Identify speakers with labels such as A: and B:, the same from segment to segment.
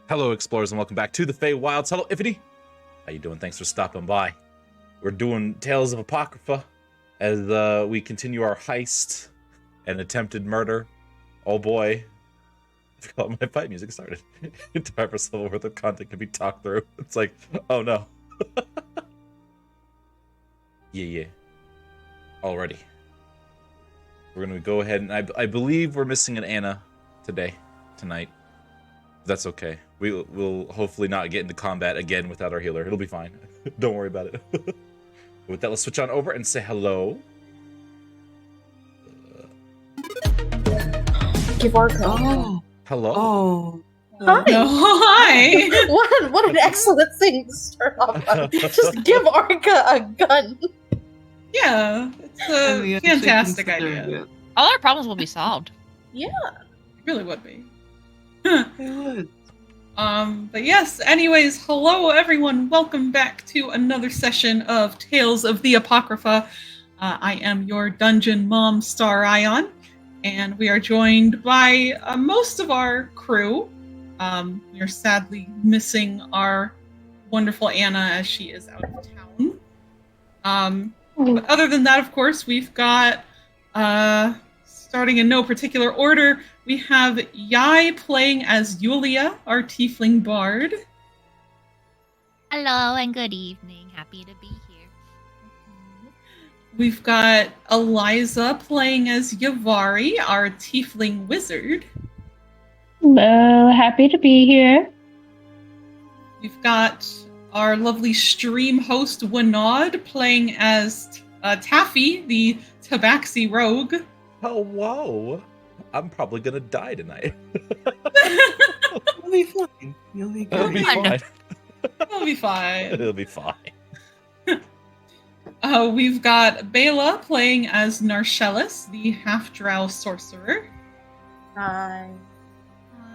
A: Hello, explorers, and welcome back to the Feywilds. Hello, Ifity. How you doing? Thanks for stopping by. We're doing Tales of Apocrypha as we continue our heist and attempted murder. Oh boy. I forgot my fight music started. 5% level worth of content can be talked through. It's like, oh no. Yeah. Alrighty. We're gonna go ahead and I believe we're missing an Anna tonight. That's okay. We'll hopefully not get into combat again without our healer. It'll be fine. Don't worry about it. With that, let's switch on over and say hello.
B: Give our code.
A: Hello.
C: Oh.
B: Hi.
C: No, hi.
B: What an excellent thing to start off on. Just give Arca a gun.
C: Yeah, it's a fantastic idea.
D: It. All our problems will be solved.
B: Yeah.
C: It really would be.
D: It would.
C: But yes, anyways, hello everyone. Welcome back to another session of Tales of the Apocrypha. I am your dungeon mom, Star Ion, and we are joined by most of our crew. We are sadly missing our wonderful Anna as she is out of town. But other than that, of course, we've got, starting in no particular order, we have Yai playing as Yulia, our tiefling bard.
D: Hello and good evening. Happy to be here.
C: We've got Eliza playing as Yavari, our tiefling wizard.
E: Hello, happy to be here.
C: We've got our lovely stream host Winod playing as Taffy, the Tabaxi rogue.
A: Hello. I'm probably gonna die tonight.
C: You'll be fine.
A: It'll be fine.
C: It'll be fine.
A: It'll be fine.
C: We've got Bela playing as Narcellus, the half-drow sorcerer.
B: Hi.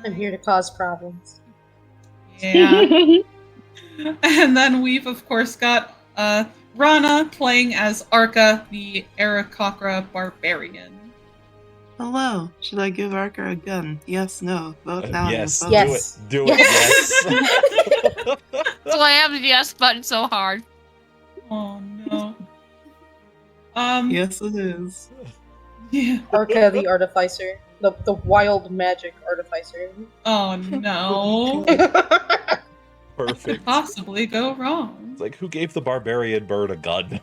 B: I'm here to cause problems.
C: Yeah. And then we've, of course, got Rana playing as Arca, the Aarakocra barbarian.
F: Hello. Should I give Arca a gun? Yes, no. Vote now.
A: Yes.
B: Yes.
A: Do it. Yes.
D: So I have the yes button so hard.
C: Oh no.
F: Yes, it is.
C: Yeah.
B: Arca the Artificer. The wild magic artificer.
C: Oh no.
A: Perfect.
C: Could possibly go wrong.
A: It's like, who gave the barbarian bird a gun?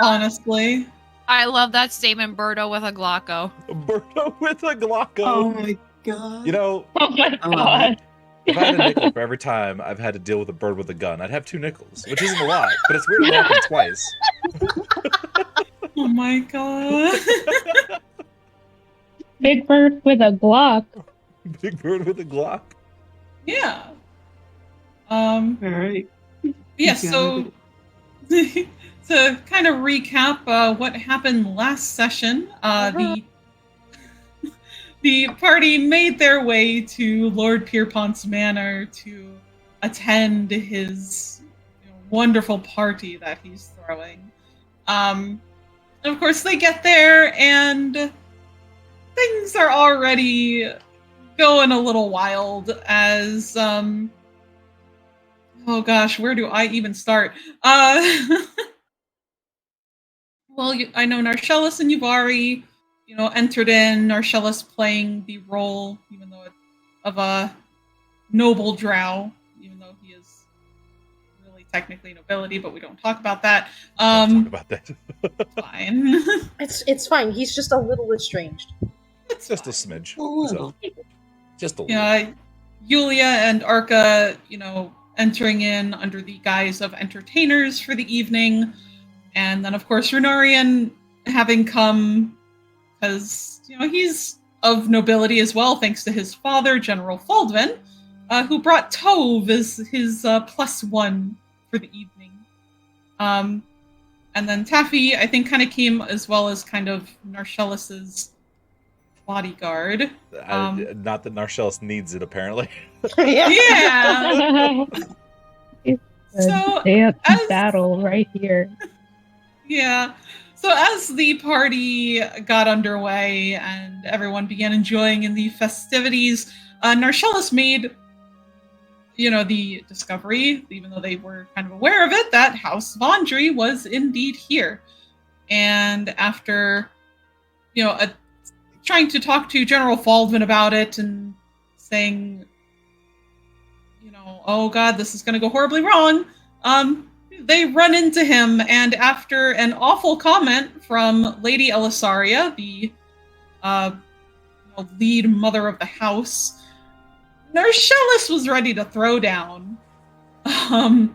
C: Honestly.
D: I love that statement, Birdo with a Glocko.
A: Birdo with a Glocko.
F: Oh my god.
A: You know,
E: Oh my
F: I love
E: god.
A: if I had a nickel for every time I've had to deal with a bird with a gun, I'd have 2 nickels, which isn't a lot, but it's weird to happen twice.
C: Oh my god.
E: Big bird with a Glock.
A: Big bird with a Glock.
C: Yeah.
F: Alright.
C: Yeah, so to kind of recap what happened last session, the party made their way to Lord Pierpont's manor to attend his wonderful party that he's throwing. And of course, they get there and things are already going a little wild as oh gosh, where do I even start? Well, I know Narcellus and Yavari, entered in. Narcellus playing the role, even though of a noble drow, even though he is really technically nobility, but we don't talk about that.
A: Don't talk about that.
C: Fine.
B: It's fine. He's just a little estranged.
A: It's just a smidge.
F: A little.
A: So, just a little.
C: Yeah, Yulia and Arca, entering in under the guise of entertainers for the evening. And then, of course, Runarian having come because, he's of nobility as well, thanks to his father, General Faldvin, who brought Tove as his +1 for the evening. And then Taffy, I think, kind of came as well as kind of Narcellus's bodyguard.
A: Not that Narcellus needs it, apparently.
C: Yeah. So,
E: Dance
C: as-
E: battle right here.
C: Yeah. So as the party got underway and everyone began enjoying in the festivities, Narcellus made the discovery, even though they were kind of aware of it, that House Vondry was indeed here. And after, trying to talk to General Faldman about it and saying, oh God, this is going to go horribly wrong, they run into him, and after an awful comment from Lady Elisaria, the lead mother of the house, Narcellus was ready to throw down. After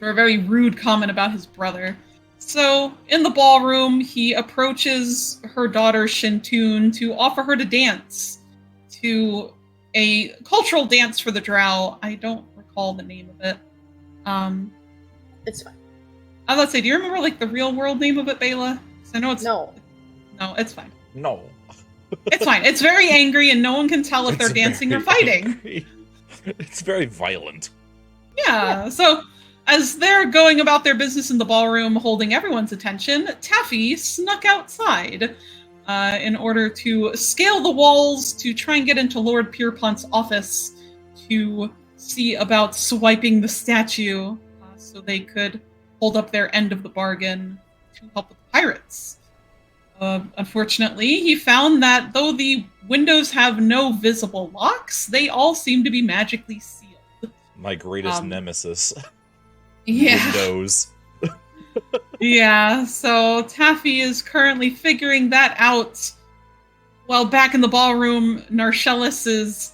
C: a very rude comment about his brother. So, in the ballroom, he approaches her daughter Shintun to offer her to dance to a cultural dance for the Drow. I don't recall the name of it.
B: It's fine.
C: I was about to say, do you remember the real world name of it, Bela? I know it's
B: No,
C: it's fine.
A: No.
C: It's fine. It's very angry, and no one can tell if they're dancing or fighting.
A: Angry. It's very violent.
C: Yeah. So, as they're going about their business in the ballroom, holding everyone's attention, Taffy snuck outside in order to scale the walls to try and get into Lord Pierpont's office to see about swiping the statue so they could hold up their end of the bargain to help with the pirates. Unfortunately, he found that though the windows have no visible locks, they all seem to be magically sealed.
A: My greatest nemesis.
C: Yeah.
A: Windows.
C: Yeah, so Taffy is currently figuring that out. While back in the ballroom, Narcellus is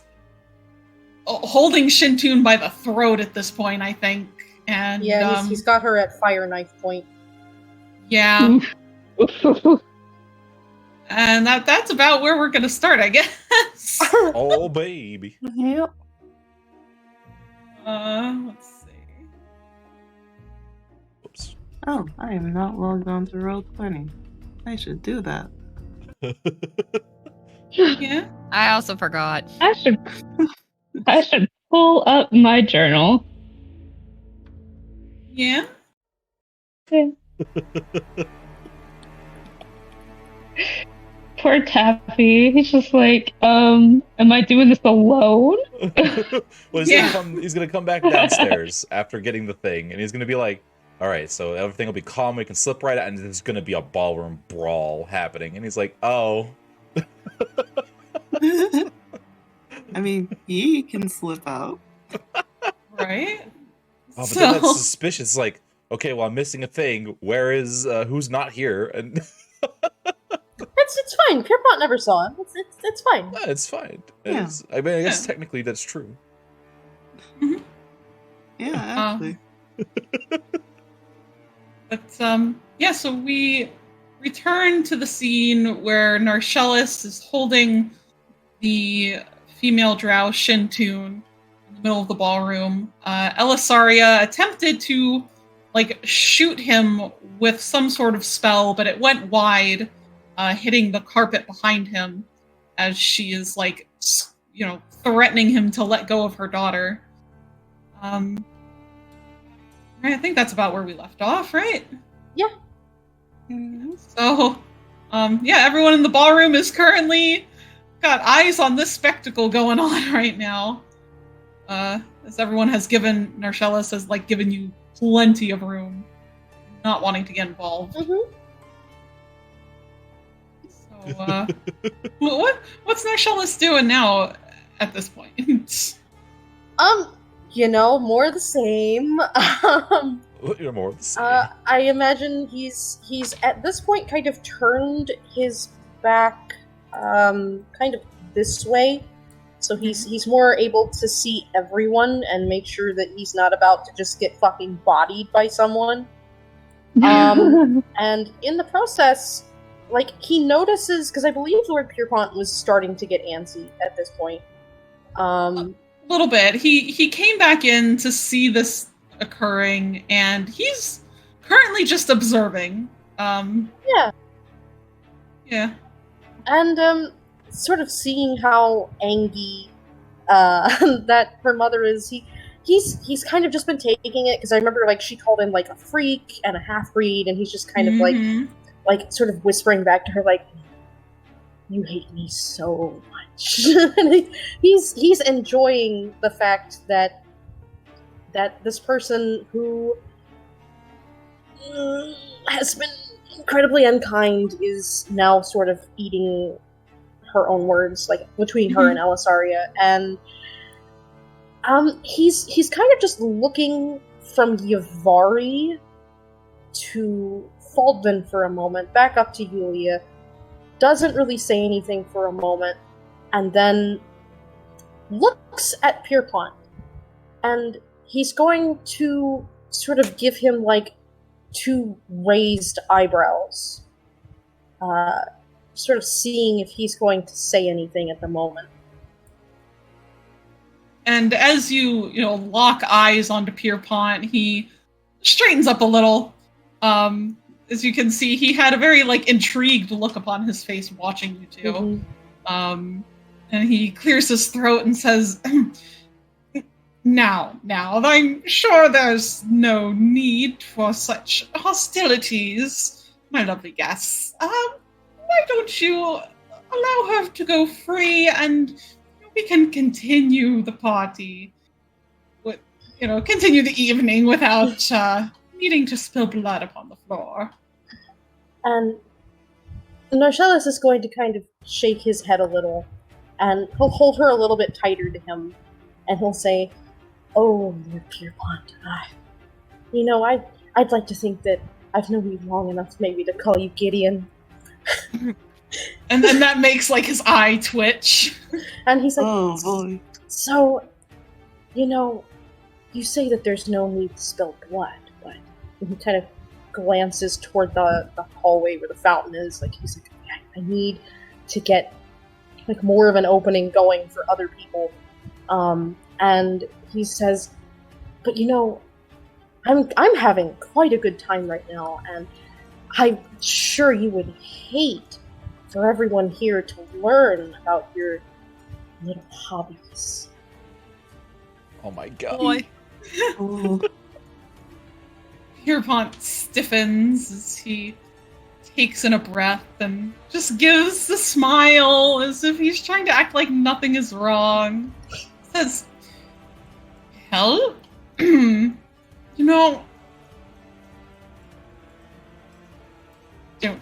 C: holding Shintun by the throat at this point, I think. And
B: yeah, he's got her at fire knife point.
C: Yeah. And that's about where we're gonna start, I guess.
A: Oh, baby.
F: Yep.
C: Let's see.
A: Oops.
F: Oh, I am not logged on to Roll20. I should do that.
C: Yeah.
D: I also forgot.
E: I should pull up my journal.
C: Yeah.
E: Poor Taffy. He's just like, am I doing this alone?
A: Well, he's gonna come back downstairs after getting the thing, and he's gonna be like, all right, so everything will be calm, we can slip right out, and there's gonna be a ballroom brawl happening. And he's like, oh.
F: I mean, he can slip out.
C: Right?
A: Oh, but then that's suspicious. Like, okay, well, I'm missing a thing. Where is, who's not here? And
B: It's fine. Pierpont never saw him. It's fine.
A: yeah, it's fine.
F: Yeah.
A: I mean, I guess technically that's true.
C: Mm-hmm.
F: Yeah, actually.
C: But yeah, so we return to the scene where Narcellus is holding the female drow Shintun in the middle of the ballroom. Elisaria attempted to shoot him with some sort of spell, but it went wide, hitting the carpet behind him as she is threatening him to let go of her daughter. I think that's about where we left off, right?
B: Yeah.
F: Mm-hmm.
C: So, yeah, everyone in the ballroom is currently got eyes on this spectacle going on right now. As everyone has given, Narcellus has given you plenty of room, not wanting to get involved.
B: Mm-hmm.
C: So, what's Narcellus doing now at this point?
B: More of the same.
A: You're more of the same.
B: I imagine he's at this point kind of turned his back kind of this way. So he's more able to see everyone and make sure that he's not about to just get fucking bodied by someone. And in the process, he notices, because I believe Lord Pierpont was starting to get antsy at this point.
C: A little bit. He came back in to see this occurring, and he's currently just observing.
B: Yeah.
C: Yeah.
B: And sort of seeing how angry that her mother is, he's kind of just been taking it, because I remember she called him a freak and a half-breed, and he's just kind of sort of whispering back to her you hate me so much. he's enjoying the fact that this person who has been incredibly unkind is now sort of eating her own words, like between her and Alisaria, and he's kind of just looking from Yavari to Faldvin for a moment, back up to Yulia, doesn't really say anything for a moment, and then looks at Pierpont, and he's going to sort of give him like 2 raised eyebrows, sort of seeing if he's going to say anything at the moment.
C: And as you lock eyes onto Pierpont, he straightens up a little. As you can see, he had a very intrigued look upon his face watching you two. And he clears his throat and says, Now, I'm sure there's no need for such hostilities, my lovely guests. Why don't you allow her to go free and we can continue the party, continue the evening without needing to spill blood upon the floor.
B: And Narcellus is going to kind of shake his head a little, and he'll hold her a little bit tighter to him, and he'll say, "Oh, Lord Pierpont, I'd like to think that I've known you long enough maybe to call you Gideon."
C: And then that makes his eye twitch.
B: And he's like,
F: "Oh boy."
B: So, you say that there's no need to spill blood, but he kind of glances toward the hallway where the fountain is. He's like, I need to get more of an opening going for other people. And he says, but I'm having quite a good time right now, and I'm sure you would hate for everyone here to learn about your little hobbies.
A: Oh my god.
C: Boy.
F: Oh.
C: Pierpont stiffens as he takes in a breath and just gives the smile as if he's trying to act like nothing is wrong. Says, hell, don't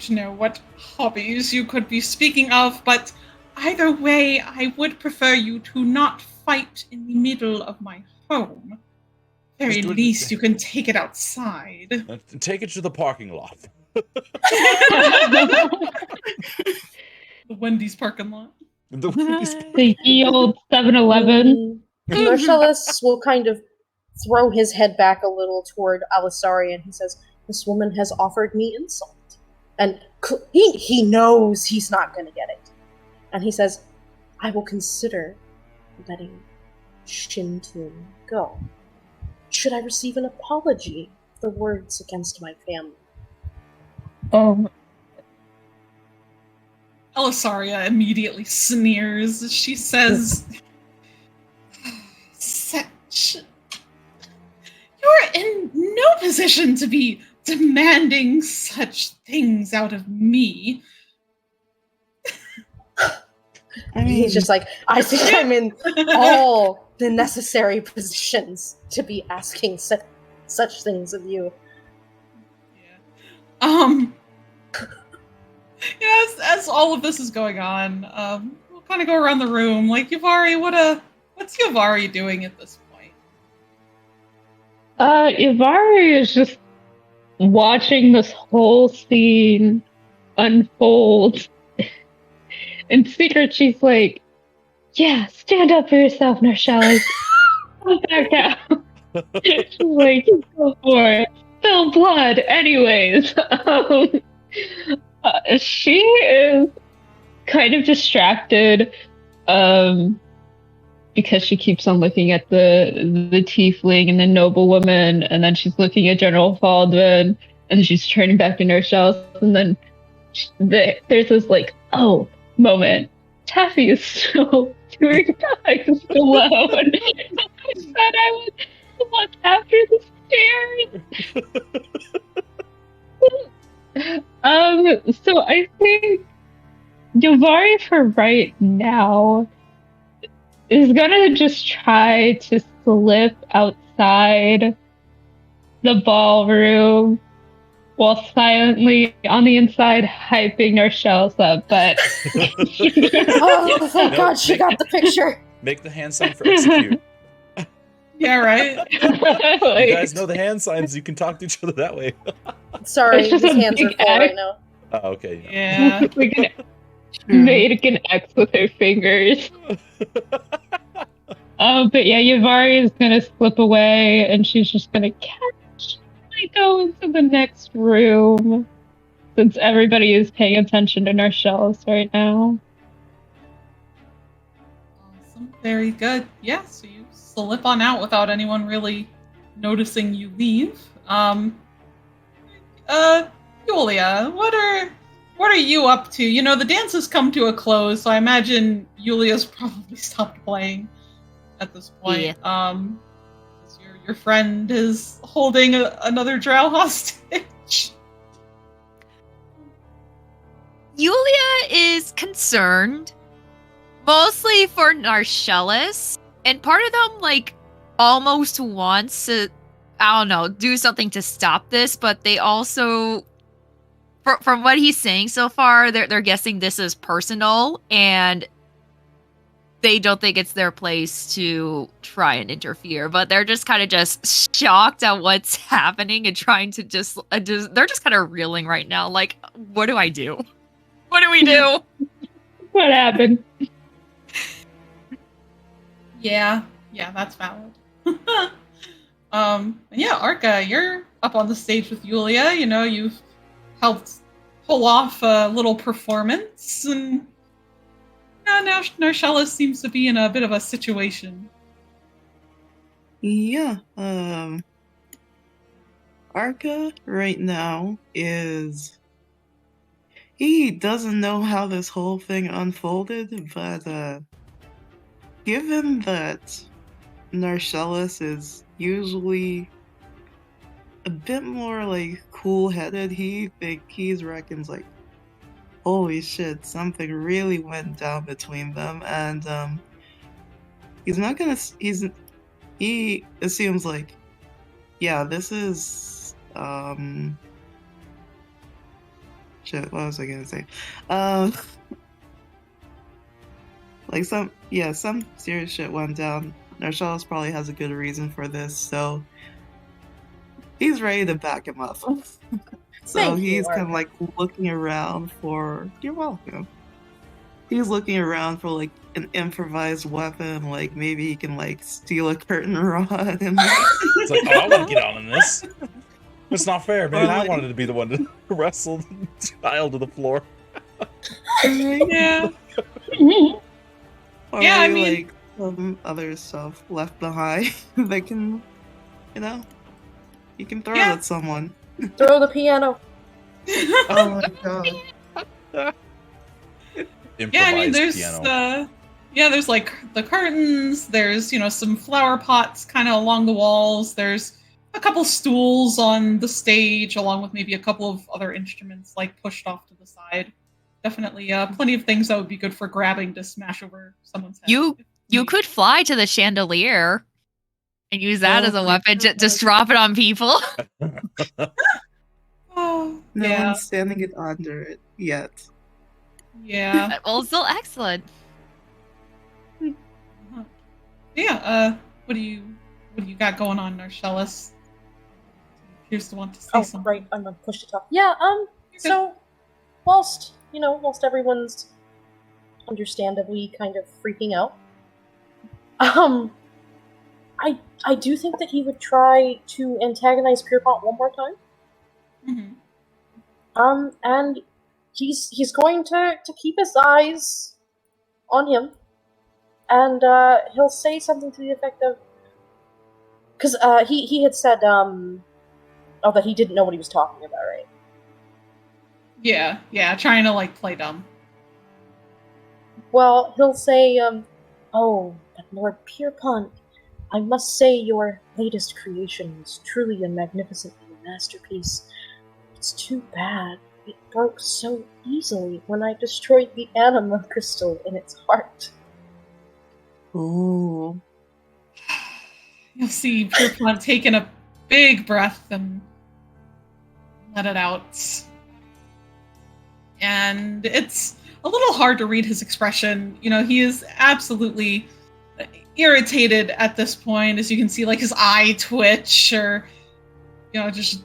C: know what hobbies you could be speaking of, but either way, I would prefer you to not fight in the middle of my home. Very least, you can take it outside.
A: Take it to the parking lot.
C: The Wendy's parking lot.
E: The ye old 7-Eleven.
B: Marcellus will kind of throw his head back a little toward Alisaria, and he says, "This woman has offered me insult." And he knows he's not going to get it. And he says, "I will consider letting Shintun go. Should I receive an apology for words against my family?"
C: Alisaria immediately sneers. She says, You're in no position to be demanding such things out of me.
F: I mean,
B: He's just like, I think I'm in all the necessary positions to be asking such things of you.
C: As all of this is going on, we'll kind of go around the room. Yavari, what's Yavari doing at this point?
E: Yavari is just watching this whole scene unfold. In secret, she's like, "Yeah, stand up for yourself, Narcellus. Don't back down." She's like, "Go for it. Spill blood." Anyways, she is kind of distracted because she keeps on looking at the tiefling and the noblewoman, and then she's looking at General Faldwin, and she's turning back to Narcellus, and then there's this oh moment. Taffy is still doing things alone. I said I would look after the stairs. So I think Yuvari, for right now, is gonna just try to slip outside the ballroom while silently on the inside hyping her shells up, but
B: Oh, thank
A: No,
B: God she got the picture.
A: Make the hand sign for execute.
C: Yeah, right.
A: You guys know the hand signs. You can talk to each other that way.
B: Sorry,
E: It's just
B: his
E: a
B: hands are
E: big
B: full right
E: X.
B: now.
A: Oh, okay.
C: Yeah.
E: like an,
F: True.
E: made an X with her fingers. But yeah, Yuvari is gonna slip away, and she's just gonna casually go into the next room, since everybody is paying attention to our shells right now.
C: Awesome. Very good. Yeah, so you slip on out without anyone really noticing you leave. Yulia, what are you up to? You know, the dance has come to a close, so I imagine Yulia's probably stopped playing at this point.
D: Yeah.
C: 'Cause your friend is holding another drow hostage.
D: Yulia is concerned, mostly for Narcellus, and part of them like almost wants to, I don't know, do something to stop this, but they also, from what he's saying so far, they're guessing this is personal, and they don't think it's their place to try and interfere. But they're just kind of just shocked at what's happening and trying to just they're just kind of reeling right now. Like, what do I do? What do we do?
E: What happened?
C: Yeah, that's valid. Yeah, Arca, you're up on the stage with Yulia. You know, you've helped pull off a little performance, and now Narcellus seems to be in a bit of a situation.
F: Yeah, Arca right now is... He doesn't know how this whole thing unfolded, but given that Narcellus is usually a bit more like cool-headed, he reckons like, holy shit, something really went down between them, and he's not gonna. He assumes like, yeah, this is shit. What was I gonna say? Like some serious shit went down. Narcellus probably has a good reason for this, so he's ready to back him up. So
B: Thank you,
F: he's kind of
B: Arca.
F: like looking around for. You're welcome. He's looking around for like an improvised weapon, like maybe he can like steal a curtain rod and.
A: It's like, oh, I want to get on in this. It's not fair, man.
F: Or
A: I
F: like-
A: wanted to be the one to wrestle the child to the floor.
C: Yeah.
F: Or
C: Yeah, I
F: maybe,
C: mean-
F: like some other stuff left behind that can, you can throw
C: Yeah.
F: at someone.
B: Throw the piano.
F: Oh my god.
A: Improvised
C: Yeah, I mean, there's
A: piano.
C: there's like the curtains. There's some flower pots kind of along the walls. There's a couple stools on the stage, along with maybe a couple of other instruments like pushed off to the side. Definitely, plenty of things that would be good for grabbing to smash over someone's head.
D: You could fly to the chandelier and use that
F: Oh
D: as a
F: my
D: weapon.
F: God.
D: Just drop it on people.
C: Oh,
F: No
C: yeah,
F: one's standing it under it yet.
C: yeah,
D: Well, still excellent.
C: yeah. What do you got going on, Narcellus? Appears to want to say
B: Oh,
C: something.
B: right, I'm gonna push to talk. Yeah, so whilst everyone's understandably kind of freaking out, I do think that he would try to antagonize Pierpont one more time.
C: Mhm.
B: And he's going to keep his eyes on him, and he'll say something to the effect of, because he had said that he didn't know what he was talking about, right?
C: Yeah, trying to like play dumb.
B: Well, he'll say, oh, but Lord Pierpont, I must say your latest creation is truly a magnificent masterpiece. It's too bad it broke so easily when I destroyed the anima crystal in its heart.
F: Ooh.
C: You'll see Pierpont taking a big breath and let it out. And it's a little hard to read his expression. You know, he is absolutely irritated at this point, as you can see, like his eye twitch, or, you know, just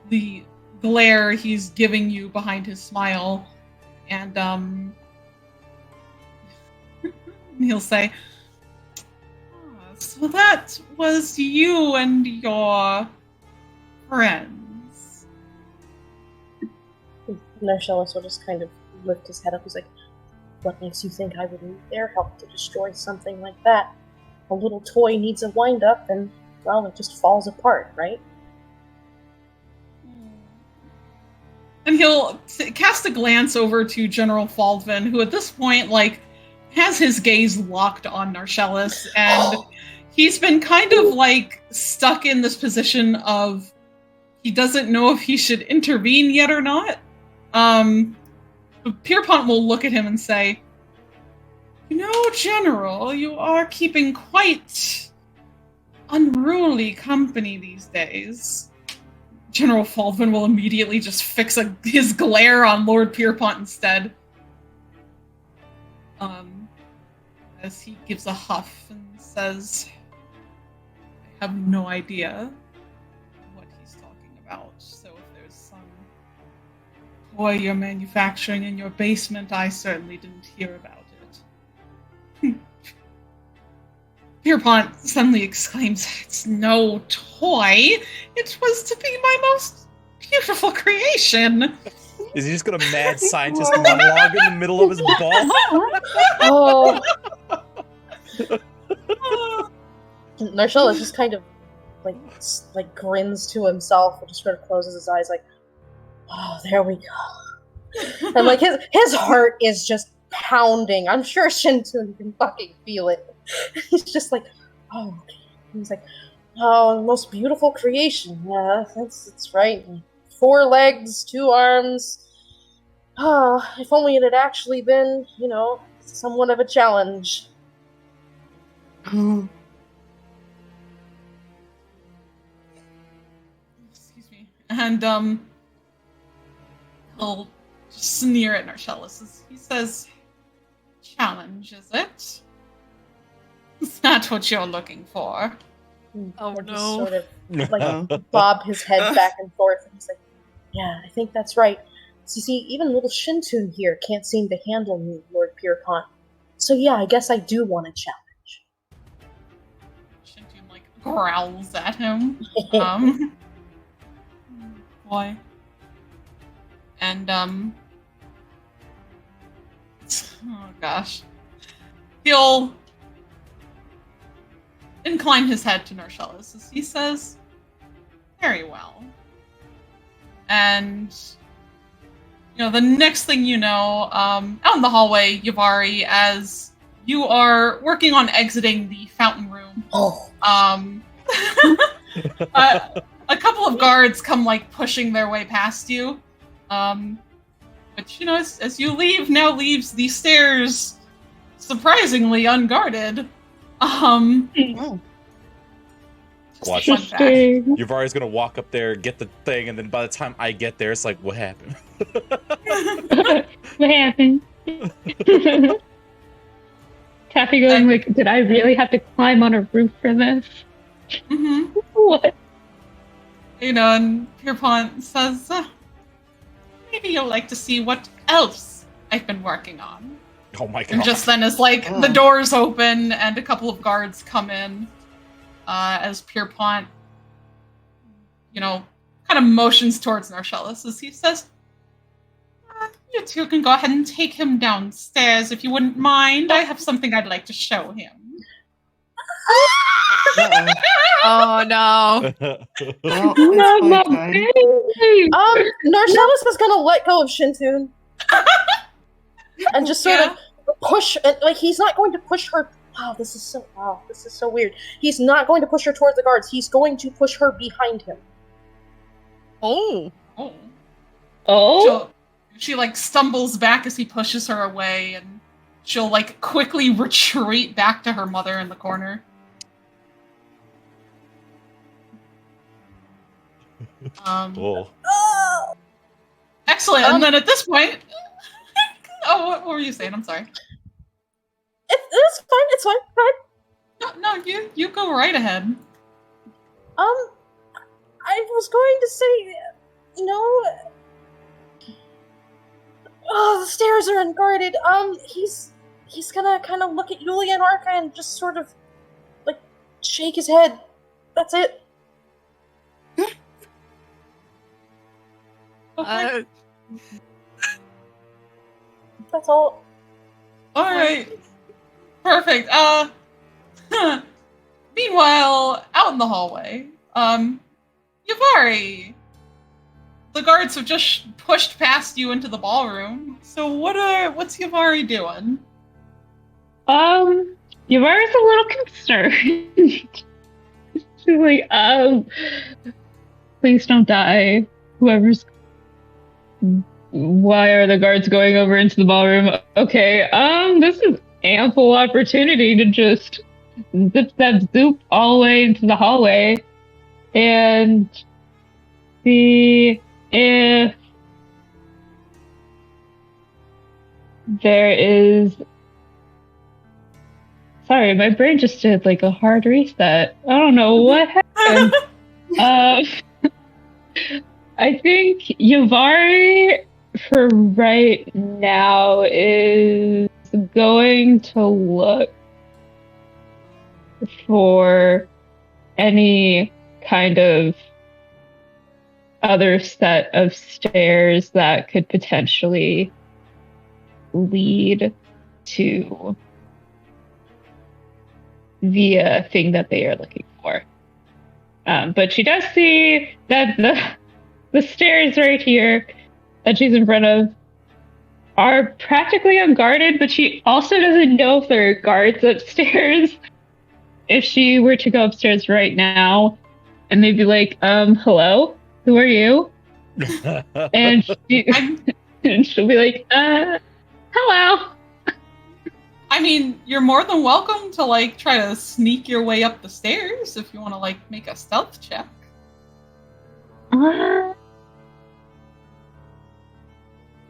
C: the glare he's giving you behind his smile. And he'll say, so that was you and your friends.
B: Narcellus will just kind of lift his head up. He's like, what makes you think I would need their help to destroy something like that? A little toy needs a wind-up, and, well, it just falls apart, right?
C: And he'll cast a glance over to General Faldvin, who at this point, like, has his gaze locked on Narcellus, and he's been kind of, like, stuck in this position of he doesn't know if he should intervene yet or not. Pierpont will look at him and say, you know, General, you are keeping quite unruly company these days. General Faldvin will immediately just fix his glare on Lord Pierpont instead. As he gives a huff and says, I have no idea what he's talking about. So if there's some toy you're manufacturing in your basement, I certainly didn't hear about it. Pierpont suddenly exclaims, it's no toy. It was to be my most beautiful creation.
A: Is he just gonna mad scientist monologue in the middle of his ball?
B: Oh. Narcellus just kind of like grins to himself and just sort of closes his eyes like, oh, there we go. And like his heart is just pounding. I'm sure Shintun can fucking feel it. He's just like, oh, okay. He's like, oh, most beautiful creation. Yeah, that's right. 4 legs, 2 arms. Oh, if only it had actually been, you know, somewhat of a challenge.
C: Excuse me. And he'll sneer at Narcellus. He says, challenge, is it? Is that what you're looking for?
D: Oh,
B: He'll
D: no.
B: just sort of like bob his head back and forth, and he's like, yeah, I think that's right. So you see, even little Shintun here can't seem to handle me, Lord Pierpont. So yeah, I guess I do want a challenge.
C: Shintun, like, growls at him. Boy. And, oh gosh. He'll incline his head to Narcellus as he says, very well. And, you know, the next thing you know, out in the hallway, Yavari, as you are working on exiting the fountain room, a couple of guards come, like, pushing their way past you. Which, you know, as you leave, now leaves the stairs surprisingly unguarded.
A: Watch
C: fun fact.
A: Yuvari's gonna walk up there, get the thing, and then by the time I get there, it's like, what happened?
E: What happened? Taffy going like, did I really have to climb on a roof for this?
C: Mm-hmm.
E: What?
C: You know, and Pierpont says, maybe you'll like to see what else I've been working on.
A: Oh my god.
C: And just then as, like, the doors open and a couple of guards come in, as Pierpont, you know, kind of motions towards Narcellus as he says, you two can go ahead and take him downstairs if you wouldn't mind. I have something I'd like to show him.
D: Oh no.
B: Narcellus is gonna let go of Shintun and just sort of push, like, he's not going to push her. This is so weird. He's not going to push her towards the guards. He's going to push her behind him.
D: Oh.
E: Oh,
C: She like stumbles back as he pushes her away, and she'll like quickly retreat back to her mother in the corner.
A: Oh.
C: Excellent. And then at this point, oh, what were you saying? I'm sorry.
B: It's fine. It's fine. Go ahead.
C: No, you go right ahead.
B: I was going to say, the stairs are unguarded. He's gonna kind of look at Yulia and Arca and just sort of, like, shake his head. That's it.
C: Okay.
B: That's all.
C: All right. Perfect. Meanwhile, out in the hallway, Yavari, the guards have just pushed past you into the ballroom. So what's Yavari doing?
E: Yavara's a little concerned. She's like, please don't die. Why are the guards going over into the ballroom? Okay, this is ample opportunity to just zip that zoop all the way into the hallway and see if there is... Sorry, my brain just did like a hard reset. I don't know what happened. I think Yavari, for right now, is going to look for any kind of other set of stairs that could potentially lead to the thing that they are looking for. But she does see that the stairs right here that she's in front of are practically unguarded, but she also doesn't know if there are guards upstairs. If she were to go upstairs right now and they'd be like, hello, who are you? And she'll be like, hello.
C: I mean, you're more than welcome to like try to sneak your way up the stairs if you want to like make a stealth check.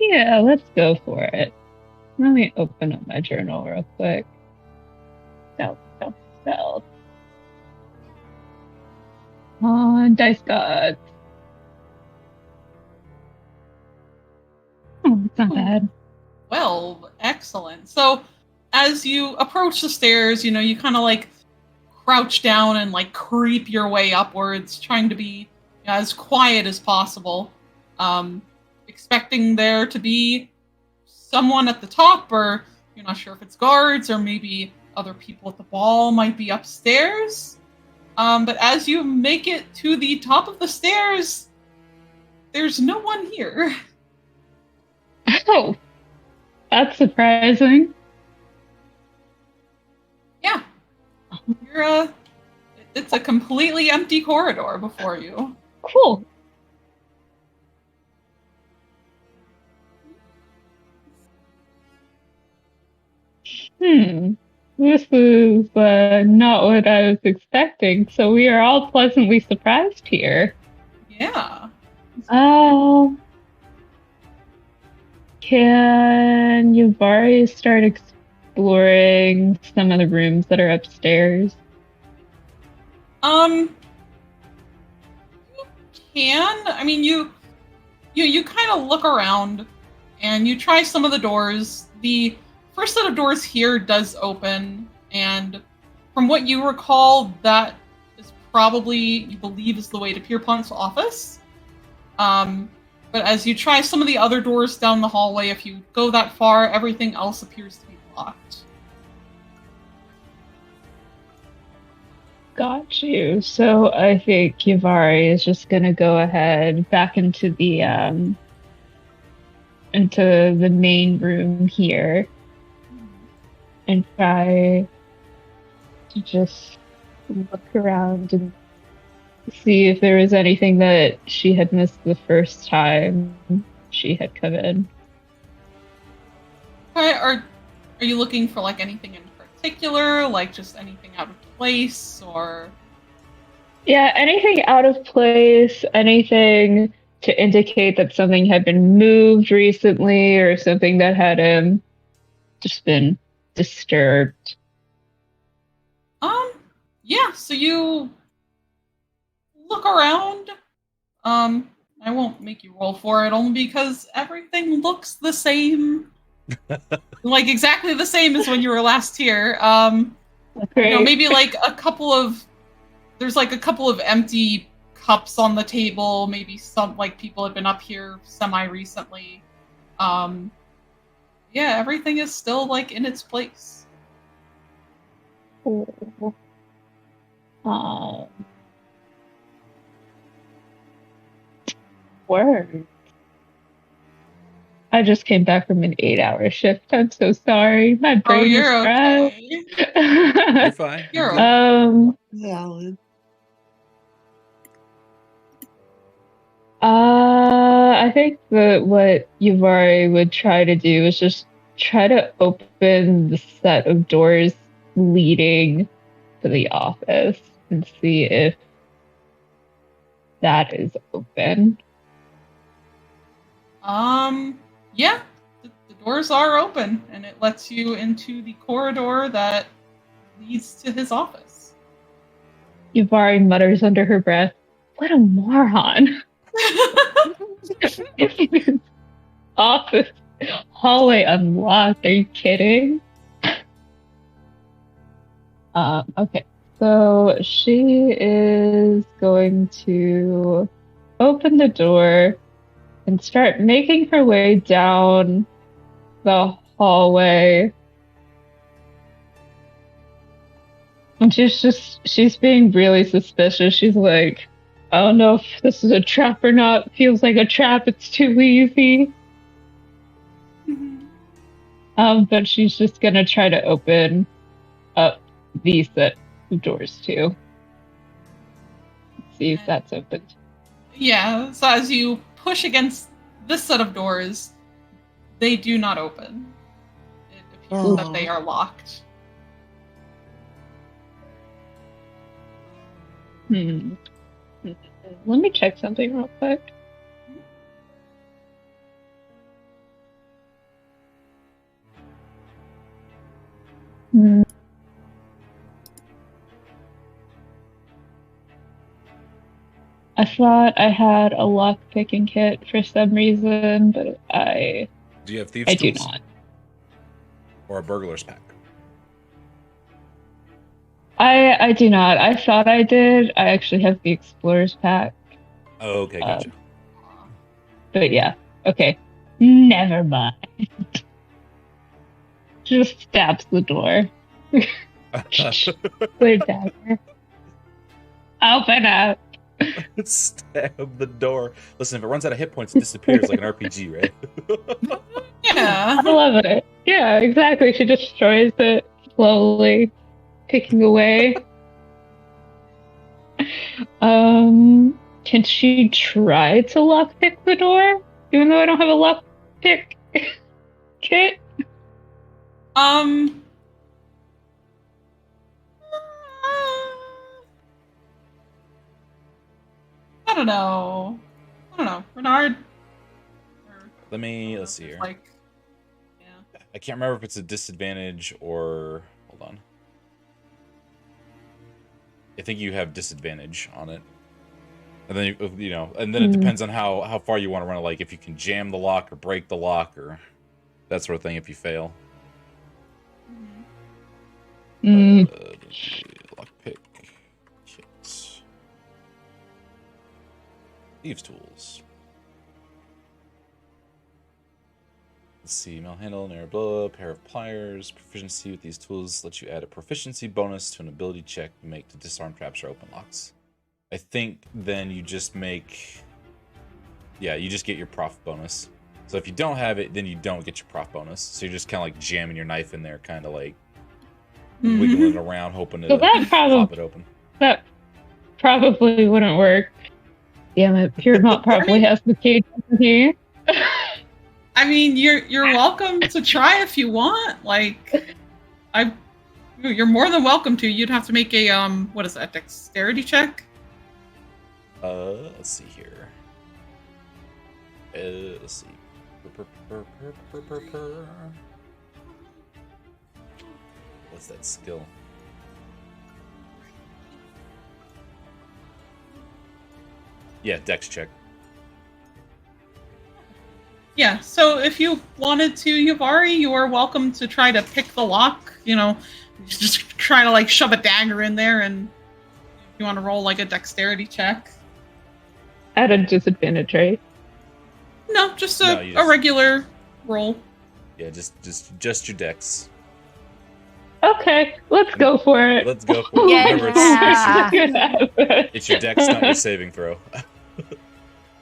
E: Yeah, let's go for it. Let me open up my journal real quick. Stealth. On Dice Gods. Oh, it's not bad.
C: Well, excellent. So as you approach the stairs, you kind of like crouch down and like creep your way upwards, trying to be as quiet as possible, expecting there to be someone at the top, or you're not sure if it's guards or maybe other people at the ball might be upstairs. But as you make it to the top of the stairs, there's no one here.
E: Oh, that's surprising.
C: Yeah. It's a completely empty corridor before you.
E: Cool. This is not what I was expecting, so we are all pleasantly surprised here.
C: Yeah.
E: Can Yavari start exploring some of the rooms that are upstairs?
C: You can. I mean, you kind of look around, and you try some of the doors. The first set of doors here does open, and from what you recall, that is probably, you believe, is the way to Pierpont's office. But as you try some of the other doors down the hallway, if you go that far, everything else appears to be locked.
E: Got you. So I think Yavari is just gonna go ahead back into the main room here and try to just look around and see if there was anything that she had missed the first time she had come in.
C: Okay, are you looking for like anything in particular, like just anything out of place, or?
E: Yeah, anything out of place, anything to indicate that something had been moved recently or something that had just been disturbed.
C: Yeah, so you look around. I won't make you roll for it only because everything looks the same. Like exactly the same as when you were last here.
E: Great.
C: Maybe like there's like a couple of empty cups on the table, maybe some like people have been up here semi-recently. Yeah, everything is still like in its place.
E: Word. I just came back from an 8-hour shift. I'm so sorry. My brain is
C: you're
E: fried.
C: okay.
A: You're fine.
C: You're
A: good.
C: okay.
F: Valid.
E: I think that what Yuvari would try to do is just try to open the set of doors leading to the office and see if that is open.
C: Yeah, the doors are open, and it lets you into the corridor that leads to his office.
E: Yuvari mutters under her breath, "What a moron!" Office hallway unlocked. Are you kidding? Okay, so she is going to open the door and start making her way down the hallway. And she's being really suspicious. She's like, I don't know if this is a trap or not. Feels like a trap. It's too easy. But she's just gonna try to open up these set of doors too. See if that's open.
C: Yeah, so as you push against this set of doors, they do not open. It appears that they are locked.
E: Let me check something real quick. I thought I had a lockpicking kit for some reason, but
A: Do you have thieves'
E: I do
A: tools?
E: not.
A: Or a burglar's pack?
E: I do not. I thought I did. I actually have the explorer's pack.
A: Oh, okay, gotcha.
E: But yeah, okay. Never mind. Just stabs the door. Clear dagger. Open up.
A: Stab the door. Listen, if it runs out of hit points, it disappears like an RPG, right?
C: Yeah.
E: I love it. Yeah, exactly. She destroys it slowly, picking away. Can she try to lockpick the door? Even though I don't have a lockpick kit?
C: I don't know. Renard.
A: Let's see here.
C: Like, yeah.
A: I can't remember if it's a disadvantage or... Hold on. I think you have disadvantage on it. And then, it depends on how far you want to run it. Like, if you can jam the lock or break the lock or that sort of thing if you fail. Lockpick. Kits. Thieves' tools. Let's see. Mail handle, narrow blow, pair of pliers. Proficiency with these tools lets you add a proficiency bonus to an ability check you make to disarm traps or open locks. I think then you just make... Yeah, you just get your prof bonus. So if you don't have it, then you don't get your prof bonus. So you're just kind of like jamming your knife in there, kind of like wiggling around, hoping to pop it open.
E: That probably wouldn't work. Damn it, Piermont probably has the cage, doesn't he?
C: I mean, you're welcome to try if you want. Like, you're more than welcome to. You'd have to make a what is that? Dexterity check.
A: Let's see here. Let's see. What's that skill? Yeah, dex check.
C: Yeah, so if you wanted to, Yuvari, you are welcome to try to pick the lock. You know, just try to like shove a dagger in there, and you want to roll like a dexterity check.
E: At a disadvantage, right?
C: No, just
A: No,
C: a regular roll.
A: Yeah, just your dex.
E: Okay, let's go for it.
A: Let's go for it.
D: Yeah.
A: Remember, it's your dex, not your saving throw.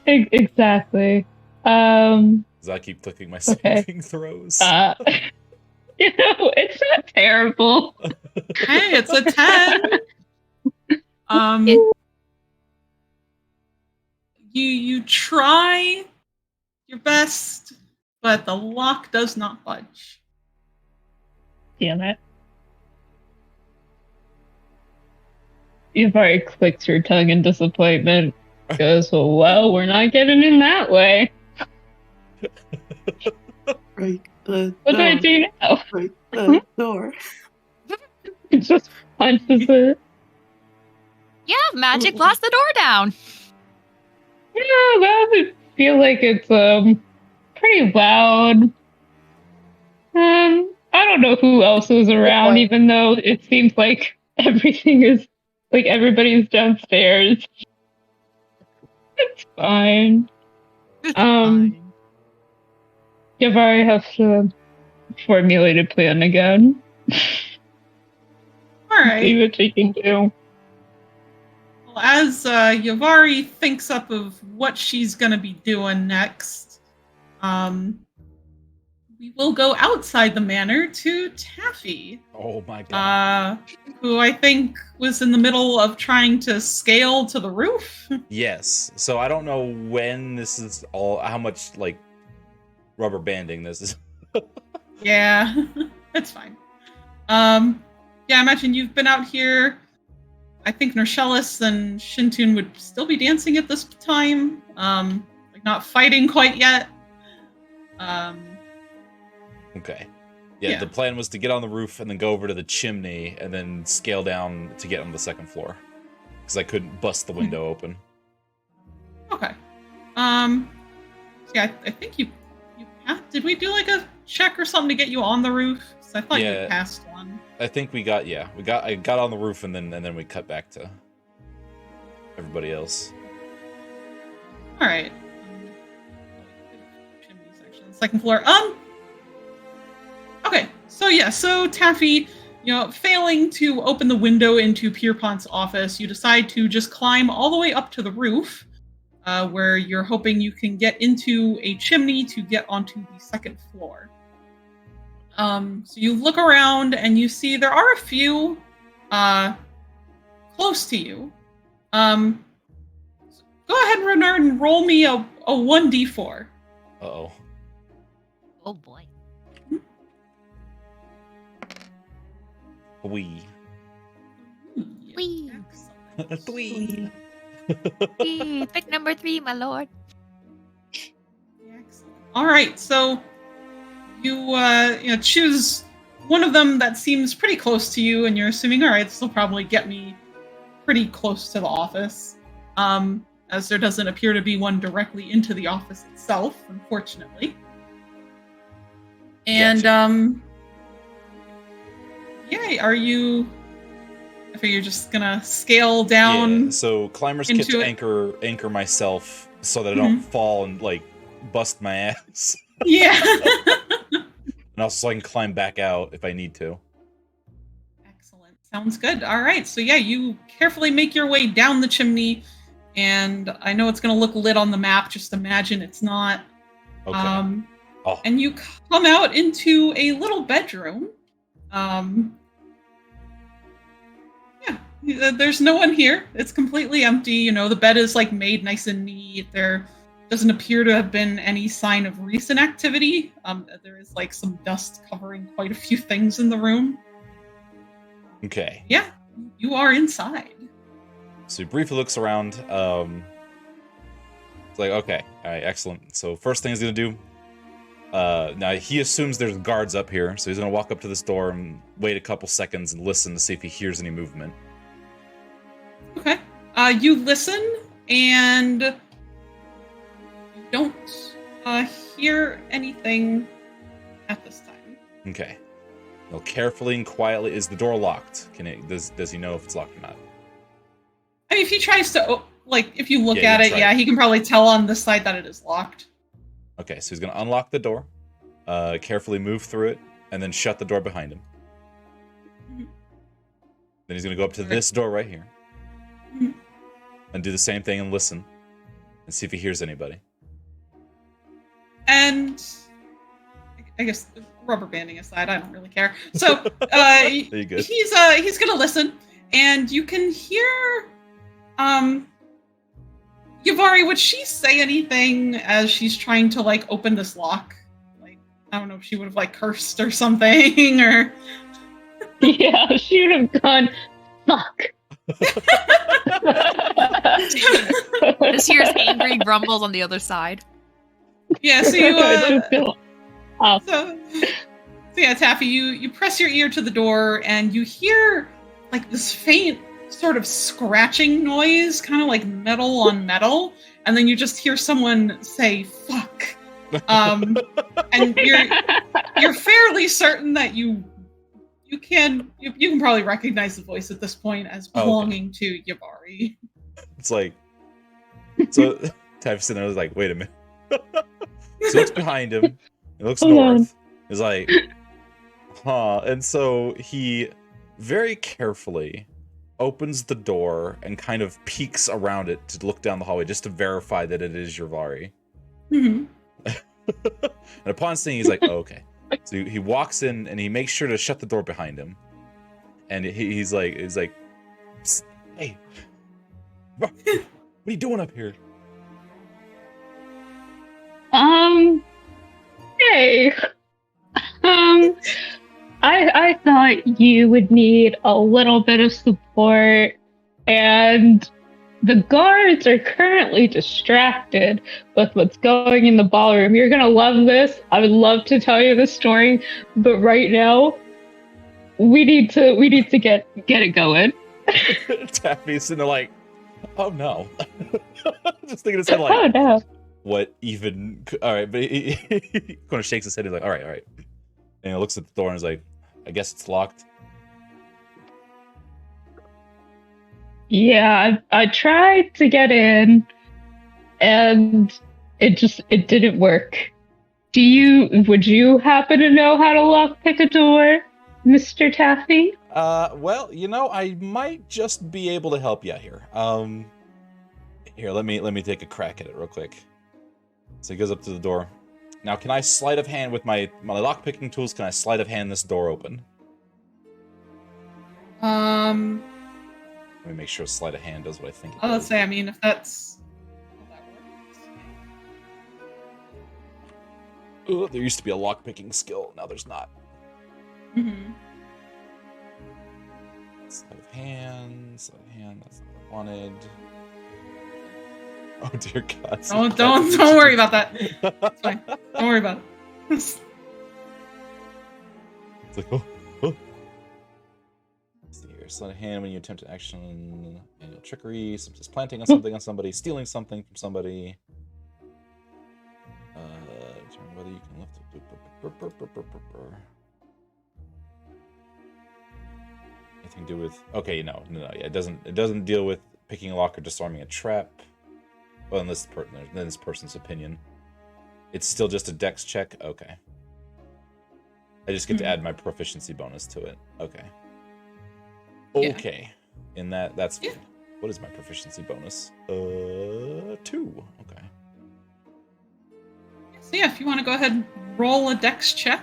E: Exactly.
A: Because I keep clicking my
E: Okay.
A: saving throws.
E: It's not terrible.
C: Hey, it's a 10. You try your best, but the lock does not budge.
E: Damn it. You've already clicked your tongue in disappointment. Goes, well, we're not getting in that way.
F: Right the
E: What do I
F: door.
E: do now?
F: Right the door.
E: It just punches it.
D: Yeah, magic blast the door down.
E: Yeah, that would feel like it's pretty loud. I don't know who else is around,
B: point.
E: even though it seems like everything is like everybody's downstairs. It's fine.
D: Fine.
E: Yavari has to formulate a plan again.
C: All right.
E: See what she can do.
C: Well, as Yavari thinks up of what she's going to be doing next, we will go outside the manor to Taffy,
A: Oh my god.
C: who I think was in the middle of trying to scale to the roof.
A: Yes. So I don't know when this is all, how much like rubber banding this is.
C: Yeah, it's fine. Yeah, I imagine you've been out here. I think Nershellis and Shintun would still be dancing at this time. Like not fighting quite yet.
A: Okay. Yeah,
C: Yeah.
A: the plan was to get on the roof and then go over to the chimney and then scale down to get on the second floor. Because I couldn't bust the window open.
C: Okay. Yeah, I think you did we do like a check or something to get you on the roof? 'Cause I thought
A: Yeah.
C: you passed one.
A: I think I got on the roof and then we cut back to everybody else.
C: All right. Chimney section, second floor. Okay. So Taffy, failing to open the window into Pierpont's office, you decide to just climb all the way up to the roof, where you're hoping you can get into a chimney to get onto the second floor. So you look around and you see there are a few close to you. Go ahead, Renard, and roll me a 1d4.
A: Uh-oh.
D: Oh boy.
A: Wee.
D: Wee.
C: Excellent.
A: Wee.
D: Hey, pick number 3, my lord.
C: Excellent. All right, so you choose one of them that seems pretty close to you, and you're assuming, all right, this will probably get me pretty close to the office, as there doesn't appear to be one directly into the office itself, unfortunately. And yeah, are you? I figure you're just gonna scale down.
A: Yeah, so climber's kit
C: into
A: to
C: it.
A: anchor myself so that I don't fall and like bust my ass.
C: Yeah.
A: And also so I can climb back out if I need to.
C: Excellent. Sounds good. All right. So yeah, you carefully make your way down the chimney, and I know it's going to look lit on the map. Just imagine it's not.
A: Okay.
C: And you come out into a little bedroom. Yeah, there's no one here. It's completely empty. The bed is like made nice and neat. There doesn't appear to have been any sign of recent activity. There is like some dust covering quite a few things in the room.
A: Okay.
C: Yeah, you are inside.
A: So he briefly looks around. It's like, okay, all right, excellent. So first thing he's gonna do. Now he assumes there's guards up here, so he's gonna walk up to this door and wait a couple seconds and listen to see if he hears any movement.
C: Okay. You listen and you don't hear anything at this time.
A: Okay. Now carefully and quietly, is the door locked? Does he know if it's locked or not?
C: I mean, if he tries to, if you look
A: Yeah,
C: at it,
A: try it.
C: he can probably tell on this side that it is locked.
A: Okay, so he's gonna unlock the door, carefully move through it, and then shut the door behind him.
C: Mhm.
A: Then he's gonna go up to this door right here,
C: Mhm.
A: and do the same thing and listen, and see if he hears anybody.
C: And I guess rubber banding aside, I don't really care. So
A: You good?
C: he's gonna listen, and you can hear Yavari, would she say anything as she's trying to open this lock? I don't know if she would have cursed or something, or
E: Yeah, she would have gone, fuck.
D: Just hears angry grumbles on the other side.
C: yeah. So you
E: Just go, "Oh,
C: so yeah, Taffy, you press your ear to the door and you hear this faint sort of scratching noise, kind of like metal on metal, and then you just hear someone say "fuck," and you're fairly certain that you can probably recognize the voice at this point as belonging to Yavari.
A: It's like, so Taffy's sitting there, was like, wait a minute. So looks behind him, he looks
E: Hold on.
A: north, he's like, huh, and so he very carefully opens the door and kind of peeks around it to look down the hallway just to verify that it is Yavari.
C: Mm-hmm.
A: And upon seeing, he's like, oh, okay. So he walks in and he makes sure to shut the door behind him. And he's like, "Psst, hey, what are you doing up here?"
E: Hey. I thought you would need a little bit of support, and the guards are currently distracted with what's going in the ballroom. You're gonna love this. I would love to tell you the story, but right now, we need to get it going.
A: Taffy's sitting there like, oh no. Just thinking his head like,
E: Oh no.
A: what even? All right, but he kind of shakes his head. He's like, all right. And he looks at the door and is like, I guess it's locked.
E: Yeah, I tried to get in, and it didn't work. Would you happen to know how to lockpick a door, Mr. Taffy?
A: Well, I might just be able to help you out here. Here, let me take a crack at it real quick. So he goes up to the door. Now, can I sleight of hand with my lockpicking tools? Can I sleight of hand this door open? Let me make sure sleight of hand does what I think it does.
C: Let's say, I mean, if that's how that works.
A: Ooh, there used to be a lockpicking skill. Now there's not.
C: Mm-hmm.
A: Sleight of hand. That's not what I wanted. Oh dear God!
C: Don't worry about that. It's fine. Don't worry about it.
A: It's like, oh. Let's see here. Sleight of hand when you attempt an action, manual trickery, such as planting on something on somebody, stealing something from somebody. Determine whether you can lift it. Anything to do with? Okay, no. Yeah, it doesn't deal with picking a lock or disarming a trap. Well, in this person's opinion, it's still just a dex check. Okay. I just get to add my proficiency bonus to it. Okay. Okay. In that's good. What is my proficiency bonus? 2. Okay.
C: So yeah, if you want to go ahead and roll a dex check,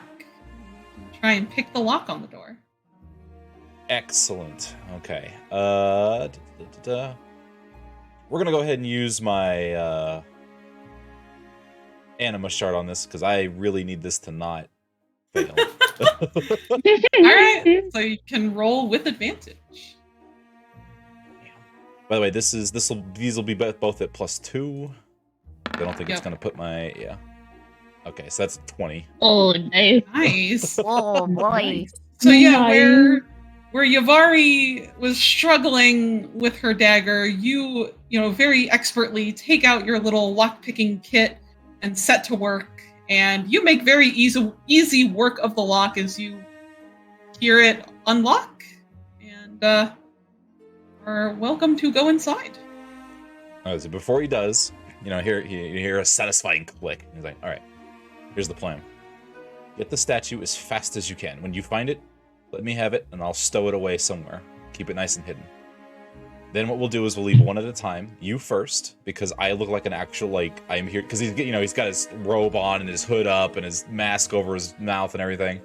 C: try and pick the lock on the door.
A: Excellent. Okay. We're gonna go ahead and use my anima shard on this because I really need this to not fail.
C: All right, so you can roll with advantage.
A: By the way, these will be both at +2. I don't think it's gonna put my Okay, so that's 20.
E: Oh, nice.
C: Nice.
D: Oh boy.
F: Nice.
C: So yeah,
E: Nice.
C: where Yavari was struggling with her dagger, you very expertly take out your little lock-picking kit and set to work, and you make very easy work of the lock as you hear it unlock, and are welcome to go inside.
A: So before he does, you hear a satisfying click. He's like, all right, here's the plan. Get the statue as fast as you can. When you find it, let me have it, and I'll stow it away somewhere. Keep it nice and hidden. Then what we'll do is we'll leave one at a time. You first, because I look like an actual, I'm here, because he's got his robe on and his hood up and his mask over his mouth and everything.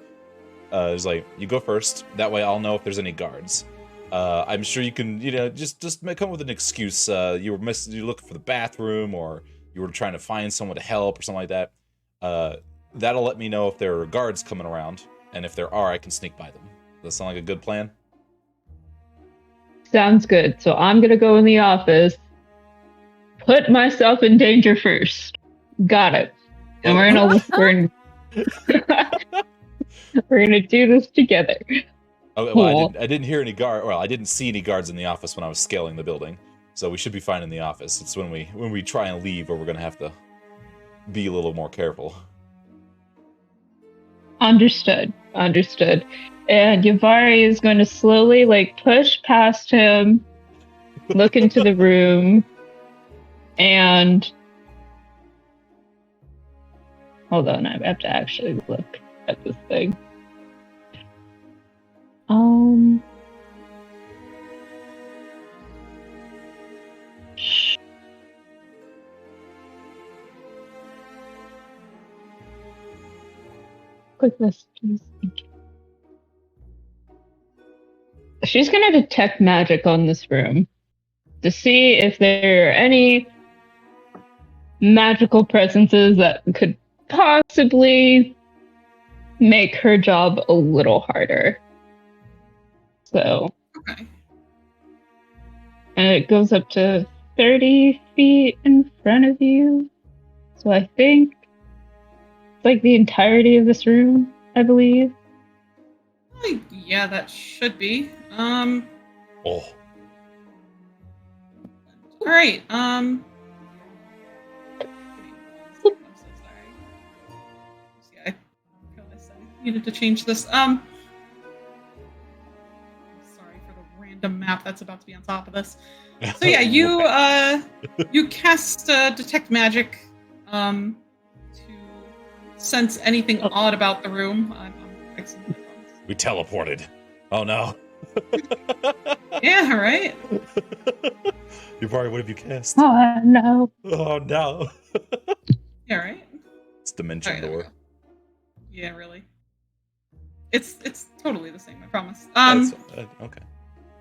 A: It's like, you go first. That way I'll know if there's any guards. I'm sure you can, just come up with an excuse. You looking for the bathroom, or you were trying to find someone to help, or something like that. That'll let me know if there are guards coming around, and if there are, I can sneak by them. Does that sound like a good plan?
E: Sounds good. So I'm gonna go in the office, put myself in danger first. Got it. And we're gonna do this together.
A: Okay, well, I didn't hear any guard. Well, I didn't see any guards in the office when I was scaling the building, so we should be fine in the office. It's when we try and leave where we're gonna have to be a little more careful.
E: Understood. And Yavari is going to slowly push past him, look into the room, and hold on, I have to actually look at this thing. Quick list, please. She's gonna detect magic on this room to see if there are any magical presences that could possibly make her job a little harder. So,
C: Okay.
E: and it goes up to 30 feet in front of you. So I think it's the entirety of this room, I believe.
C: Yeah, that should be.
A: Oh.
C: All right. I'm so sorry. Yeah, I realized I needed to change this. Sorry for the random map that's about to be on top of this. So yeah, you cast detect magic to sense anything odd about the room. I'm fixing it.
A: We teleported. Oh no.
C: Yeah, right?
A: Yavari, what have you cast?
E: Oh no.
A: Oh no.
C: Yeah, right?
A: It's dimension door.
C: Yeah, really. It's totally the same, I promise.
A: Okay.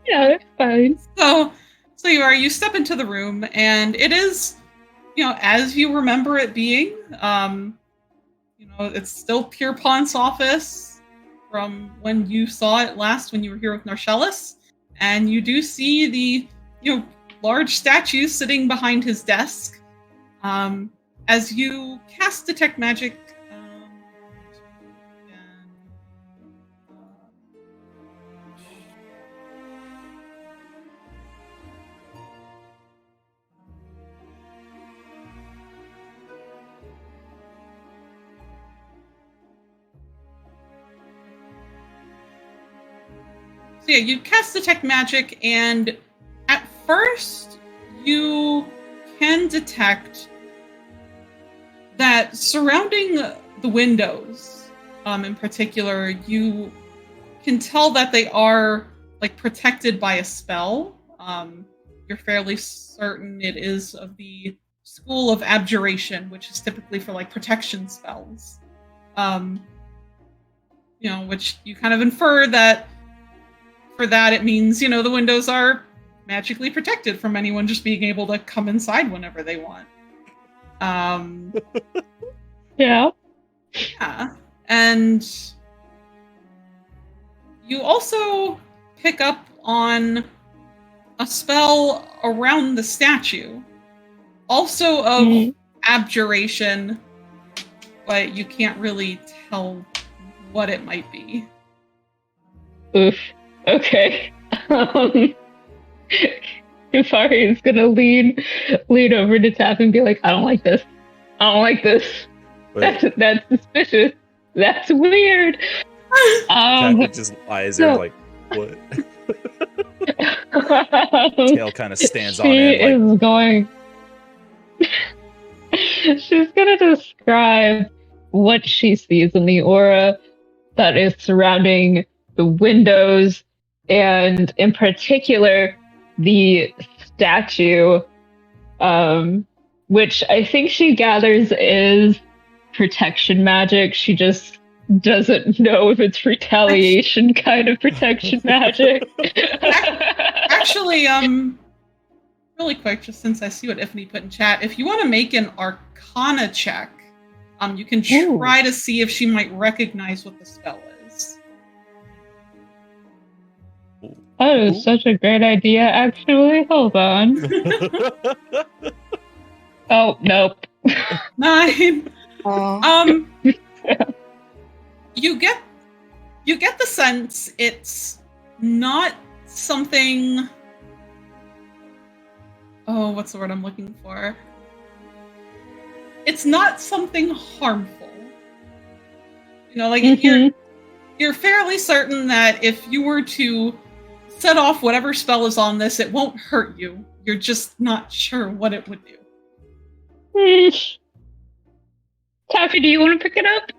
E: Yeah, it's fine.
C: So you step into the room, and it is, as you remember it being. It's still Pierpont's office from when you saw it last when you were here with Narcellus, and you do see the large statue sitting behind his desk. As you cast detect magic, so yeah, you cast detect magic, and at first you can detect that surrounding the windows, in particular, you can tell that they are protected by a spell. You're fairly certain it is of the School of Abjuration, which is typically for protection spells. Which you kind of infer that for that it means, the windows are magically protected from anyone just being able to come inside whenever they want.
E: Yeah.
C: Yeah. And you also pick up on a spell around the statue, also of
E: Mhm.
C: abjuration, but you can't really tell what it might be.
E: Oof. Okay. Kafari is gonna lean over to Tap and be like, I don't like this. I don't like this.
A: But
E: That's suspicious. That's weird.
A: Taffy just lies there
E: so-
A: like, what? Tail kind of stands on
E: she
A: end like,
E: is going. She's gonna describe what she sees in the aura that is surrounding the windows, and in particular, the statue, which I think she gathers is protection magic. She just doesn't know if it's retaliation kind of protection magic.
C: Actually, really quick, just since I see what Ifney put in chat, if you want to make an Arcana check, you can try to see if she might recognize what the spell is.
E: That is such a great idea, actually. Hold on. Oh, nope.
C: 9.
F: Oh,
C: You get the sense it's not something. Oh, what's the word I'm looking for? It's not something harmful. You know, like you're fairly certain that if you were to set off whatever spell is on this, it won't hurt you. You're just not sure what it would do.
E: Taffy, do you want to pick it up?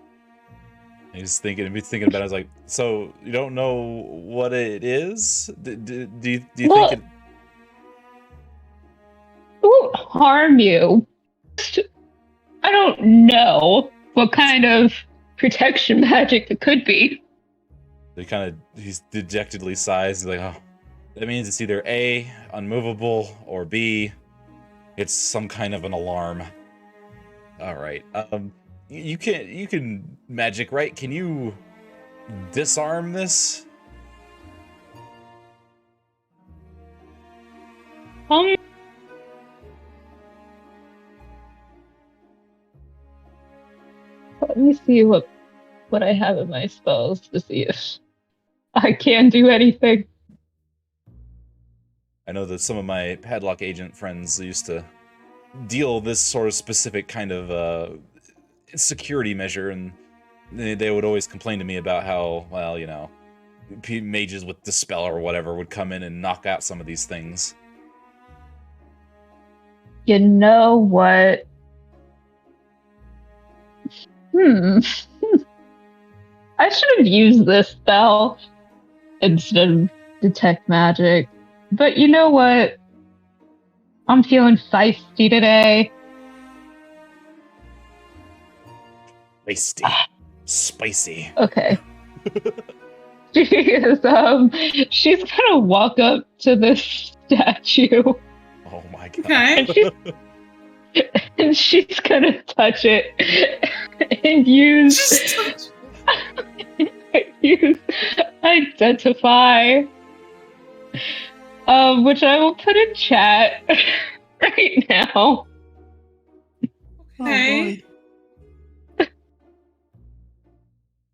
A: he's thinking about it. I was like, so you don't know what it is? Do you
E: Well,
A: think it...
E: It won't harm you. I don't know what kind of protection magic it could be.
A: He's dejectedly sighs. He's like, oh, that means it's either A, unmovable, or B, it's some kind of an alarm. All right. You can magic, right? Can you disarm this?
E: Let me see what I have in my spells to see if I can do anything.
A: I know that some of my padlock agent friends used to deal this sort of specific kind of security measure, and they would always complain to me about how, well, you know, mages with Dispel or whatever would come in and knock out some of these things.
E: You know what? I should have used this spell instead of detect magic. But you know what? I'm feeling feisty today.
A: Spicy.
E: Okay. She's gonna walk up to this statue.
A: Oh my god.
C: Okay.
E: And she's gonna touch it and use identify, which I will put in chat right now.
C: Okay.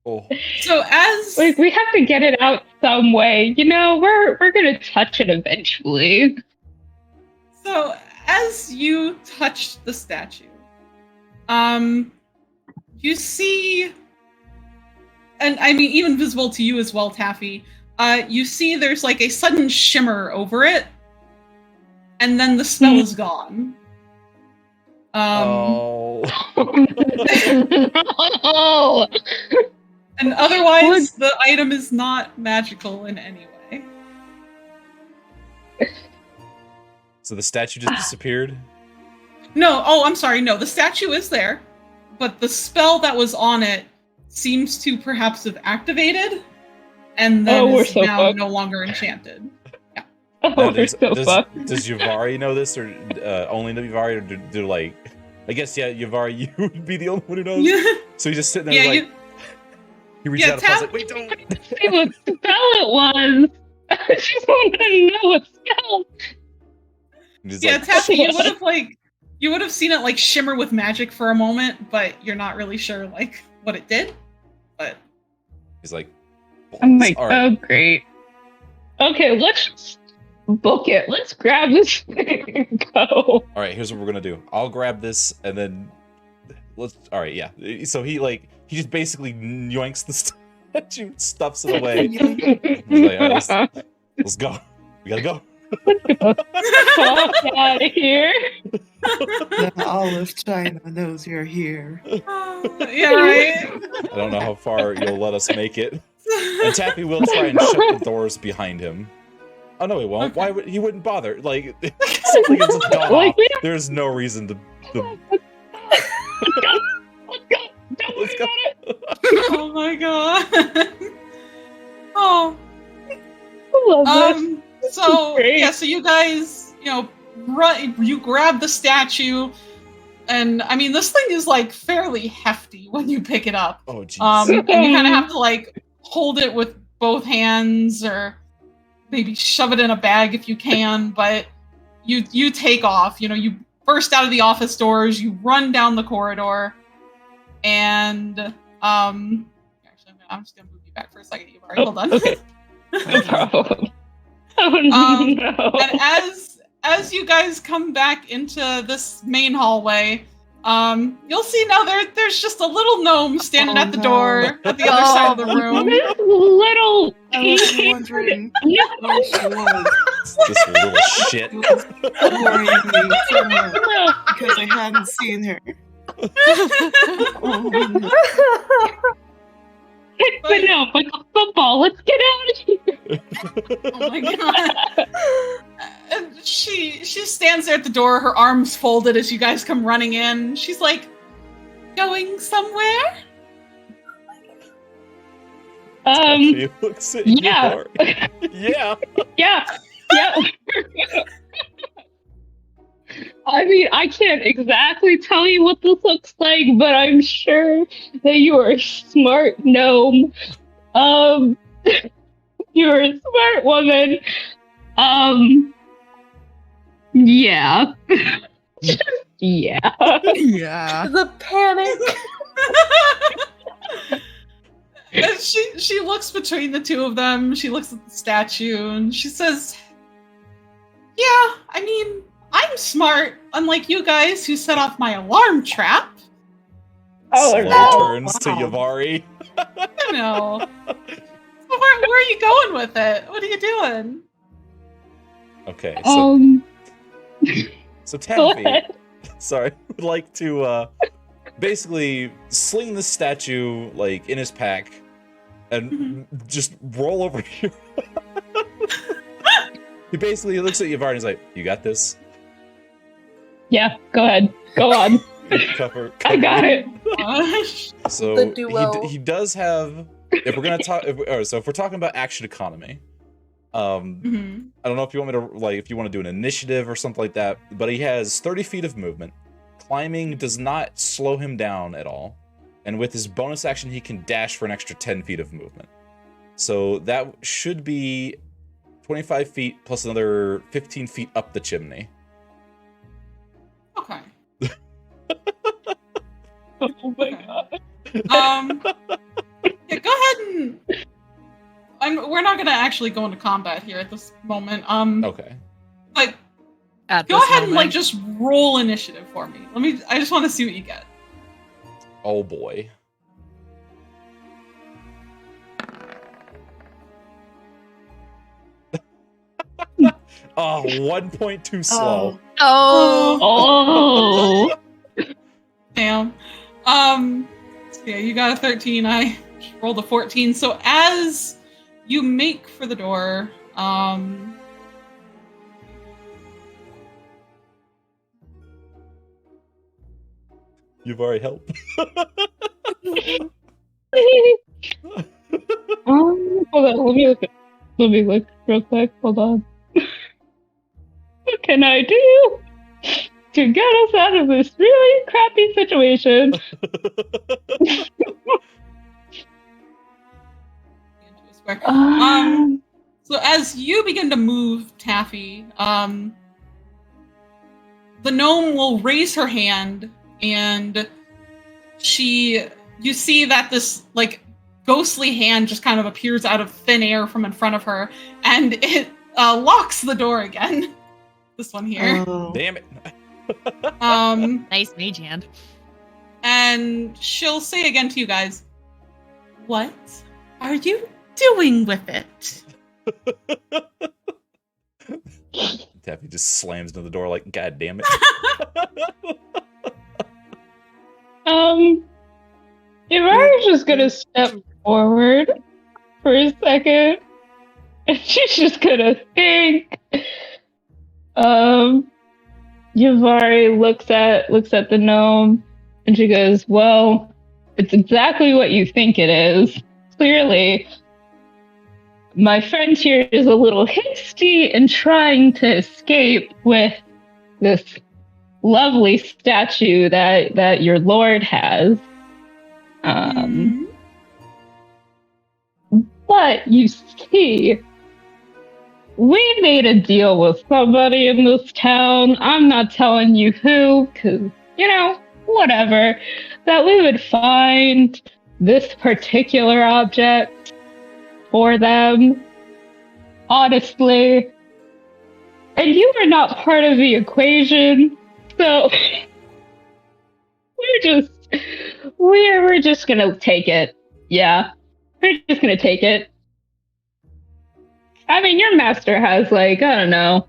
A: Oh.
C: So as
E: Like, we have to get it out some way. You know, we're gonna touch it eventually.
C: So as you touch the statue, you see, and I mean even visible to you as well, Taffy, you see there's like a sudden shimmer over it, and then the spell is gone.
A: Oh.
E: Oh.
C: And otherwise, the item is not magical in any way.
A: So the statue just disappeared?
C: No, I'm sorry, no, the statue is there, but the spell that was on it seems to perhaps have activated, and then is
E: so
C: now
E: fucked.
C: no longer enchanted. Yeah.
E: Oh, we're so fucked.
A: Does Yuvari know this, or only Yuvari, or do like I guess, yeah, Yavari, you would be the only one who knows. So he's just sitting there
C: Yeah,
A: like, he reaches out and
C: Tap-
A: like, wait, don't.
E: See what spell it was. I just wanted to know what spell.
A: And he's
C: Yeah,
A: like,
C: Taffy, you would have seen it like shimmer with magic for a moment, but you're not really sure like what it did. But
A: he's like,
E: I'm like,
A: all right.
E: oh great. Okay, let's book it. Let's grab this thing and go.
A: All right, here's what we're gonna do. I'll grab this and then let's. All right, yeah. So he just basically yoinks the statue, stuffs it away. He's like, all right, let's go. We gotta go.
E: Fuck out of here.
F: The olive China knows you're here.
C: yeah, right.
A: I don't know how far you'll let us make it. And Tappy will try and shut the doors behind him. Oh no, he won't.
C: Okay.
A: Why would he wouldn't bother? Like, it's like it's just gone
E: Like,
A: off. There's no reason to. Let's go.
C: Oh my god. Oh.
E: I love this.
C: So
E: Great.
C: yeah, so you guys, you grab the statue, and I mean this thing is like fairly hefty when you pick it up.
A: Oh jeez.
C: And you kind of have to like hold it with both hands, or maybe shove it in a bag if you can. But you take off. You burst out of the office doors. You run down the corridor, and actually, I'm just gonna move you back for a second. You've already hold on.
E: Okay. No problem. Oh no.
C: And as you guys come back into this main hallway, you'll see now there's just a little gnome standing at the door at the other side of the room.
E: This little
F: I was wondering where she was.
A: This little shit.
F: She was worrying me somewhere because I hadn't seen her. Oh, no.
E: But no, like a football. Let's get out of here.
C: Oh my god. And she stands there at the door, her arms folded as you guys come running in. She's like, going somewhere?
A: He looks at
E: yeah.
A: you. Yeah.
E: Yeah. I mean, I can't exactly tell you what this looks like, but I'm sure that you are a smart gnome. You're a smart woman. Yeah. Yeah.
D: Yeah.
B: The panic.
C: And she looks between the two of them. She looks at the statue and she says, yeah, I mean, I'm smart, unlike you guys who set off my alarm trap.
E: Oh,
A: Slow
E: no.
A: turns to Yavari.
C: I know. So where are you going with it? What are you doing?
A: Okay, so so
E: Go
A: Taffy,
E: ahead.
A: sorry, would like to basically sling the statue like in his pack and just roll over here. He basically looks at Yavari and he's like, "You got this."
E: Yeah, go ahead. Go on.
A: Cover.
E: I got it.
A: So
B: The duo.
A: he does have. If we're gonna talk, so if we're talking about action economy, I don't know if you want me to if you want to do an initiative or something like that, but he has 30 feet of movement. Climbing does not slow him down at all, and with his bonus action, he can dash for an extra 10 feet of movement. So that should be 25 feet plus another 15 feet up the chimney.
C: Okay.
E: Oh my god.
C: Yeah, go ahead and we're not gonna actually go into combat here at this moment.
A: Okay.
C: But
D: At
C: go
D: this
C: ahead and
D: moment.
C: just roll initiative for me. I just want to see what you get.
A: Oh boy. Oh, 1.2 slow.
D: Oh.
E: Oh.
C: Damn. So yeah, you got a 13. I rolled a 14. So as you make for the door,
A: You've already helped.
E: Hold on, let me look real quick. Hold on. What can I do? to get us out of this really crappy situation.
C: So as you begin to move, Taffy, the gnome will raise her hand, and you see that this like ghostly hand just kind of appears out of thin air from in front of her, and it locks the door again. This one here.
F: Oh.
A: Damn it.
D: Nice mage hand.
C: And she'll say again to you guys, "What are you doing with it?"
A: Taffy just slams into the door like, God damn it.
E: Ivara's just gonna step forward for a second, and she's just gonna think. Yavari looks at the gnome, and she goes, "Well, it's exactly what you think it is. Clearly, my friend here is a little hasty in trying to escape with this lovely statue that your lord has. But you see, we made a deal with somebody in this town. I'm not telling you who, because, whatever, that we would find this particular object for them, honestly. And you are not part of the equation, so we're just gonna take it. Yeah, we're just gonna take it. I mean, your master has, I don't know,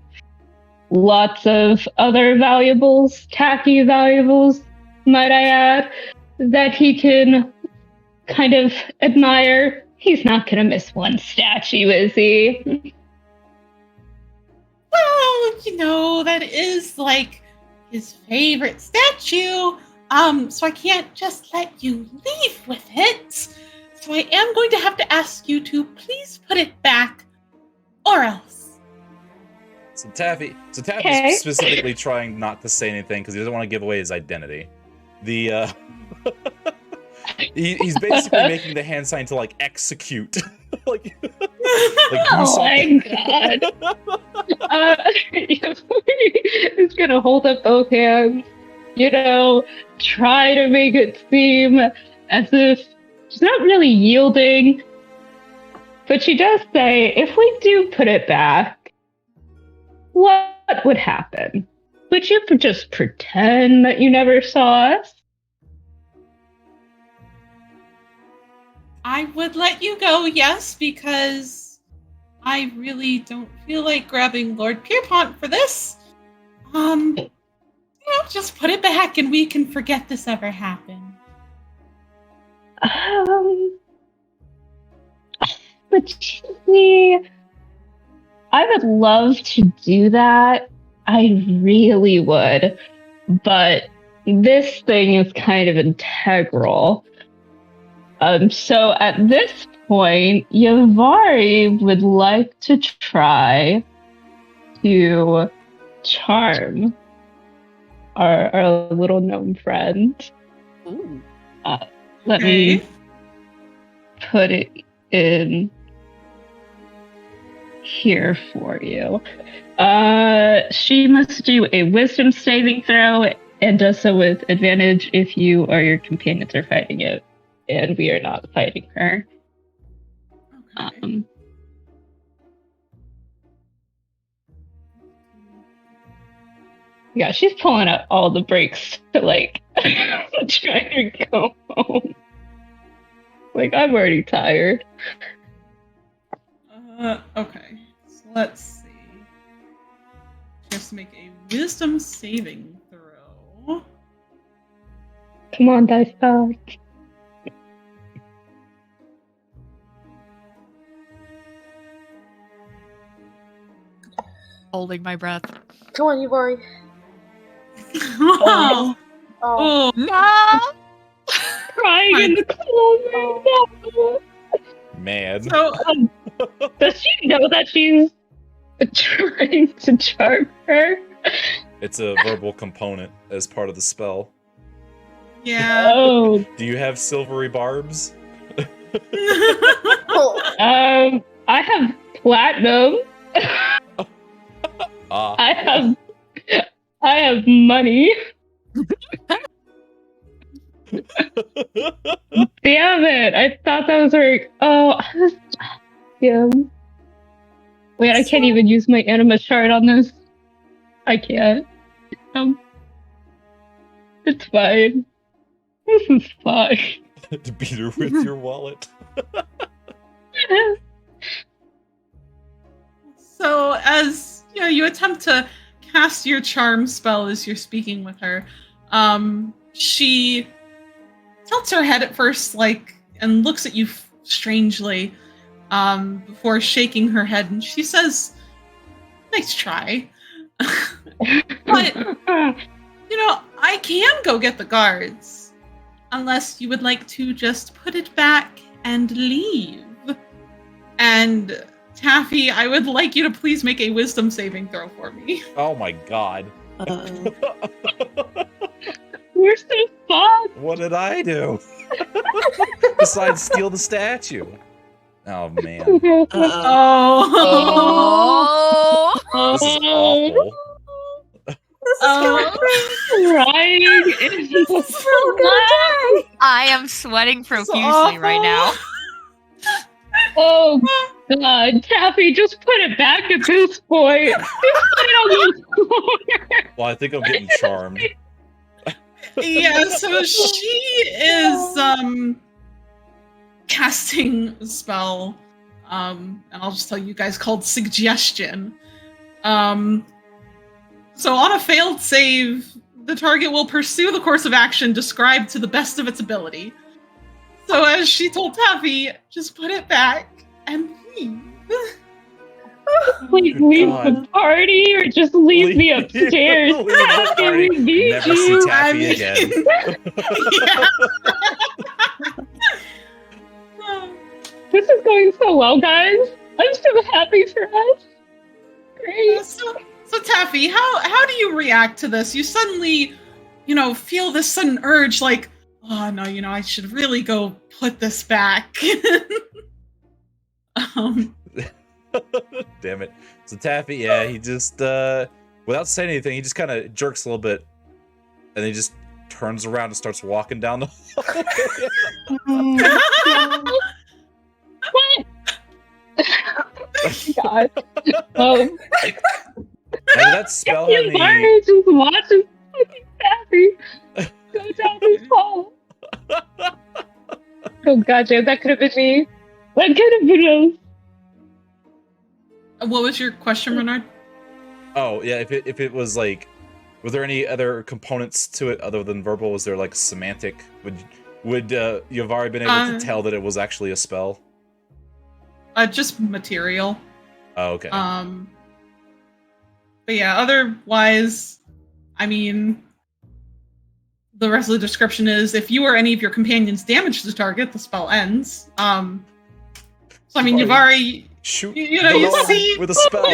E: lots of other valuables, tacky valuables, might I add, that he can kind of admire. He's not gonna miss one statue, is he?
C: Well, that is, his favorite statue. So I can't just let you leave with it. So I am going to have to ask you to please put it back, or else.
A: So Taffy's
E: Okay.
A: specifically trying not to say anything because he doesn't want to give away his identity. He's basically making the hand sign to execute, do
E: Oh
A: something.
E: my god! He's gonna hold up both hands, try to make it seem as if she's not really yielding. But she does say, if we do put it back, what would happen? Would you just pretend that you never saw us?
C: I would let you go, yes, because I really don't feel like grabbing Lord Pierpont for this. Just put it back and we can forget this ever happened.
E: But you see, I would love to do that. I really would. But this thing is kind of integral. So at this point, Yavari would like to try to charm our little gnome friend.
D: Ooh.
E: Let me put it in here for you. She must do a wisdom saving throw and does so with advantage if you or your companions are fighting it. And we are not fighting her.
C: Okay.
E: Yeah, she's pulling out all the brakes to try to go home. I'm already tired.
C: Okay. So let's see. Just make a wisdom saving throw.
E: Come on, dice god.
D: Holding my breath.
B: Come on, Yubari.
C: Oh.
B: Oh,
D: No!
E: Crying in the corner.
A: Man.
C: So,
E: Does she know that she's trying to charm her?
A: It's a verbal component as part of the spell.
C: Yeah.
E: Oh,
A: Do you have silvery barbs?
B: Oh,
E: I have platinum.
A: Ah.
E: I have money. Damn it! I thought that was right. Oh, yeah. Wait, I can't even use my anima shard on this. I can't. It's fine. This is fine.
A: To beat her with your wallet.
C: So as you attempt to cast your charm spell as you're speaking with her, she tilts her head at first, and looks at you strangely, before shaking her head, and she says, "Nice try, but I can go get the guards, unless you would like to just put it back and leave." And Taffy, I would like you to please make a wisdom saving throw for me.
A: Oh my god.
E: We're so fun.
A: What did I do? Besides steal the statue. Oh man.
C: Oh.
D: Oh.
A: This is awful.
E: Crying in the
D: I am sweating profusely right now.
E: Oh god, Taffy, just put it back at this point. Just put it on the floor.
A: Well, I think I'm getting charmed.
C: Yeah, so she is casting a spell, and I'll just tell you guys, called Suggestion. So on a failed save, the target will pursue the course of action described to the best of its ability. So as she told Taffy, just put it back and leave.
E: Like, leave the party or just leave me upstairs.
A: Leave the party.
E: We need
A: Never see
E: you.
A: Taffy again.
E: This is going so well, guys. I'm so happy for us. Great.
C: So Taffy, how do you react to this? You suddenly, feel this sudden urge, like, oh no, I should really go put this back.
A: Damn it. So Taffy, yeah, he just without saying anything, he just kind of jerks a little bit, and then he just turns around and starts walking down the hallway.
E: What? God. And
A: that spell had the
E: Mario just watching fucking Taffy go down this hall. Oh god, damn, that could have been me. That could have been us.
C: What was your question, Bernard?
A: Oh yeah, if it was like, were there any other components to it other than verbal? Was there like semantic? Would Yavari been able to tell that it was actually a spell?
C: Just material.
A: Oh, okay.
C: But yeah, otherwise, I mean, the rest of the description is, if you or any of your companions damage the target, the spell ends. So I mean, Yavari,
A: shoot,
C: you see
A: with a spell.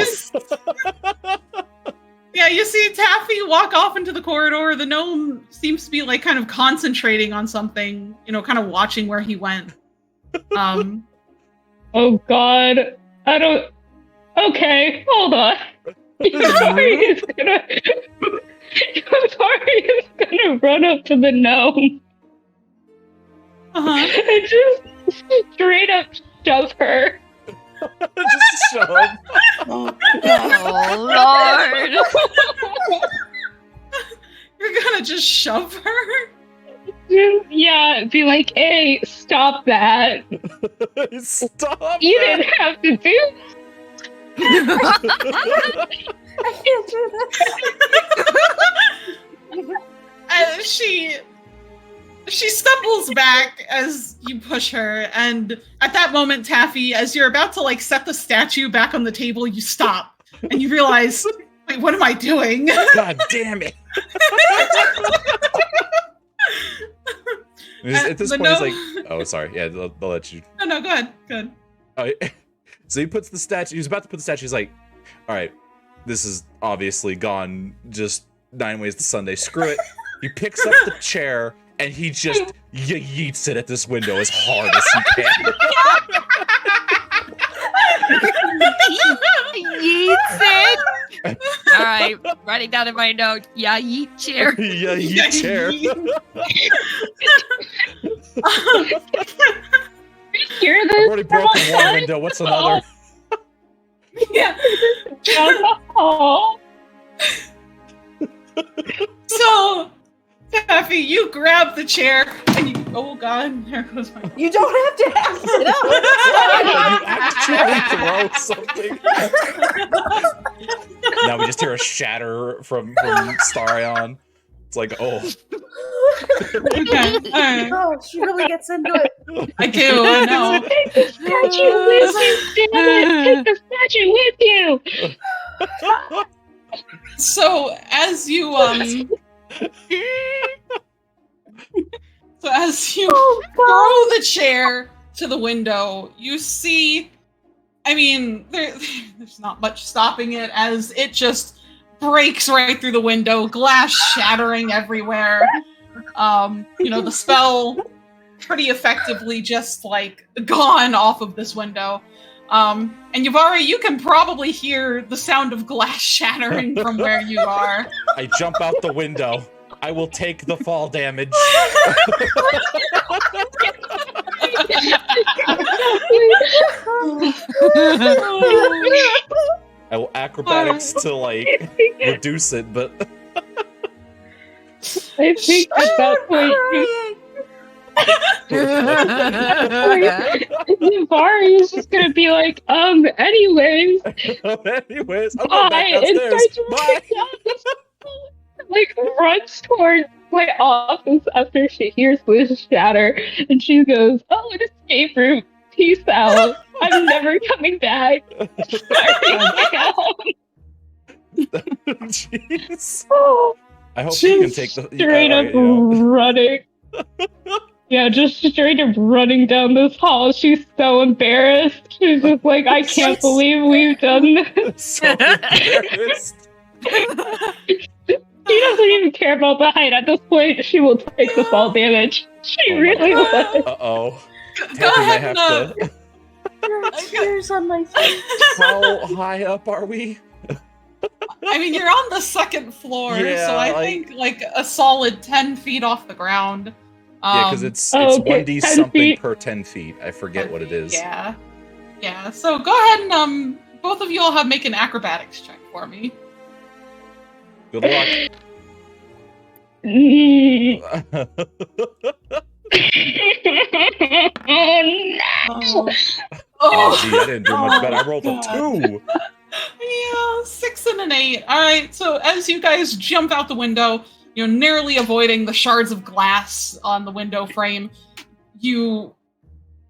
C: Yeah, you see Taffy walk off into the corridor. The gnome seems to be like kind of concentrating on something, kind of watching where he went.
E: Oh god, I don't. Okay, hold on. Yavari is gonna run up to the gnome and just straight up shove her.
A: Just shove.
F: Oh, God.
D: Oh Lord!
C: You're gonna just shove her?
E: Yeah, be like, hey, stop that.
A: Stop!
E: You
A: that.
E: didn't have to do
B: I can't do that.
C: And she stumbles back as you push her, and at that moment, Taffy, as you're about to like set the statue back on the table, you stop and you realize, wait, what am I doing?
A: God damn it! At this point, he's like, "Oh, sorry. Yeah, they'll let you."
C: No, go ahead. Good.
A: So he puts the statue. He's about to put the statue. He's like, "All right, this is obviously gone just 9 Ways to Sunday. Screw it. He picks up the chair and he just yeets it at this window as hard as he can.
D: Yeets it. All right, writing down in my note. Yeah, yeet chair.
A: Yeah, yeet chair.
E: Hear
A: I've
E: this?
A: already broken one window. What's another?
C: Yeah.
E: Down the hall.
C: So, Taffy, you grab the chair and you. Oh God, there goes my.
B: You don't have to ask it up.
A: You actually throw something. Now we just hear a shatter from Starion. It's like, oh.
C: Okay, alright.
B: Oh, she really gets into it.
C: I do, I know.
E: Take the statue with you, damn it! Take the statue with you!
C: So as you throw the chair to the window, you see, I mean, there's not much stopping it as it just breaks right through the window, glass shattering everywhere. The spell pretty effectively just like gone off of this window. And Yavari, you can probably hear the sound of glass shattering from where you are.
A: I jump out the window. I will take the fall damage. I will acrobatics to like reduce it, but
E: I think at that point, Yavari is just gonna be like, anyways,
A: anyways, I'm going back
E: and
A: downstairs.
E: starts
A: Bye.
E: running down the like runs towards my office after she hears this shatter, and she goes, "Oh, an escape room. Peace out. I'm never coming back."
A: Jeez.
E: Oh,
A: I hope you can take the
E: straight up running. Yeah, just straight up running down this hall. She's so embarrassed. She's just like, I can't believe we've done this.
A: So embarrassed.
E: She doesn't even care about the height. At this point, she will take the fall damage. She really will.
A: Uh-oh.
C: Go ahead and
B: There are tears on my face.
A: How high up are we?
C: I mean, you're on the second floor,
A: Yeah,
C: so I think like a solid 10 feet off the ground.
A: Yeah, because it's
E: okay,
A: 1d
E: 10
A: something
E: feet.
A: per 10 feet. I forget what it is.
C: Yeah. Yeah, so go ahead and both of you all make an acrobatics check for me.
A: Good luck.
E: Oh
A: Oh, gee, I didn't do much better. I rolled a 2.
C: Yeah, 6 and an 8. Alright, so as you guys jump out the window, you're narrowly avoiding the shards of glass on the window frame. You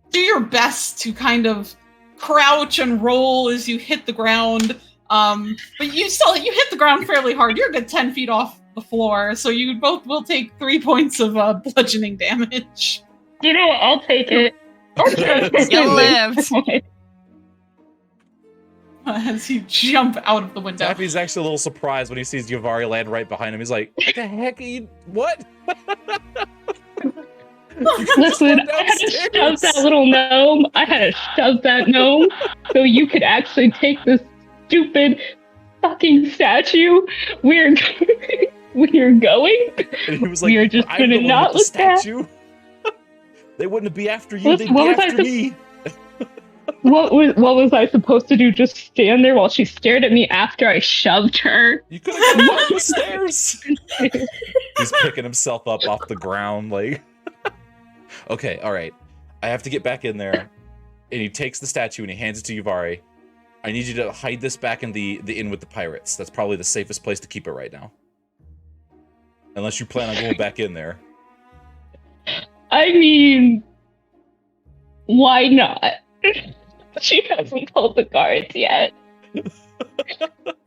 C: do your best to kind of crouch and roll as you hit the ground. But you hit the ground fairly hard. You're a good 10 feet off the floor, so you both will take 3 points of bludgeoning damage.
E: You know what? I'll take it.
D: You lived.
C: As you jump out of the window.
A: Taffy's actually a little surprised when he sees Yavari land right behind him. He's like, what the heck are you... What?
E: Listen, I had to shove that little gnome. I had to shove that gnome so you could actually take this stupid fucking statue. We're going.
A: And he was like,
E: We are just
A: I'm
E: gonna
A: the one
E: not
A: with the
E: look back.
A: statue. They wouldn't be after you.
E: Listen,
A: They'd be
E: what was I
A: after me.
E: What was I supposed to do? Just stand there while she stared at me after I shoved her?
A: You could have gone up the stairs. He's picking himself up off the ground, like. Okay, all right. I have to get back in there. And he takes the statue and he hands it to Yavari. I need you to hide this back in the inn with the pirates. That's probably the safest place to keep it right now. Unless you plan on going back in there.
E: I mean, why not? She hasn't told the guards yet.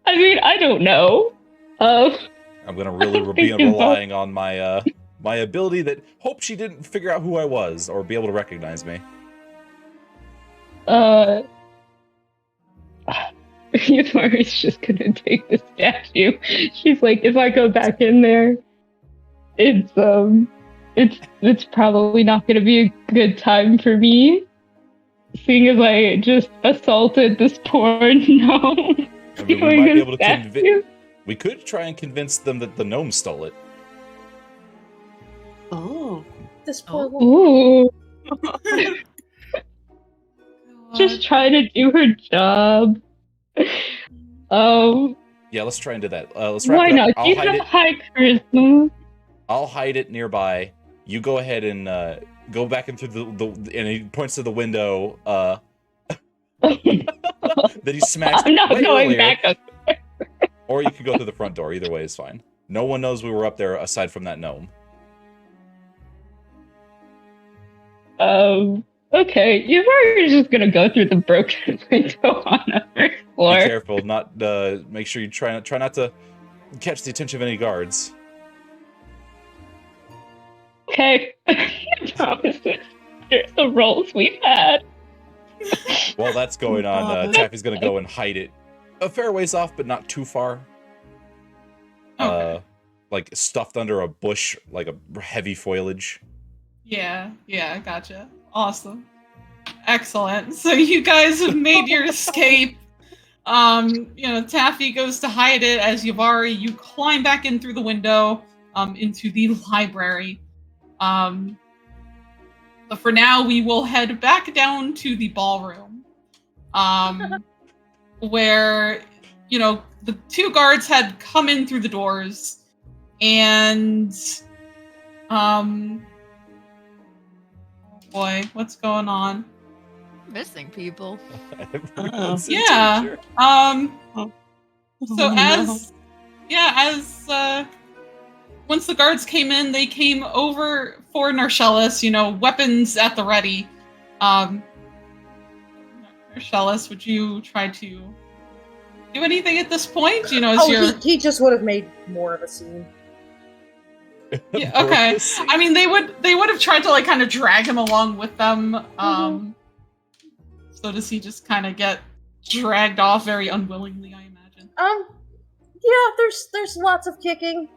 E: I mean, I don't know.
A: I'm gonna really be relying on my my ability that hope she didn't figure out who I was or be able to recognize me.
E: Yamari's just gonna take the statue. She's like, if I go back in there, it's probably not gonna be a good time for me. Seeing as I just assaulted this poor gnome.
A: I mean, we might be able to convince. We could try and convince them that the gnome stole it.
F: Oh.
B: This poor woman.
E: Ooh. Just trying to do her job.
A: Yeah, let's try and do that. Let's wrap
E: Why
A: it up.
E: not? You have high charisma.
A: I'll hide it nearby. You go ahead and go back in through the and he points to the window. That he smashed.
E: I'm not
A: way
E: going
A: earlier.
E: back up.
A: Or you could go through the front door. Either way is fine. No one knows we were up there aside from that gnome.
E: Okay. Yamari's just gonna go through the broken window on the first floor.
A: Be careful. Not make sure you try not to catch the attention of any guards.
E: Okay. I promise it's the rolls we've had.
A: While that's going on, Taffy's gonna go and hide it a fair ways off, but not too far.
C: Okay.
A: Like stuffed under a bush, like a heavy foliage.
C: Yeah, gotcha. Awesome. Excellent. So you guys have made your escape. Taffy goes to hide it as Yavari. You climb back in through the window into the library. But for now, we will head back down to the ballroom, where, the two guards had come in through the doors, and, oh boy, what's going on?
D: Missing people.
C: Yeah. Once the guards came in, they came over for Narcellis, weapons at the ready. Narcellis, would you try to do anything at this point?
B: He just would have made more of a scene.
C: Yeah, okay. I mean, they would have tried to kind of drag him along with them. So does he just kind of get dragged off very unwillingly, I imagine?
B: Yeah, there's lots of kicking.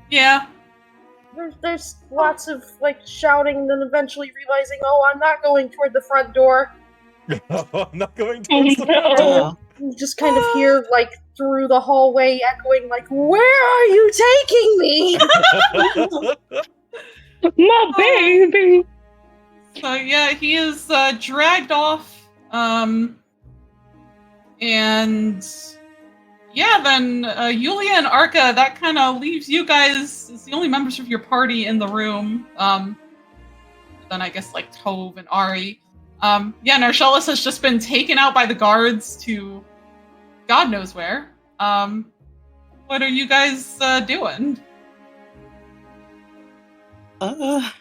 C: Yeah.
B: There's lots of shouting, and then eventually realizing, oh, I'm not going toward the front door.
A: I'm not going towards the front
E: No.
A: door.
B: You just kind of hear through the hallway echoing where are you taking me?
E: My baby.
C: So yeah, he is dragged off. And yeah, then Yulia and Arca, that kind of leaves you guys as the only members of your party in the room. Then I guess Tove and Ari. Narcellis has just been taken out by the guards to God knows where. What are you guys doing?
D: I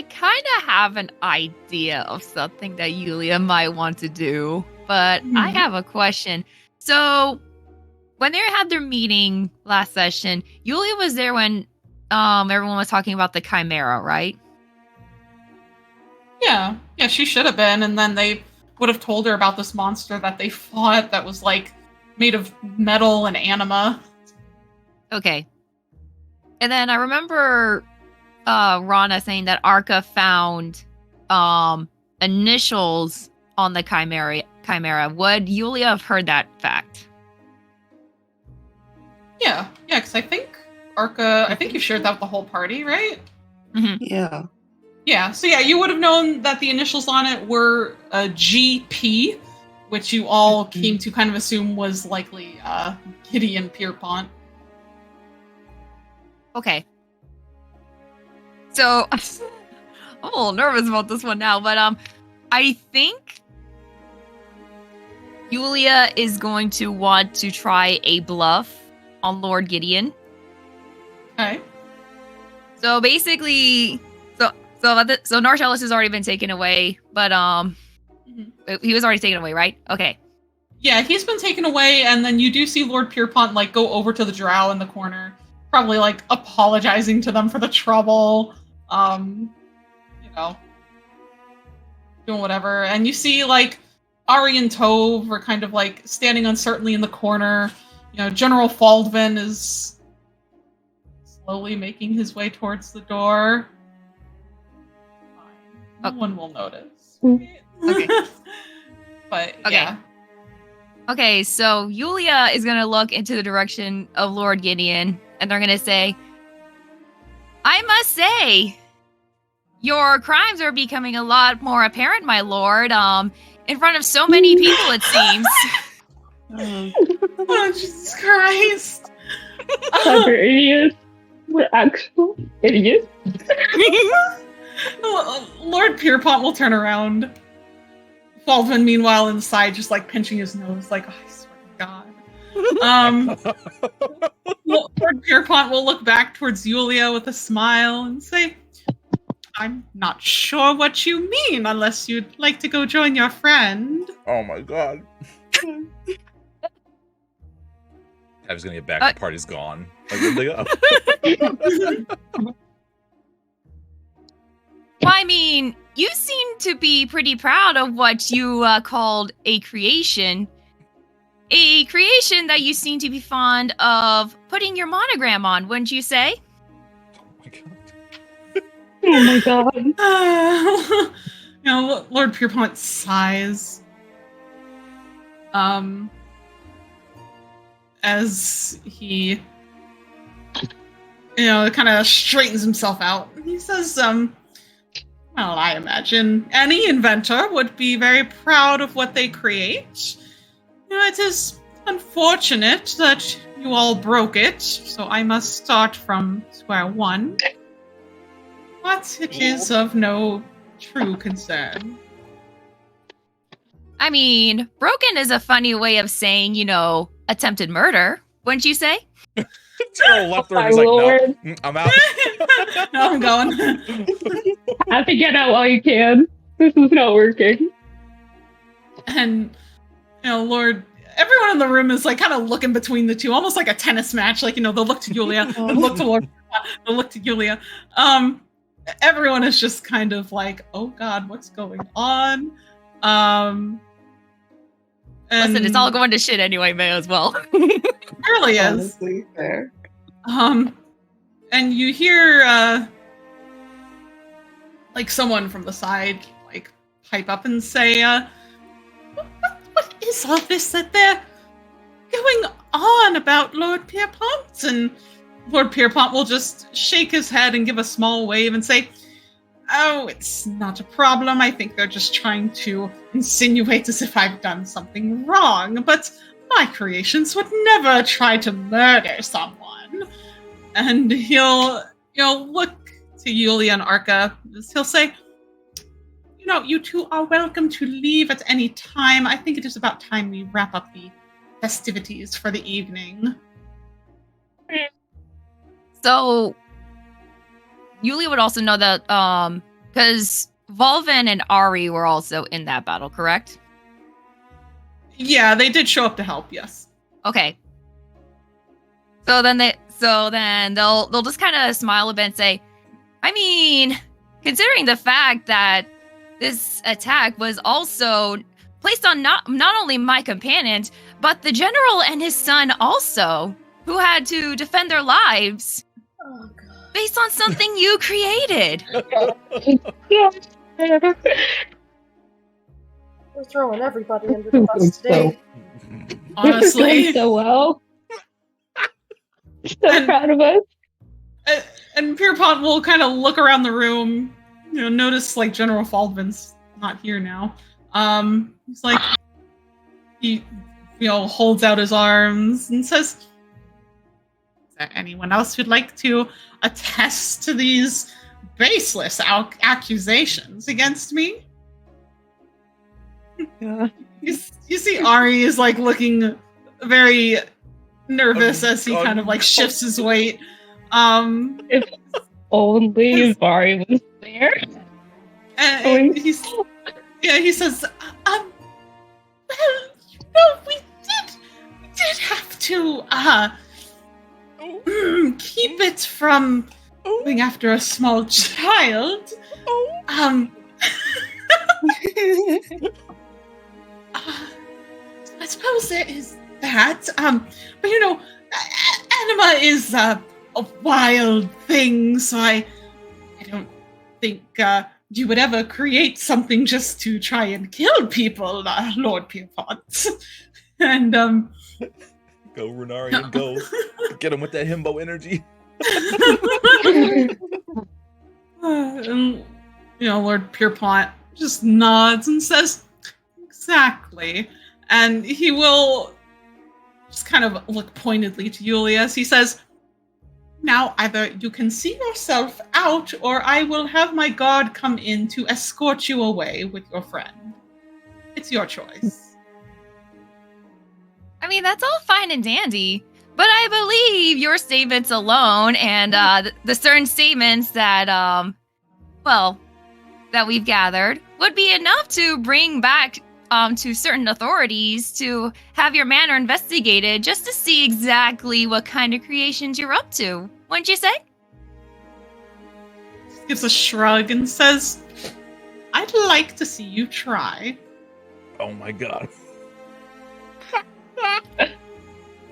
D: kind of have an idea of something that Yulia might want to do, but I have a question. So, when they had their meeting last session, Yulia was there when everyone was talking about the Chimera, right?
C: Yeah, she should have been, and then they would have told her about this monster that they fought that was made of metal and anima. Okay.
D: And then I remember Rana saying that Arca found initials on the Chimera. Would Yulia have heard that fact?
C: Yeah, because I think Arca, I think you shared that with the whole party, right?
D: Mm-hmm.
F: Yeah.
C: Yeah, so yeah, you would have known that the initials on it were GP, which you all came to kind of assume was likely Gideon Pierpont.
D: Okay. So, I'm a little nervous about this one now, but I think Yulia is going to want to try a bluff on Lord Gideon.
C: Okay.
D: So basically, so Narcellis has already been taken away, but he was already taken away, right? Okay.
C: Yeah, he's been taken away, and then you do see Lord Pierpont go over to the drow in the corner, probably apologizing to them for the trouble. doing whatever, and you see like Ari and Tove are kind of like standing uncertainly in the corner. General Faldvin is slowly making his way towards the door. No one will notice.
D: Okay.
C: But
D: Okay.
C: yeah.
D: Okay, so Yulia is gonna look into the direction of Lord Gideon, and they're gonna say, I must say, your crimes are becoming a lot more apparent, my lord. In front of so many people, it seems.
C: Oh, Jesus Christ.
E: Clever idiots. We're actual idiots.
C: Lord Pierpont will turn around. Baldwin, meanwhile, inside, just like pinching his nose, like, oh, I swear to God. Lord Pierpont will look back towards Yulia with a smile and say, I'm not sure what you mean, unless you'd like to go join your friend.
A: Oh my god. I was gonna get back. The party's gone. Like, where'd they go?
D: Well, I mean, you seem to be pretty proud of what you called a creation. A creation that you seem to be fond of putting your monogram on, wouldn't you say?
E: Oh my god.
C: Lord Pierpont sighs. As he, kind of straightens himself out. He says, well, I imagine any inventor would be very proud of what they create. It is unfortunate that you all broke it, so I must start from square one. But it is of no true concern.
D: I mean, broken is a funny way of saying, attempted murder, wouldn't you say?
A: General Lefthorn is like, no, I'm out.
C: No, I'm going.
E: Have to get out while you can. This is not working.
C: And, Lord, everyone in the room is like kind of looking between the two, almost like a tennis match. Like, they'll look to Yulia, they'll look to Lord, they'll look to Yulia. Everyone is just kind of like, oh God, what's going on?
D: Listen, it's all going to shit anyway, may as well.
C: It really is.
F: Honestly, fair.
C: And you hear, like someone from the side, like pipe up and say, what is all this that they're going on about Lord Pierpont? And Lord Pierpont will just shake his head and give a small wave and say, oh, it's not a problem. I think they're just trying to insinuate as if I've done something wrong. But my creations would never try to murder someone. And he'll look to Yulia and Arca. He'll say, you two are welcome to leave at any time. I think it is about time we wrap up the festivities for the evening.
D: So, Yulia would also know that, because Volvin and Ari were also in that battle, correct?
C: Yeah, they did show up to help, yes.
D: Okay. So then they'll just kind of smile a bit and say, I mean, considering the fact that this attack was also placed on not only my companions, but the general and his son also, who had to defend their lives.
B: Oh, God.
D: Based on something you created.
B: We're throwing everybody under the bus today.
C: Honestly.
E: So well. So proud of us.
C: And Pierpont will kind of look around the room, notice like General Faldvin's not here now. He's like, he holds out his arms and says, is there anyone else who'd like to attest to these baseless accusations against me?
F: Yeah.
C: You see Ari is like looking very nervous as he kind of like shifts his weight.
E: If only Vari was there.
C: And he says, well, we did have to keep it from going after a small child. I suppose there is that. But anima is a wild thing, so I don't think you would ever create something just to try and kill people, Lord Pierpont. And
A: Go, Runarian, go. Get him with that himbo energy.
C: Lord Pierpont just nods and says, exactly. And he will just kind of look pointedly to Yulia as he says, now either you can see yourself out, or I will have my guard come in to escort you away with your friend. It's your choice.
D: I mean, that's all fine and dandy, but I believe your statements alone and the certain statements that, that we've gathered would be enough to bring back to certain authorities to have your manor investigated just to see exactly what kind of creations you're up to. Wouldn't you say?
C: Gives a shrug and says, I'd like to see you try.
A: Oh my god.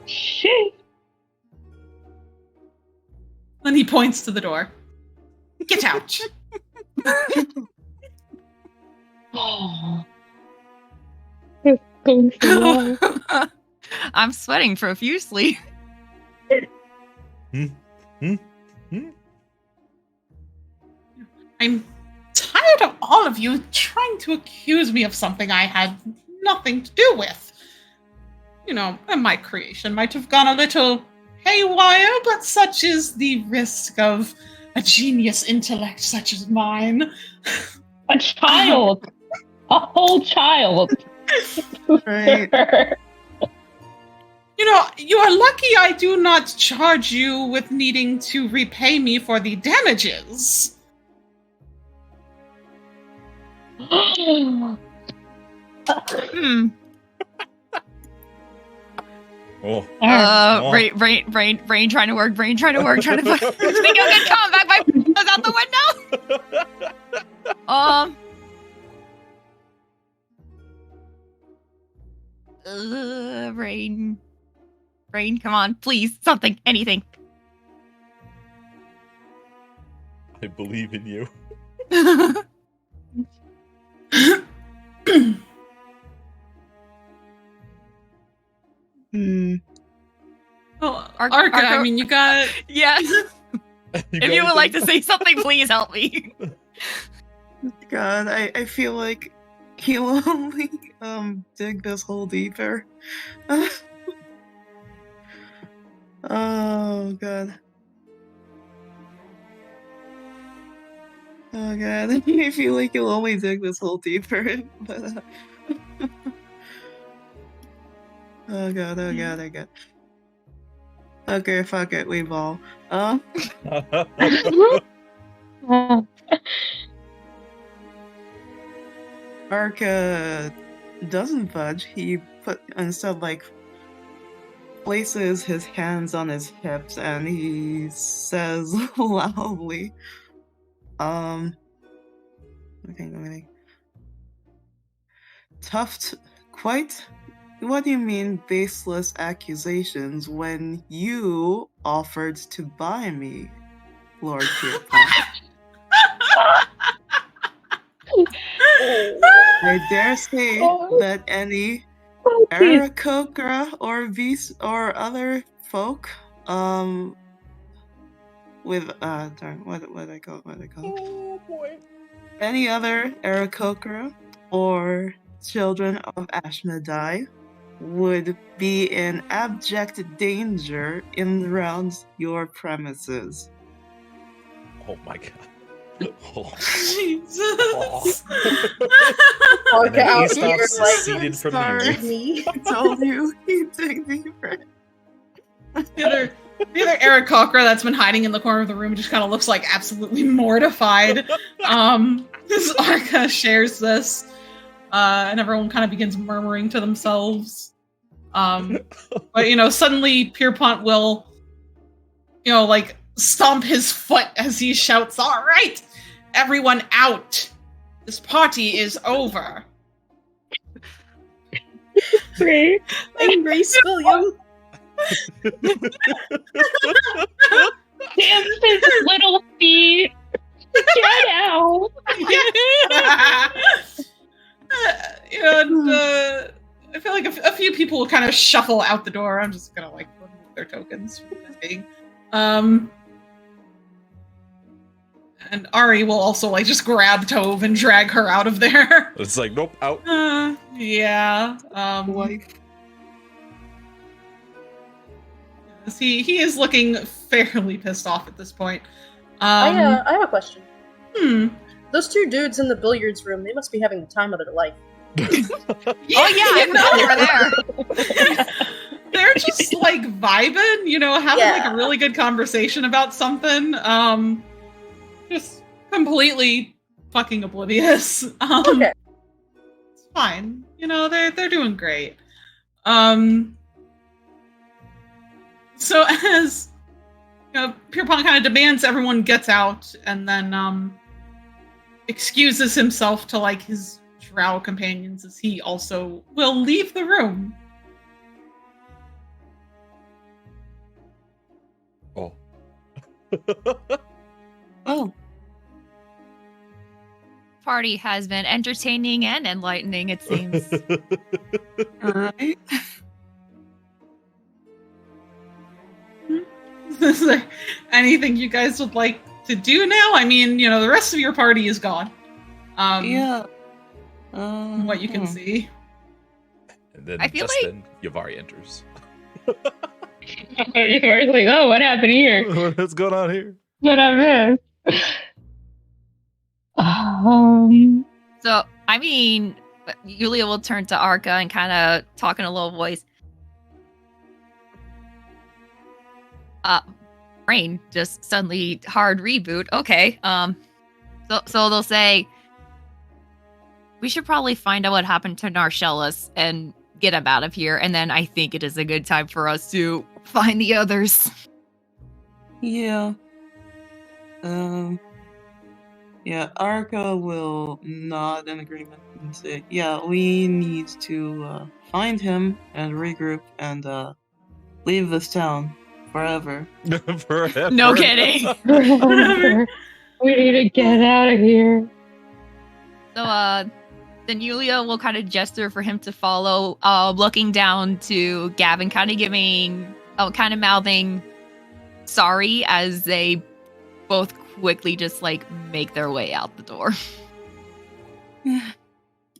E: Shit.
C: Then he points to the door. Get out.
E: Oh. It's going so well.
D: I'm sweating profusely.
C: I'm tired of all of you trying to accuse me of something I had nothing to do with. And my creation might have gone a little haywire, but such is the risk of a genius intellect such as mine.
E: A child. A whole child.
F: Right.
C: You are lucky I do not charge you with needing to repay me for the damages.
D: Hmm.
A: Oh.
D: Brain trying to work, trying to think I'm gonna come back, my was out the window. Brain, come on, please, something, anything.
A: I believe in you.
C: Oh, Arca, I mean, you got...
D: Yeah. If you would like to say something, please help me.
F: God, I feel like he will only dig this hole deeper. Oh god. Oh god, I feel like he'll only dig this hole deeper. But, oh god. Okay, fuck it, we ball. Arca doesn't budge. He places his hands on his hips and he says loudly, quite. What do you mean baseless accusations when you offered to buy me, Lord Pierpont? I dare say that any Aarakocra or other folk, with what I call?
A: Oh boy.
F: Any other Aarakocra or children of Ashmedai would be in abject danger in around your premises.
A: Oh my god. Oh.
C: Jesus.
B: Arca
A: And then he
B: out
A: stops
B: here,
A: seceded from
F: sorry.
A: you.
B: me.
F: I told you he'd dig deeper.
C: The other Aarakocra that's been hiding in the corner of the room just kind of looks like absolutely mortified. As Arca shares this, and everyone kind of begins murmuring to themselves. But suddenly Pierpont will, stomp his foot as he shouts, "All right, everyone out!" This party is over.
E: Great.
B: Grace William.
E: Damn his little feet. Get out.
C: And I feel like a few people will kind of shuffle out the door. I'm just gonna like remove their tokens for the thing. And Ari will also like just grab Tove and drag her out of there.
A: It's like, nope, out.
C: Yeah.
F: Wife.
C: He is looking fairly pissed off at this point.
B: I have a question.
C: Hmm.
B: Those two dudes in the billiards room, they must be having the time of their life.
D: Oh yeah, I forgot they were there.
C: They're just like vibing, you know, having like
B: Yeah.
C: a really good conversation about something. Just completely fucking oblivious.
B: Okay.
C: It's fine. You know, they're doing great. So as you know, Pierpont kind of demands everyone gets out and then excuses himself to like his drow companions as he also will leave the room.
A: Oh.
F: Oh,
D: Party has been entertaining and enlightening, it seems.
F: alright.
C: Is there anything you guys would like to do now? I mean, you know, the rest of your party is gone.
F: Yeah.
C: from what you can see.
A: And then
D: I feel
A: just
D: like-
A: then Yavari enters.
E: You're like, oh, what happened here?
A: What's going on here?
E: What I missed?
D: So, I mean, Yulia will turn to Arca and kind of talk in a low voice. Brain just suddenly hard reboot. Okay. So they'll say, we should probably find out what happened to Narcellus and get him out of here. And then I think it is a good time for us to find the others.
F: Yeah. Yeah, Arca will nod in agreement and say, yeah, we need to find him and regroup and leave this town forever.
A: Forever.
D: No kidding.
E: We need to get out of here.
D: So, then Yulia will kind of gesture for him to follow, looking down to Gavin, kind of mouthing sorry as they both quickly just like make their way out the door.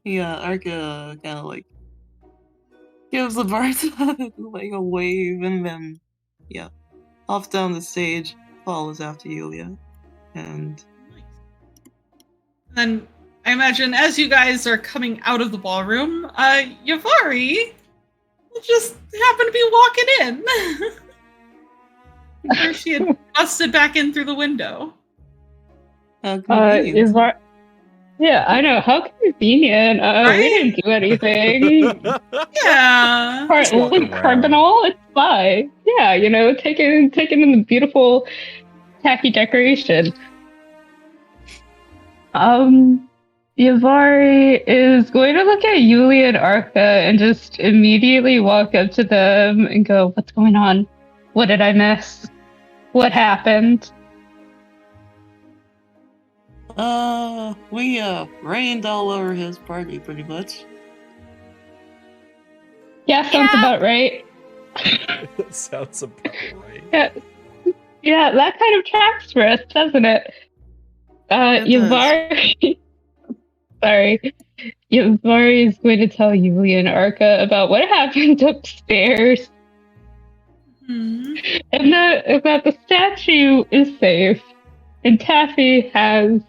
F: Yeah, Arca kind of like gives the bartender like a wave and then, yeah, off down the stage, follows after Yulia. And
C: Then I imagine as you guys are coming out of the ballroom, Yavari will just happen to be walking in. Where she had busted back in through the window.
F: how convenient.
E: Yeah, I know. How convenient.
C: Right?
E: We didn't do anything.
C: Yeah.
A: Just walking around.
E: Cardinal, it's fine. Yeah, you know, taking in the beautiful tacky decoration. Yavari is going to look at Yulia and Arca and just immediately walk up to them and go, "What's going on? What did I miss? What happened?"
F: We rained all over his party pretty much.
E: Yeah, sounds
D: Yeah.
E: about right.
A: That sounds about right.
E: Yeah, that kind of tracks for us, doesn't it?
F: It does.
E: Yavari. Sorry. Yavari is going to tell Yulia and Arca about what happened upstairs
C: Hmm.
E: and that the statue is safe and Taffy has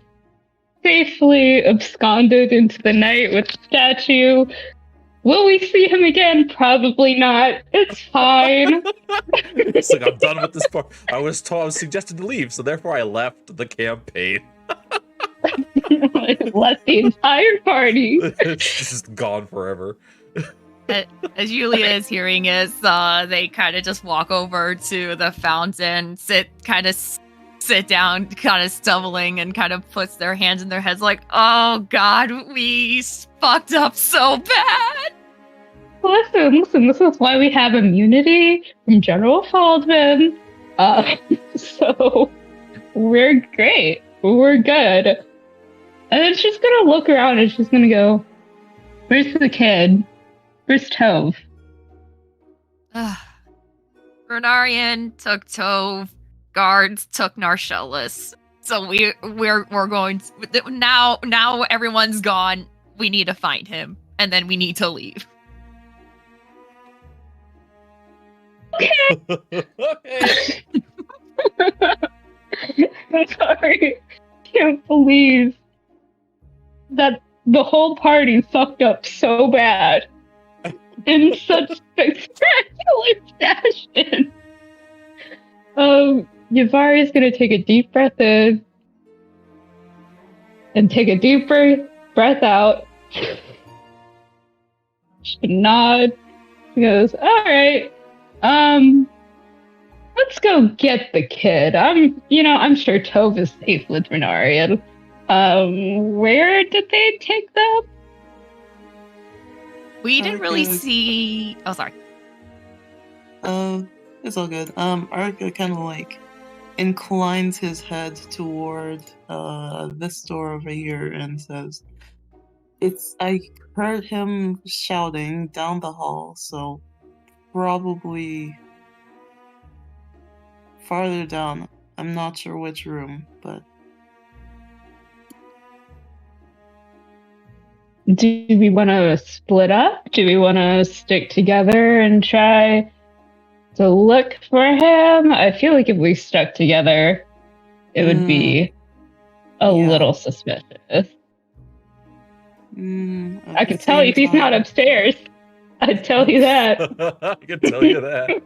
E: safely absconded into the night with the statue. Will we see him again? Probably not. It's fine.
A: It's like, I'm done with this part. I was suggested to leave, so therefore I left the campaign.
E: Left the entire party.
A: It's just gone forever.
D: As Yulia is hearing it, they kind of just walk over to the fountain, sit kind of sit down, kind of stumbling, and kind of puts their hands in their heads like, oh God, we fucked up so bad.
E: Listen, this is why we have immunity from General Faldman. So we're great. We're good. And then she's gonna look around and she's gonna go, where's the kid? Where's Tove?
D: Renarian took Tove, guards took Narshellus. So we're going to, now everyone's gone. We need to find him, and then we need to leave.
E: Okay. I'm sorry. Can't believe that the whole party fucked up so bad in such spectacular fashion. Yavari is gonna take a deep breath in and take a deep breath out. She nod. She goes, all right. Let's go get the kid. I'm sure Tove is safe with Renarian. Where did they take them?
D: We didn't really see. Oh, sorry.
F: It's all good. Arca kind of like inclines his head toward this door over here and says, I heard him shouting down the hall, so probably farther down. I'm not sure which room, but
E: do we want to split up? Do we want to stick together and try to look for him? I feel like if we stuck together, it would be a little suspicious. I can tell you he's not upstairs. I'd tell you that.
A: I can tell you that.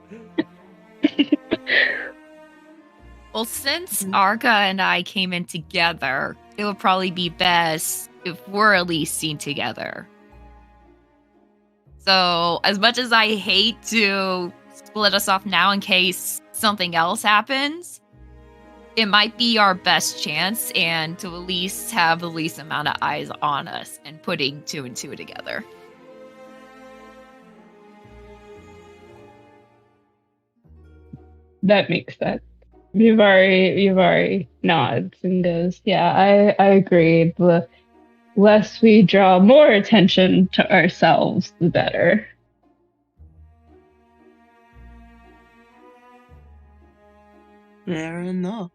D: Well, since Arca and I came in together, it would probably be best if we're at least seen together. So, as much as I hate to split us off now in case something else happens, it might be our best chance and to at least have the least amount of eyes on us and putting two and two together.
E: That makes sense. Yuvari nods and goes, yeah, I agree. The less we draw more attention to ourselves, the better.
F: Fair enough.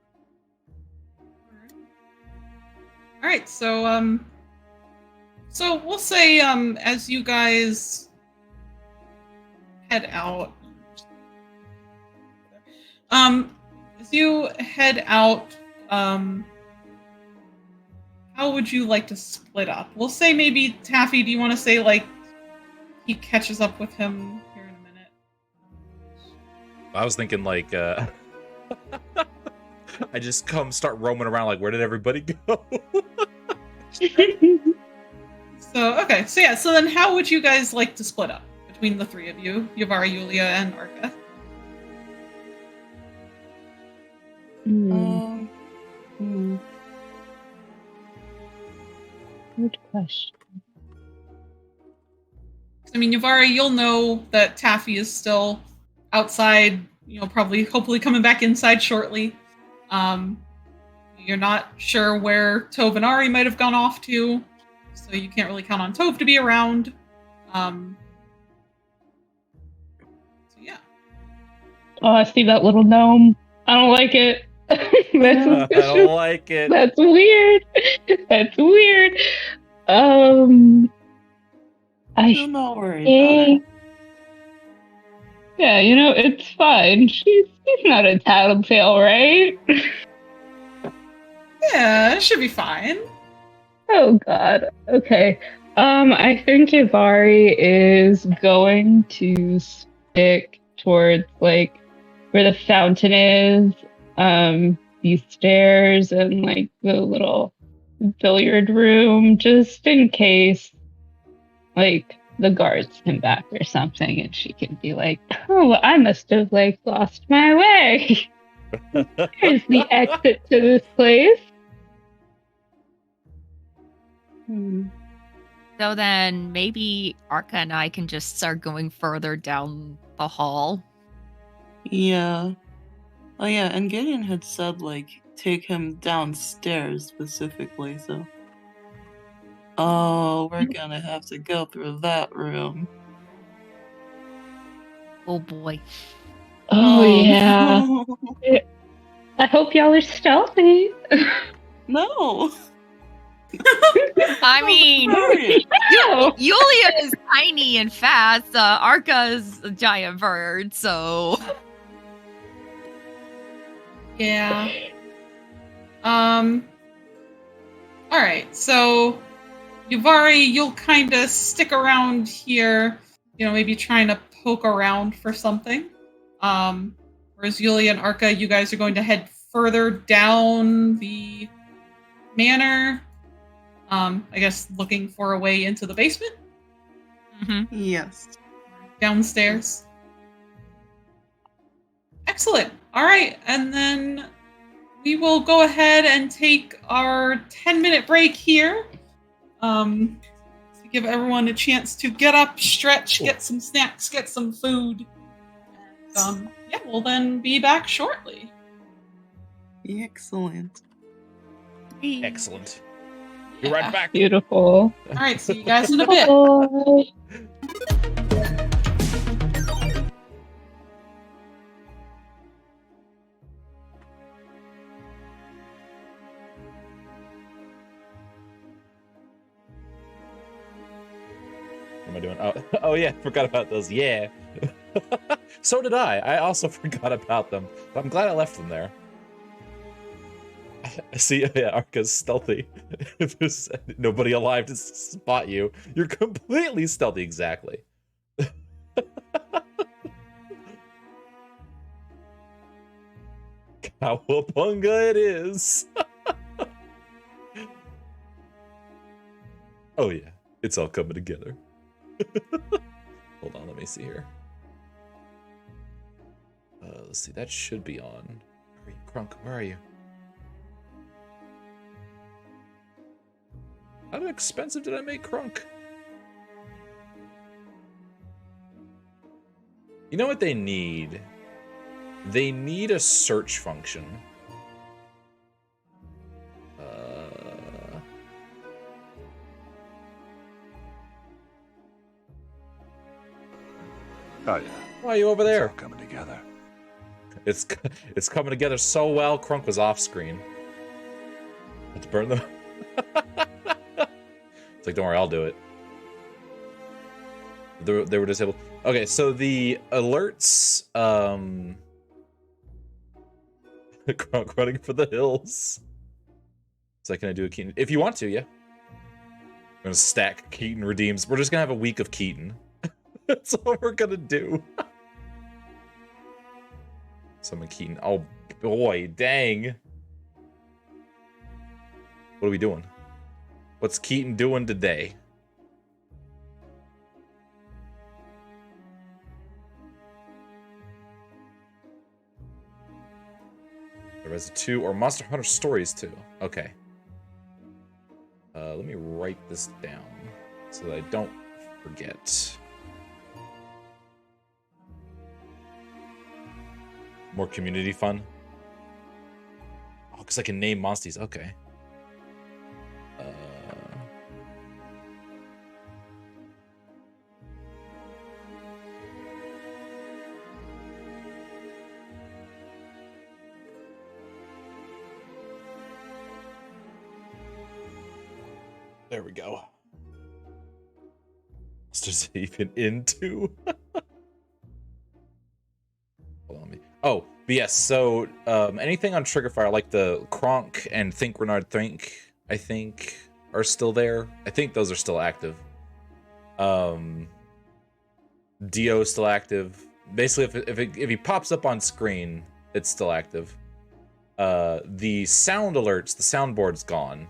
C: All right, so we'll say as you guys head out, as you head out, how would you like to split up? We'll say maybe Taffy. Do you want to say like he catches up with him here in a minute?
A: I was thinking like I just start roaming around like, where did everybody go?
C: So then how would you guys like to split up between the three of you, Yavari, Yulia, and Arca?
E: Good question.
C: I mean, Yavari, you'll know that Taffy is still outside, hopefully coming back inside shortly. You're not sure where Tove and Ari might have gone off to, so you can't really count on Tove to be around. So yeah.
E: Oh, I see that little gnome. I don't like it.
A: I don't like it.
E: That's weird. That's weird.
F: I'm not worried about it.
E: Yeah, it's fine. She's not a tattletale, right?
C: Yeah, it should be fine.
E: Oh god. Okay. I think Ivari is going to stick towards like where the fountain is, these stairs and like the little billiard room, just in case like the guards come back or something and she can be like, oh, I must have like lost my way. Here's the exit to this place.
D: So then maybe Arca and I can just start going further down the hall.
F: Yeah. Oh yeah, and Gideon had said, like, take him downstairs specifically, so... Oh, we're gonna have to go through that room.
D: Oh boy.
E: Oh, yeah.
F: no.
E: I hope y'all are stealthy.
F: No!
D: I mean,
F: Sorry.
D: Yulia is tiny and fast. Arca is a giant bird, so.
C: Yeah. Alright, so Yuvari, you'll kind of stick around here, maybe trying to poke around for something. Whereas Yulia and Arca, you guys are going to head further down the manor. I guess looking for a way into the basement.
D: Mm-hmm.
F: Yes.
C: Downstairs. Excellent. All right, and then we will go ahead and take our 10-minute break here. To give everyone a chance to get up, stretch, get some snacks, get some food. And, yeah, we'll then be back shortly.
F: Excellent.
A: Excellent. You're right back.
E: Beautiful.
C: All right, see you guys in a bit.
E: Bye.
A: What am I doing? Oh yeah, forgot about those. Yeah. So did I. I also forgot about them. But I'm glad I left them there. I see, yeah, Arca's stealthy. If there's nobody alive to spot you, you're completely stealthy, exactly. Cowabunga it is! Oh yeah, it's all coming together. Hold on, let me see here. Let's see, that should be on. Where are you, Crunk? Where are you? How expensive did I make Crunk? You know what they need? They need a search function.
G: Oh yeah.
A: Why are you over there?
G: It's all coming together.
A: It's coming together so well. Crunk was off screen. Let's burn them. It's like, don't worry, I'll do it. They were disabled. Okay, so the alerts, Crunk running for the hills. So can I do a Keaton? If you want to, yeah. I'm gonna stack Keaton redeems. We're just gonna have a week of Keaton. That's all we're gonna do. Summon Keaton. Oh boy, dang. What are we doing? What's Keaton doing today? There is a 2 or Monster Hunter Stories 2. Okay. Let me write this down so that I don't forget. More community fun. Oh, because I can name monsties. Okay. There we go. Monsters even into. Hold on me. Oh, but yes. So anything on Triggerfire, like the Kronk and Think Renard Think, I think are still there. I think those are still active. Dio is still active. Basically, if he pops up on screen, it's still active. The sound alerts, the soundboard's gone.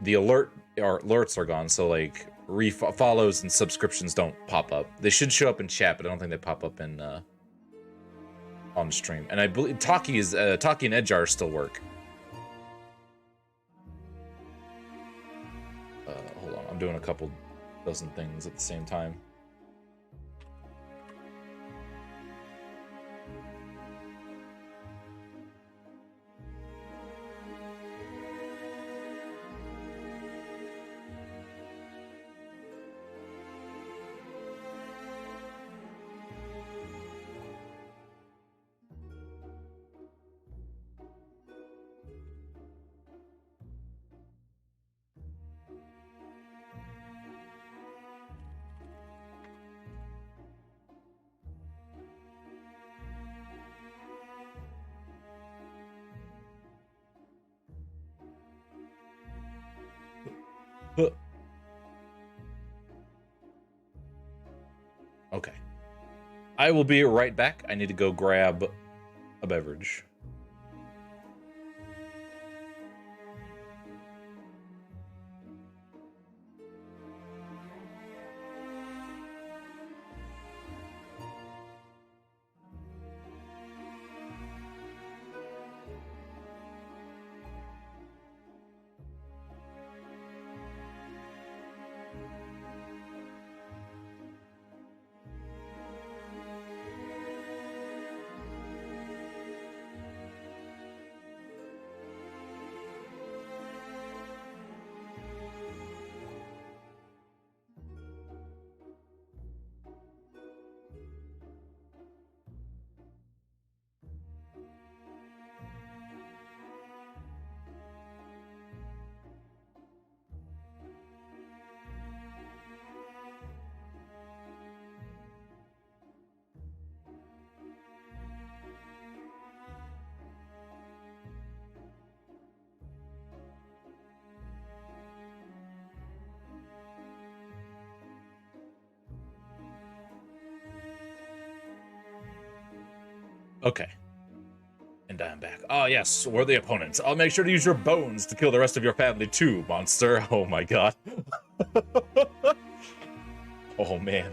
A: The alerts are gone, so like follows and subscriptions don't pop up. They should show up in chat, but I don't think they pop up in on stream, and I believe Taki and Edjar still work. Hold on, I'm doing a couple dozen things at the same time. Okay. I will be right back. I need to go grab a beverage. Okay. And I'm back. Oh, yes, we're the opponents. I'll make sure to use your bones to kill the rest of your family too, monster. Oh my god. Oh, man.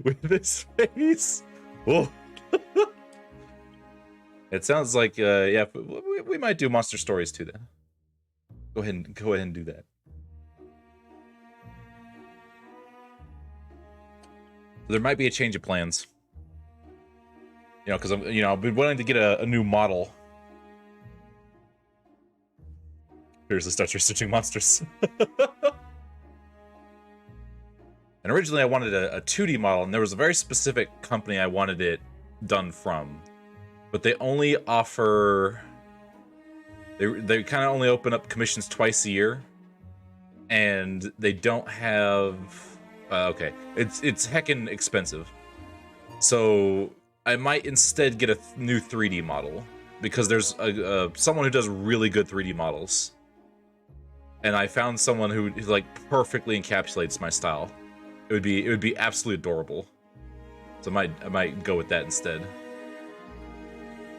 A: With this face. Oh. It sounds like, yeah, we might do monster stories too then. Go ahead and do that. There might be a change of plans. You know, because I've been wanting to get a new model. Here's the starts researching monsters. And originally I wanted a 2D model, and there was a very specific company I wanted it done from. But they only offer... They kind of only open up commissions twice a year. And they don't have... okay, it's heckin' expensive. So I might instead get a new 3D model. Because there's someone who does really good 3D models. And I found someone who like perfectly encapsulates my style. It would be absolutely adorable. So I might go with that instead.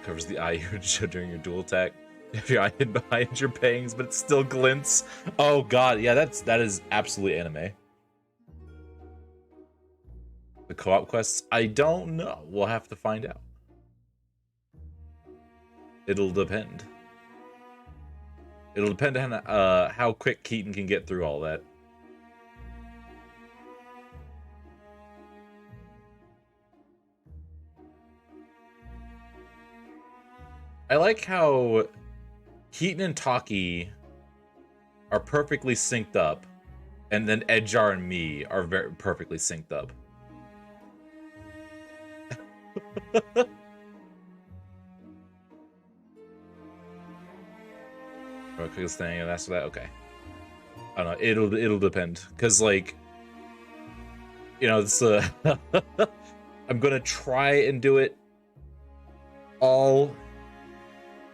A: Covers the eye you show during your dual attack. If your eye hid behind your bangs, but it still glints. Oh god, yeah, that is absolutely anime. The co-op quests? I don't know. We'll have to find out. It'll depend. It'll depend on how quick Keaton can get through all that. I like how Keaton and Taki are perfectly synced up, and then Edjar and me are very perfectly synced up. Quickest thing, and that's that. Okay, I don't know. It'll depend, cause like, you know, it's I'm gonna try and do it all.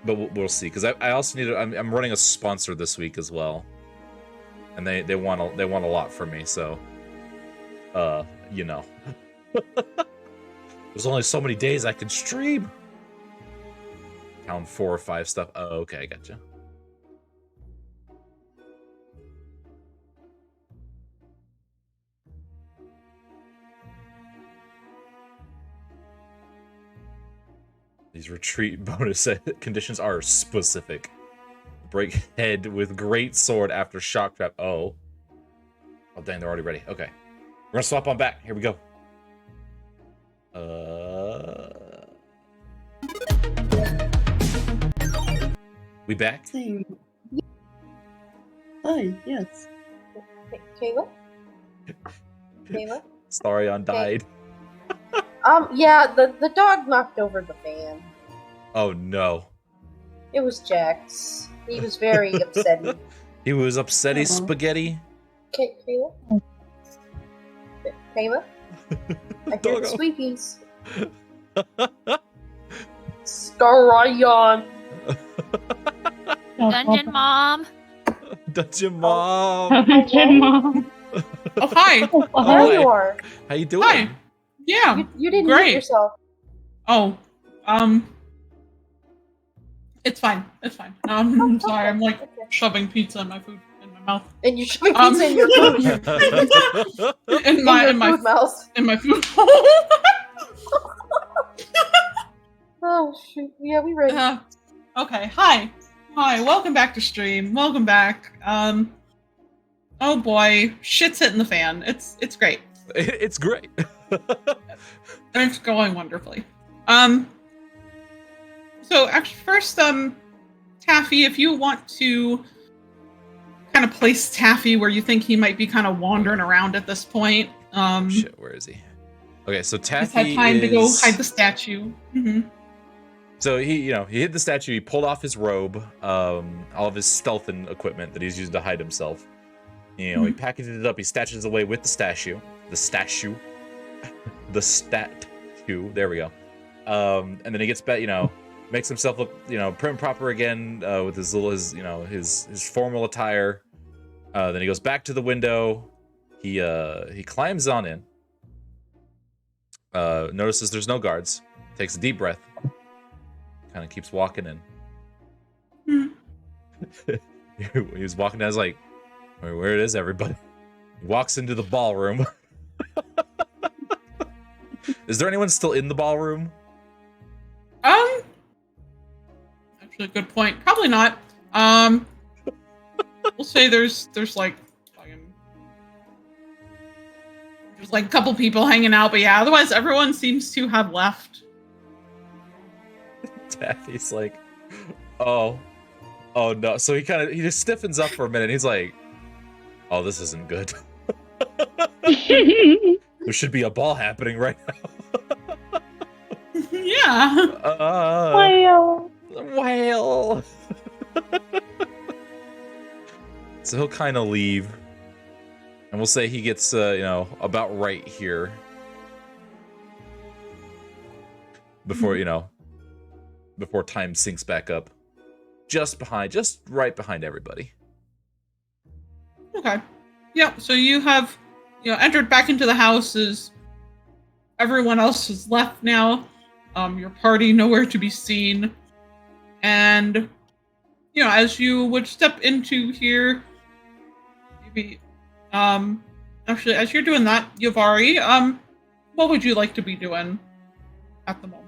A: But we'll see, because I also need to, I'm running a sponsor this week as well, and they want a lot from me, so you know, there's only so many days I can stream. Town 4 or 5 stuff. Oh, okay, I gotcha. These retreat bonus conditions are specific. Break head with great sword after shock trap. Oh. Oh, dang, they're already ready. Okay. We're gonna swap on back. Here we go. We back?
F: Same. Hi, yes.
B: Kayla? Kayla?
A: Starion died.
B: Yeah, the dog knocked over the fan.
A: Oh no.
B: It was Jax. He was very upsetty.
A: He was upsetty
F: Uh-oh.
A: spaghetti.
B: Kayla? Kayla? I hear
A: Doggo.
B: the squeakies. Starion.
D: Dungeon mom.
A: Dungeon Mom.
E: Dungeon Mom.
C: Oh, hi.
B: There
A: Hi.
B: you are.
A: How you doing?
C: Hi. Yeah.
B: You didn't
C: Great.
B: hit yourself.
C: Oh, it's fine. It's fine. I'm sorry. I'm like
B: Okay.
C: shoving pizza in my food in my mouth.
B: And you're shoving pizza in your food.
C: In my
B: food mouth.
C: in my food.
B: Oh shoot. Yeah, we ready.
C: Okay. Hi. Welcome back to stream. Welcome back. Oh boy, shit's hitting the fan. It's great.
A: It's great.
C: It's going wonderfully. So actually, first, Taffy, if you want to kind of place Taffy where you think he might be kind of wandering around at this point.
A: Shit, where is he? Okay, so
C: He's
A: Taffy
C: had time to go
A: is-
C: hide the statue. Mm-hmm.
A: So he hit the statue. He pulled off his robe, all of his stealth and equipment that he's used to hide himself. He packages it up. He stashes away with the statue. The statue. There we go. And then he gets back. Makes himself look, prim and proper again with his his formal attire. Then he goes back to the window. He climbs on in. Notices there's no guards. Takes a deep breath. Kind of keeps walking in. He was walking down. I was like, where is everybody? He walks into the ballroom. Is there anyone still in the ballroom?
C: Actually, a good point. Probably not. We'll say there's like a couple people hanging out, but yeah, otherwise everyone seems to have left.
A: Taffy's like, oh no. So he just stiffens up for a minute. He's like, oh, this isn't good. There should be a ball happening right now.
C: Yeah.
A: Well. So he'll kind of leave, and we'll say he gets, about right here before before time sinks back up, just right behind everybody.
C: Okay. Yeah. So you have, entered back into the house as everyone else has left now. Your party nowhere to be seen, and as you would step into here, maybe, actually, as you're doing that, Yavari, what would you like to be doing at the moment?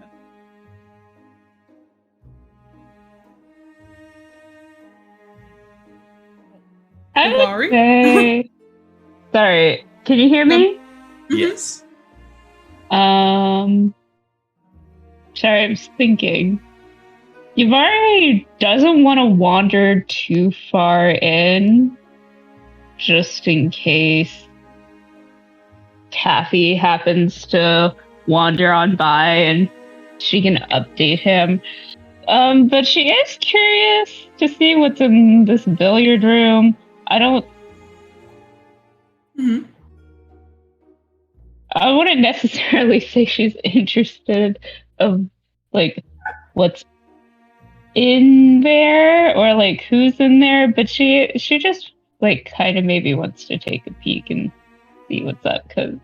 E: I would
C: Yavari?
E: say. Sorry, can you hear me?
A: Yes.
E: Sorry, I'm just thinking. Yavari doesn't want to wander too far in, just in case Taffy happens to wander on by and she can update him. But she is curious to see what's in this billiard room. I wouldn't necessarily say she's interested of like what's in there or like who's in there, but she just like kind of maybe wants to take a peek and see what's up, because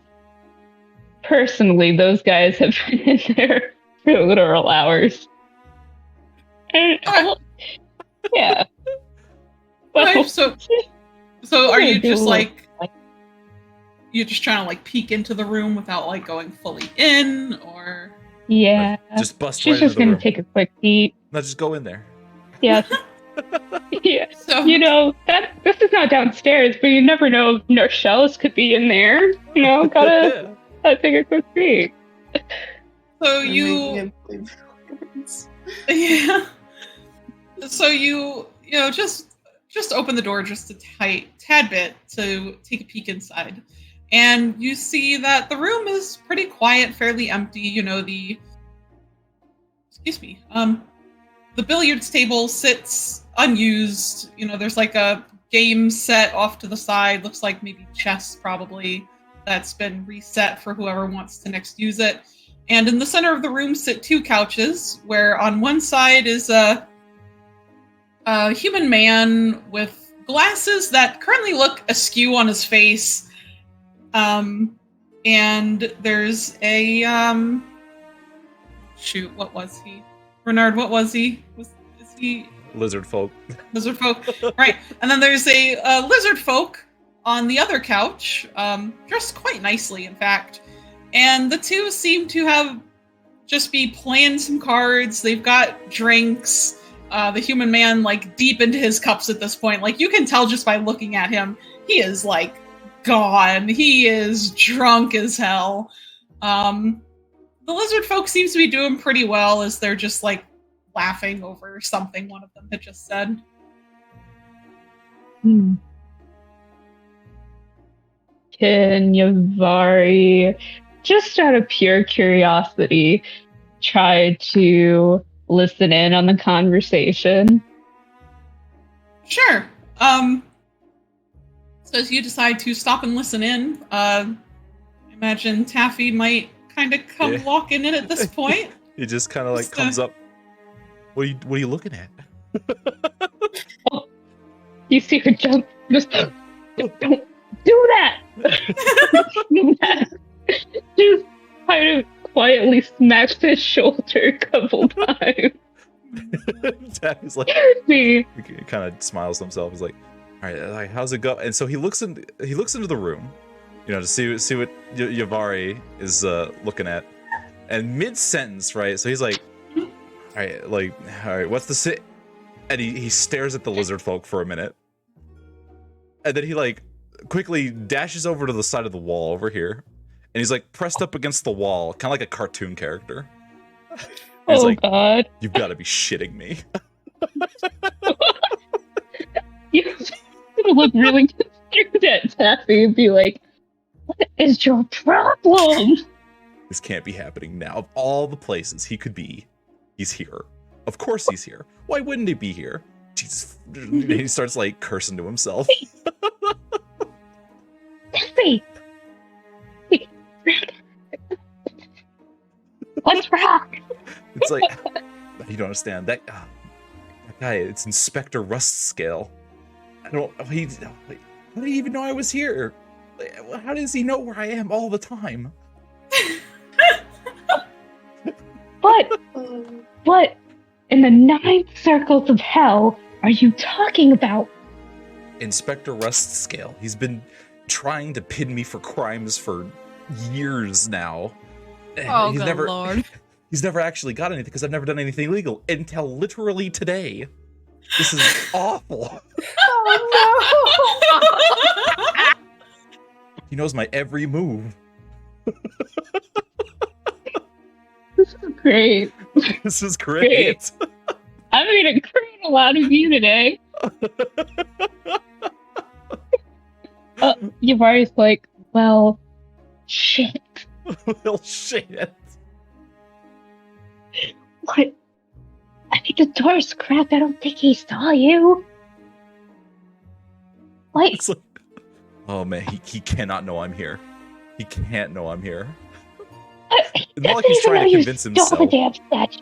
E: personally those guys have been in there for literal hours. And, yeah.
C: Okay,
E: Well,
C: so are you
E: do
C: just
E: a
C: like
E: little-
C: you're just trying to like peek into the room without like going fully in, or
E: Yeah.
A: Just bust
E: She's
A: right into
E: just
A: the
E: gonna
A: room.
E: take a quick peek.
A: No, just go in there.
E: Yeah. Yeah.
C: So
E: You know, this is not downstairs, but you never know if Nurse Shells could be in there. You know, gotta take a quick peek.
C: so
F: We're making
C: you
F: him play video games.
C: yeah. So you know just open the door just a tad bit to take a peek inside, and you see that the room is pretty quiet, fairly empty. You know the billiards table sits unused. You know there's like a game set off to the side. Looks like maybe chess probably that's been reset for whoever wants to next use it. And in the center of the room sit two couches, where on one side is a human man with glasses that currently look askew on his face. And there's a what was he? Bernard, what was he? Is he
A: Lizard folk.
C: lizard folk? Right. And then there's a lizard folk on the other couch, dressed quite nicely, in fact. And the two seem to have just be playing some cards. They've got drinks. The human man, like, deep into his cups at this point. Like, you can tell just by looking at him, he is, like, gone. He is drunk as hell. The lizard folk seems to be doing pretty well as they're just, like, laughing over something one of them had just said.
E: Can Yavari, just out of pure curiosity, try to listen in on the conversation?
C: Sure. So as you decide to stop and listen in, imagine Taffy might kind of come walking in at this point.
A: He just kind of like comes up. What are you looking at?
E: You see her jump. Just don't do that. Do that. Just kind of quietly smacks his shoulder a couple times.
A: Taffy's like,
E: See.
A: he kind of smiles to himself. He's like, all right, like, how's it go? And so he looks into the room, you know, to see what Yavari is looking at. And mid sentence, right? So he's like, all right, what's the sit? And he stares at the lizard folk for a minute, and then he like quickly dashes over to the side of the wall over here, and he's like pressed up against the wall, kind of like a cartoon character. He's like,
E: God.
A: You've got to be shitting me.
E: You're gonna look really confused at Taffy and be like, what is your problem?
A: This can't be happening now. Of all the places he could be, he's here. Of course he's here. Why wouldn't he be here? Jesus. He starts like cursing to himself.
E: Taffy! What's wrong?
A: It's like, you don't understand. That guy, it's Inspector Rust Scale. How do you even know I was here? How does he know where I am all the time?
E: What in the 9 circles of hell are you talking about?
A: Inspector Rust Scale. He's been trying to pin me for crimes for years now.
D: Oh, good lord.
A: He's never actually got anything because I've never done anything illegal until literally today. This is awful.
B: Oh no!
A: He knows my every move.
E: This is great.
A: This is great.
E: I'm gonna create a lot of you today. Yavari's like, well, shit.
A: Well, shit.
E: What? I think the door's cracked. I don't think he saw you. What?
A: It's like, oh man, he cannot know I'm here. He can't know I'm here. It's not like he's trying to convince himself.
E: The damn statue.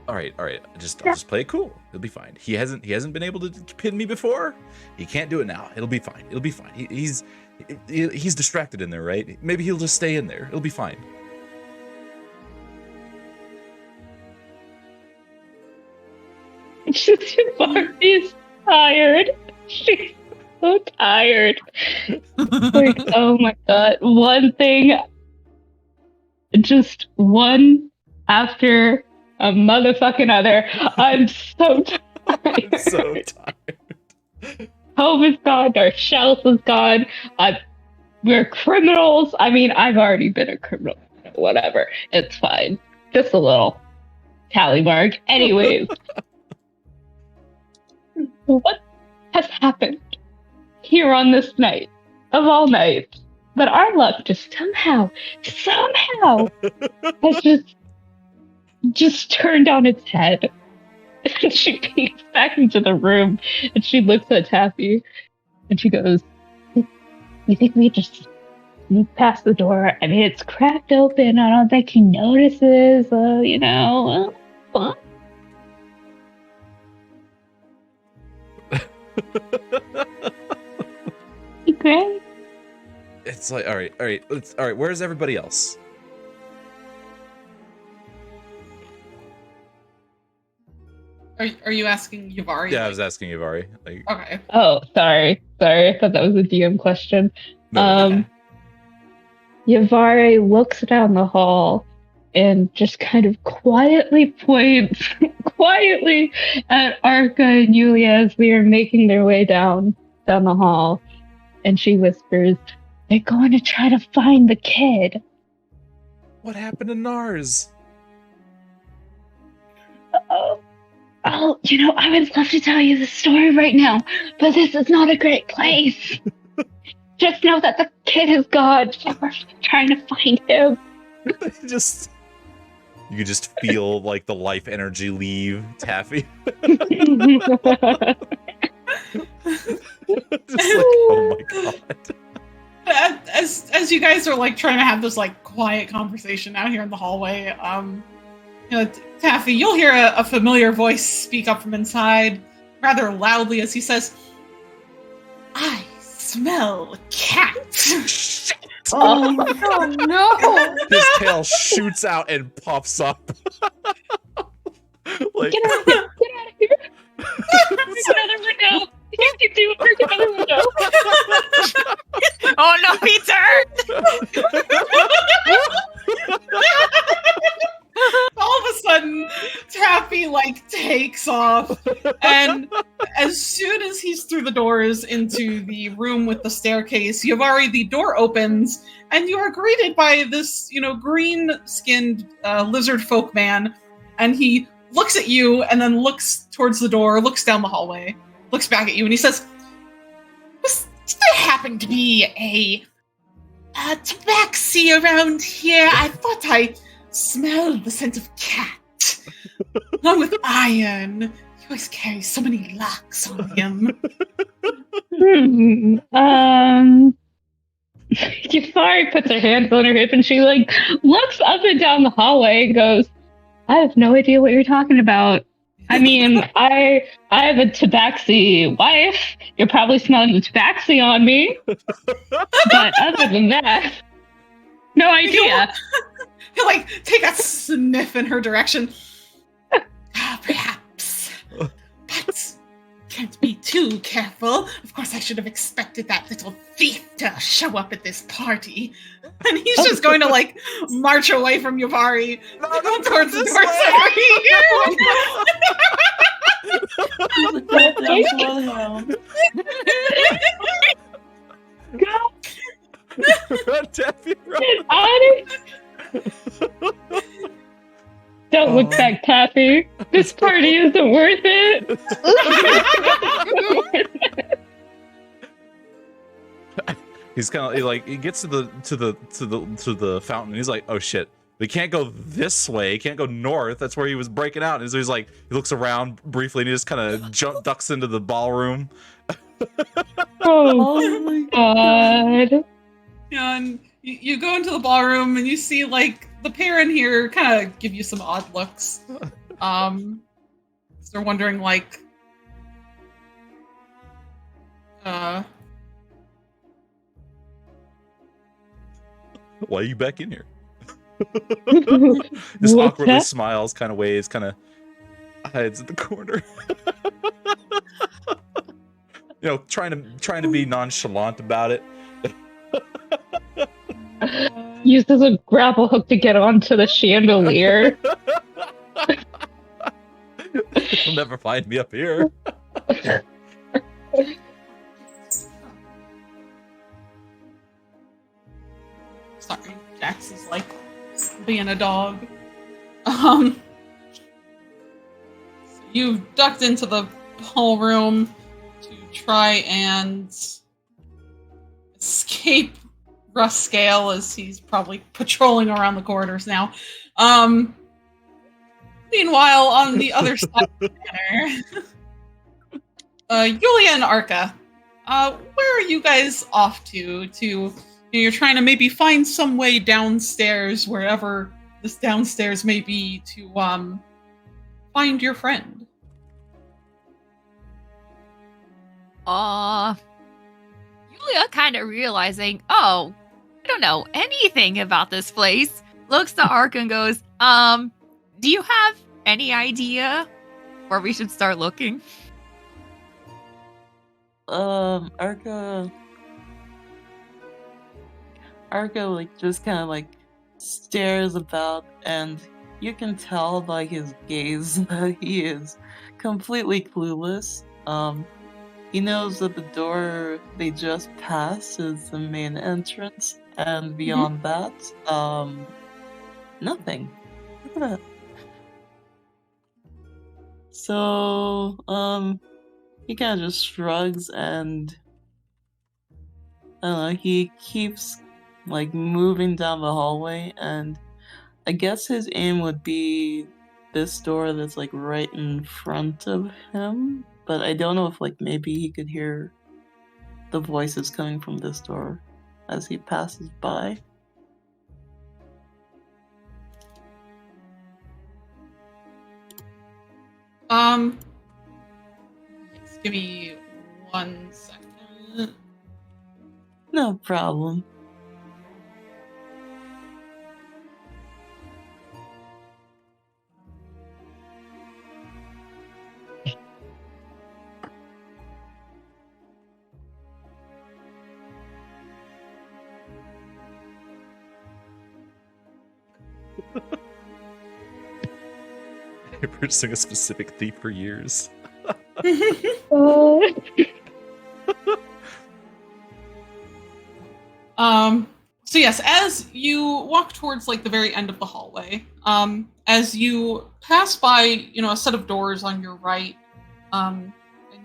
A: All right. I'll just play it cool. It'll be fine. He hasn't been able to pin me before. He can't do it now. It'll be fine. He's distracted in there, right? Maybe he'll just stay in there. It'll be fine.
E: She's tired. She's so tired. Like, oh my god. One thing just one after a motherfucking other. I'm so tired.
A: I'm so tired.
E: Home is gone. Our shelf is gone. We're criminals. I mean, I've already been a criminal. Whatever. It's fine. Just a little tally mark. Anyways, what has happened here on this night of all nights that our luck just somehow has just turned on its head? And she peeks back into the room and she looks at Taffy and she goes, "You think we just sneak past the door? I mean, it's cracked open. I don't think he notices, what?" Great.
A: It's like, all right. Where's everybody else?
C: Are you asking Yavari?
A: Yeah, I was asking Yavari. Like,
C: Okay.
E: Oh, sorry. I thought that was a DM question.
A: no.
E: Yavari looks down the hall and just kind of quietly points at Arca and Yulia as they are making their way down the hall. And she whispers, "They're going to try to find the kid."
A: What happened to Nars?
E: Oh, I would love to tell you the story right now, but this is not a great place. Just know that the kid is gone. We're trying to find him.
A: You could just feel like the life energy leave Taffy. Just like, oh my god.
C: As you guys are like trying to have this like quiet conversation out here in the hallway, Taffy, you'll hear a familiar voice speak up from inside, rather loudly, as he says, "I smell a cat."
B: Oh no!
A: His tail shoots out and puffs up. Like,
E: Get out of here! Break another window! You can do it! Break another window!
D: Oh no, he turned!
C: All of a sudden, Taffy like takes off, and as soon as he's through the doors into the room with the staircase, Yavari, the door opens, and you are greeted by this, green-skinned lizard folk man, and he looks at you and then looks towards the door, looks down the hallway, looks back at you, and he says, "Was there happen to be a tabaxi around here? I thought I smelled the scent of cat. Along with iron. He always carries so many locks on him."
E: Yavari puts her hands on her hip and she looks up and down the hallway and goes, "I have no idea what you're talking about. I mean, I have a tabaxi wife. You're probably smelling the tabaxi on me. But other than that, no idea."
C: He'll take a sniff in her direction. Perhaps. But can't be too careful. Of course, I should have expected that little thief to show up at this party. And he's just going to march away from Yavari towards the door.
A: Run, Taffy, run.
E: Don't look back, Taffy. This party isn't worth it.
A: He's kind of he gets to the fountain. And he's like, "Oh shit, we can't go this way. Can't go north. That's where he was breaking out." And so he looks around briefly and he just kind of ducks into the ballroom.
E: Oh my god.
C: And you go into the ballroom and you see the pair in here kind of give you some odd looks. They're wondering why
A: are you back in here? Just
E: What's
A: awkwardly
E: that?
A: smiles, kind of waves, kind of hides in the corner. Trying to be nonchalant about it.
E: used as a grapple hook to get onto the chandelier.
A: You'll never find me up here.
C: Sorry, Jax is like being a dog. So you've ducked into the whole room to try and escape Russ Scale as he's probably patrolling around the corridors now. Meanwhile, on the other side of the banner, Yulia and Arca, where are you guys off to? You're trying to maybe find some way downstairs, wherever this downstairs may be, to find your friend.
D: Yulia kind of realizing, oh, I don't know anything about this place, looks to Arca and goes, do you have any idea where we should start looking?
F: Arca like just kind of like stares about, and you can tell by his gaze that he is completely clueless. He knows that the door they just passed is the main entrance, and beyond that, nothing. Look at that. So, he kind of just shrugs and, I don't know, he keeps, like, moving down the hallway, and I guess his aim would be this door that's, like, right in front of him, but I don't know if, like, maybe he could hear the voices coming from this door as he passes by.
C: Yes, give me 1 second.
F: No problem.
A: You're pursuing a specific thief for years.
C: So yes, as you walk towards like the very end of the hallway, as you pass by, a set of doors on your right, and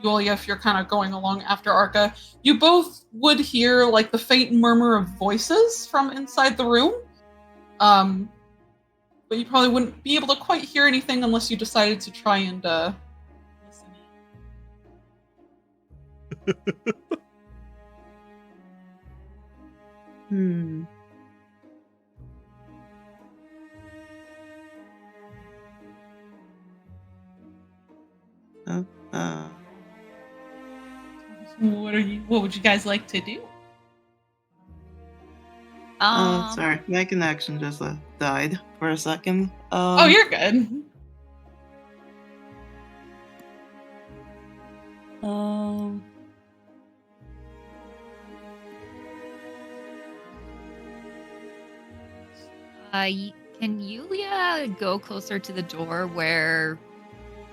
C: Yulia, if you're kind of going along after Arca, you both would hear like the faint murmur of voices from inside the room. But you probably wouldn't be able to quite hear anything unless you decided to try and listen in. What would you guys like to do?
F: Sorry, my connection just died for a second.
C: Oh, you're good.
D: Can Yulia go closer to the door where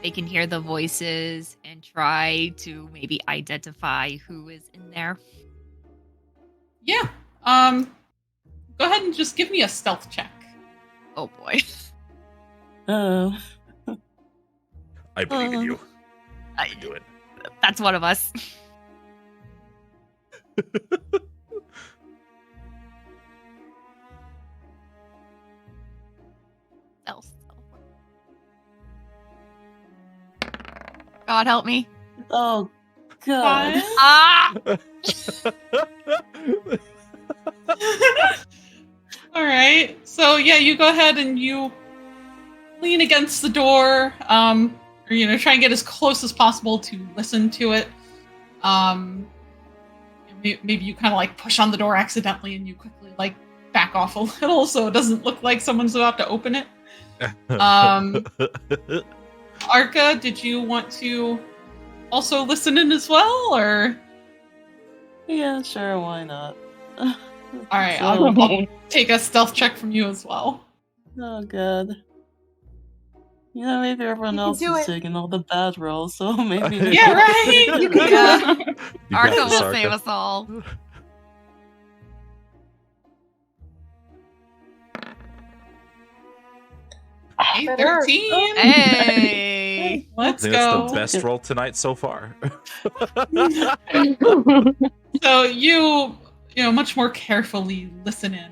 D: they can hear the voices and try to maybe identify who is in there?
C: Yeah. Go ahead and just give me a stealth check.
D: Oh boy.
A: I believe in you. I do it.
D: That's one of us. Else. God help me.
F: Oh, God.
D: Ah!
C: All right. So yeah, you go ahead and you lean against the door, or try and get as close as possible to listen to it. Maybe you kind of like push on the door accidentally, and you quickly like back off a little so it doesn't look like someone's about to open it. Arca, did you want to also listen in as well, or?
F: Yeah, sure, why not?
C: All right,
F: So-
C: I'll take a stealth check from you as well.
F: Oh god. You know, maybe everyone
B: You can
F: else
B: do
F: is
B: it.
F: taking all the bad rolls, so maybe.
C: Yeah, right?
B: You can do
D: Yeah.
B: it.
A: You got
D: Arca
A: this,
D: will
A: Arca.
D: save us all.
C: Hey,
B: Better.
C: 13.
D: Hey.
A: I
C: Let's
A: think that's the
C: go.
A: best roll tonight so far.
C: So you much more carefully listen in,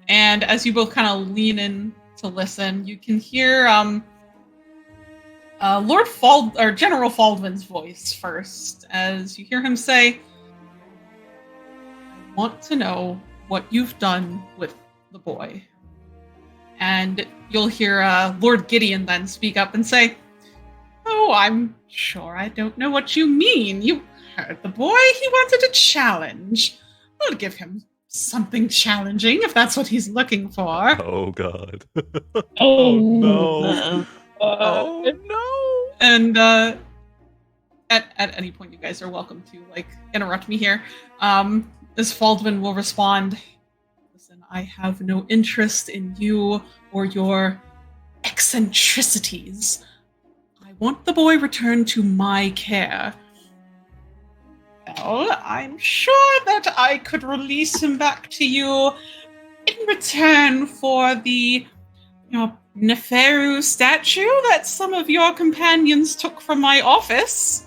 C: and as you both kind of lean in to listen, you can hear General Faldwin's voice first, as you hear him say, "I want to know what you've done with the boy." And you'll hear Lord Gideon then speak up and say, "Oh, I'm sure I don't know what you mean. You heard the boy. He wanted a challenge. I'll give him something challenging if that's what he's looking for."
A: Oh god.
E: Oh,
A: no.
E: God.
A: Oh no.
C: And at any point, you guys are welcome to interrupt me here. As Faldwin will respond, "Listen, I have no interest in you or your eccentricities. I want the boy returned to my care. Well, I'm sure that I could release him back to you in return for the Neferu statue that some of your companions took from my office."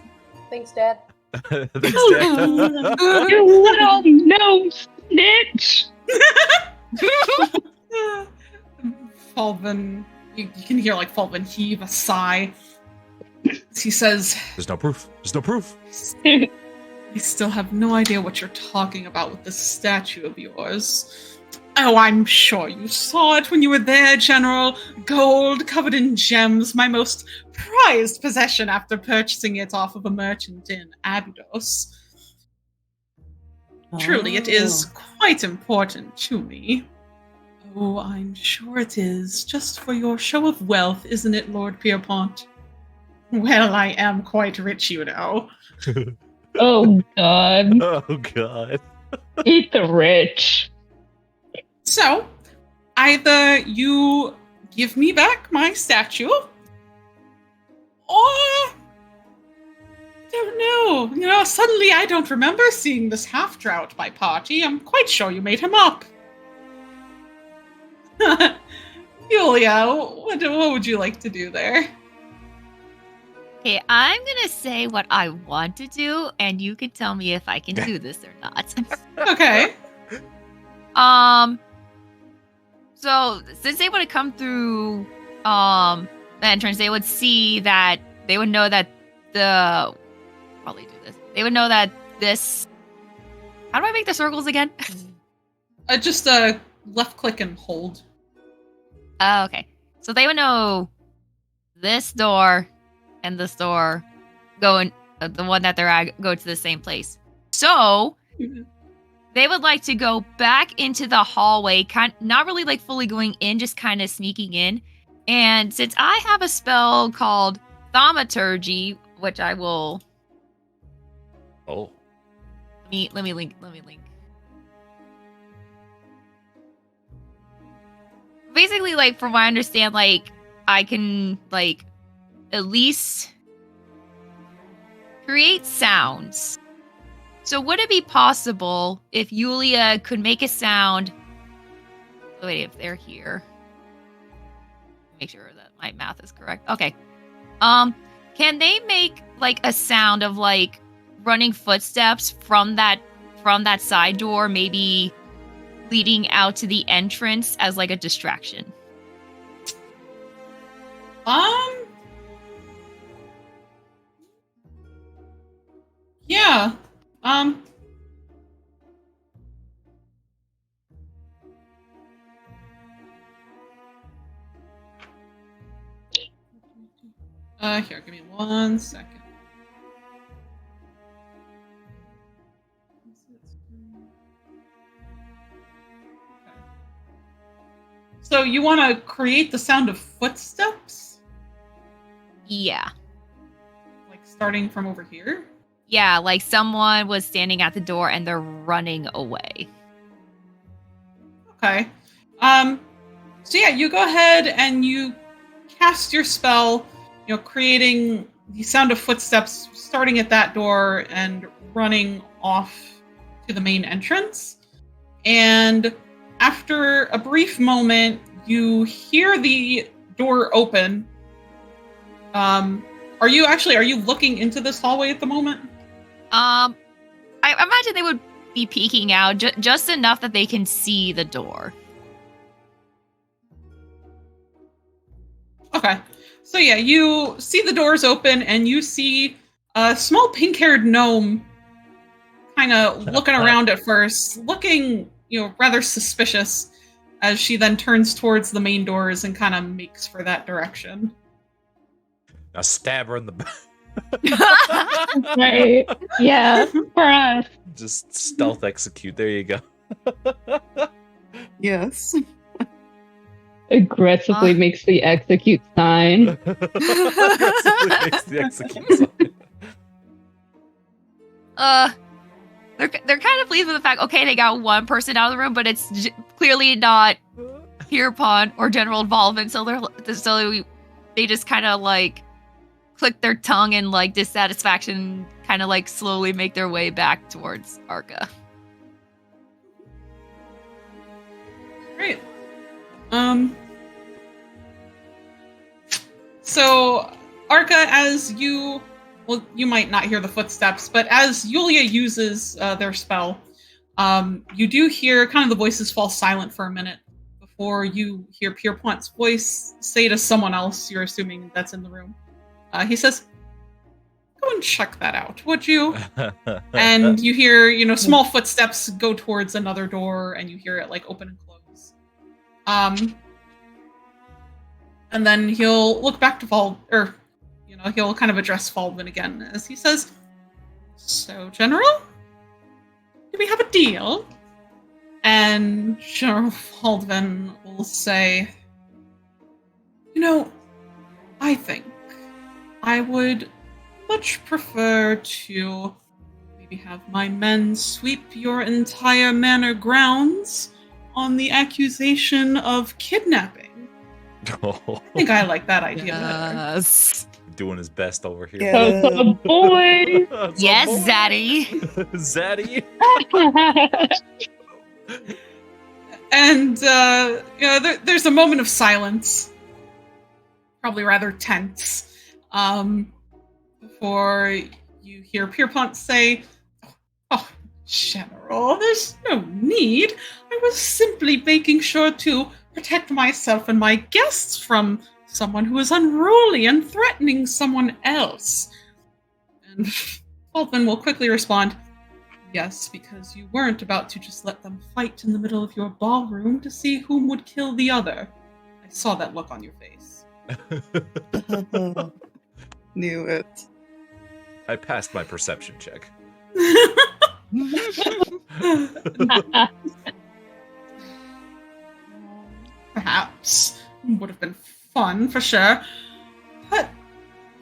B: Thanks, Dad.
A: Thanks, Dad.
E: You little no snitch!
C: Faldwin, you can hear Faldwin heave a sigh. He says,
A: There's no proof. There's no proof.
C: "I still have no idea what you're talking about with this statue of yours." "Oh, I'm sure you saw it when you were there, General. Gold covered in gems, my most prized possession after purchasing it off of a merchant in Abydos. Truly, it is quite important to me." "Oh, I'm sure it is. Just for your show of wealth, isn't it, Lord Pierpont?" "Well, I am quite rich, you know."
E: Oh, God.
A: Oh god.
E: Eat the rich.
C: So, either you give me back my statue, or don't know. Suddenly I don't remember seeing this half-drow at my party. I'm quite sure you made him up. Julia, what would you like to do there?
D: Okay, I'm gonna say what I want to do, and you can tell me if I can do this or not.
C: Okay.
D: So since they would have come through the entrance, they would see that they would know that probably do this. They would know that this. How do I make the circles again?
C: Just left click and hold.
D: Oh, okay. So they would know this door and this door the one that they're at, go to the same place. So they would like to go back into the hallway, not really fully going in, just kind of sneaking in. And since I have a spell called Thaumaturgy, which I will
A: Oh.
D: let me link. Basically, from what I understand, I can at least create sounds. So would it be possible if Yulia could make a sound? Wait, if they're here. Make sure that my math is correct. Okay. Can they make a sound of running footsteps from that side door, maybe leading out to the entrance as a distraction?
C: Yeah. Here, give me 1 second. So you want to create the sound of footsteps?
D: Yeah.
C: Starting from over here?
D: Yeah, someone was standing at the door and they're running away.
C: Okay. So yeah, you go ahead and you cast your spell, creating the sound of footsteps starting at that door and running off to the main entrance. And after a brief moment, you hear the door open. Are you looking into this hallway at the moment?
D: I imagine they would be peeking out just enough that they can see the door.
C: Okay. So yeah, you see the doors open and you see a small pink-haired gnome kind of looking around at first, looking, rather suspicious as she then turns towards the main doors and kind of makes for that direction.
A: Now stab her in the back.
E: Right. Yeah, for us.
A: Just stealth execute. There you go.
F: Yes.
E: Aggressively makes the execute sign.
A: Aggressively makes the execute sign.
D: They're kind of pleased with the fact, okay, they got one person out of the room, but it's clearly not Pierpont or general involvement, so they just kind of like click their tongue in like dissatisfaction, kind of like slowly make their way back towards Arca.
C: Great. So Arca, as you might not hear the footsteps, but as Yulia uses their spell, you do hear kind of the voices fall silent for a minute before you hear Pierpont's voice say to someone else, you're assuming that's in the room. He says, "Go and check that out, would you?" And you hear, small footsteps go towards another door, and you hear it like open and close. And then he'll look back to he'll kind of address Faldwin again as he says, "So, General, do we have a deal?" And General Faldwin will say, I think I would much prefer to maybe have my men sweep your entire manor grounds on the accusation of kidnapping. I think I like that idea better.
D: Yes.
A: Doing his best over here.
F: Yeah.
E: So, boy.
A: That's
D: Yes,
A: a boy.
D: Zaddy.
A: Zaddy.
C: And there's a moment of silence, probably rather tense, before you hear Pierpont say, "Oh, General, there's no need. I was simply making sure to protect myself and my guests from someone who is unruly and threatening someone else." And Baldwin will quickly respond, "Yes, because you weren't about to just let them fight in the middle of your ballroom to see whom would kill the other. I saw that look on your face."
F: Knew it.
A: I passed my perception check.
C: Perhaps. Would have been fun, for sure. But,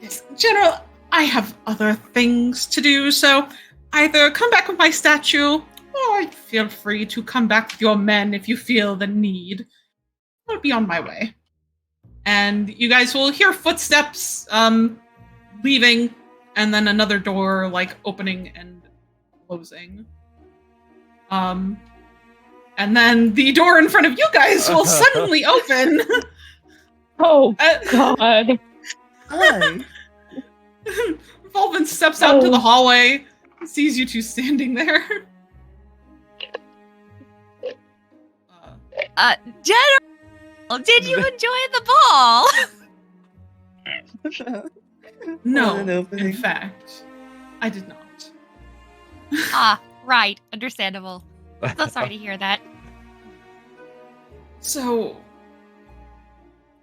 C: yes, General, I have other things to do, so either come back with my statue, or feel free to come back with your men if you feel the need. I'll be on my way. And you guys will hear footsteps leaving, and then another door, opening and closing. And then the door in front of you guys will suddenly open.
E: Oh, God.
F: Hi.
C: Volvin steps out to the hallway, sees you two standing there.
D: General, did you enjoy the ball?
C: No,
F: What an opening.
C: in fact, I did not.
D: Ah, right. Understandable. So sorry to hear that.
C: So,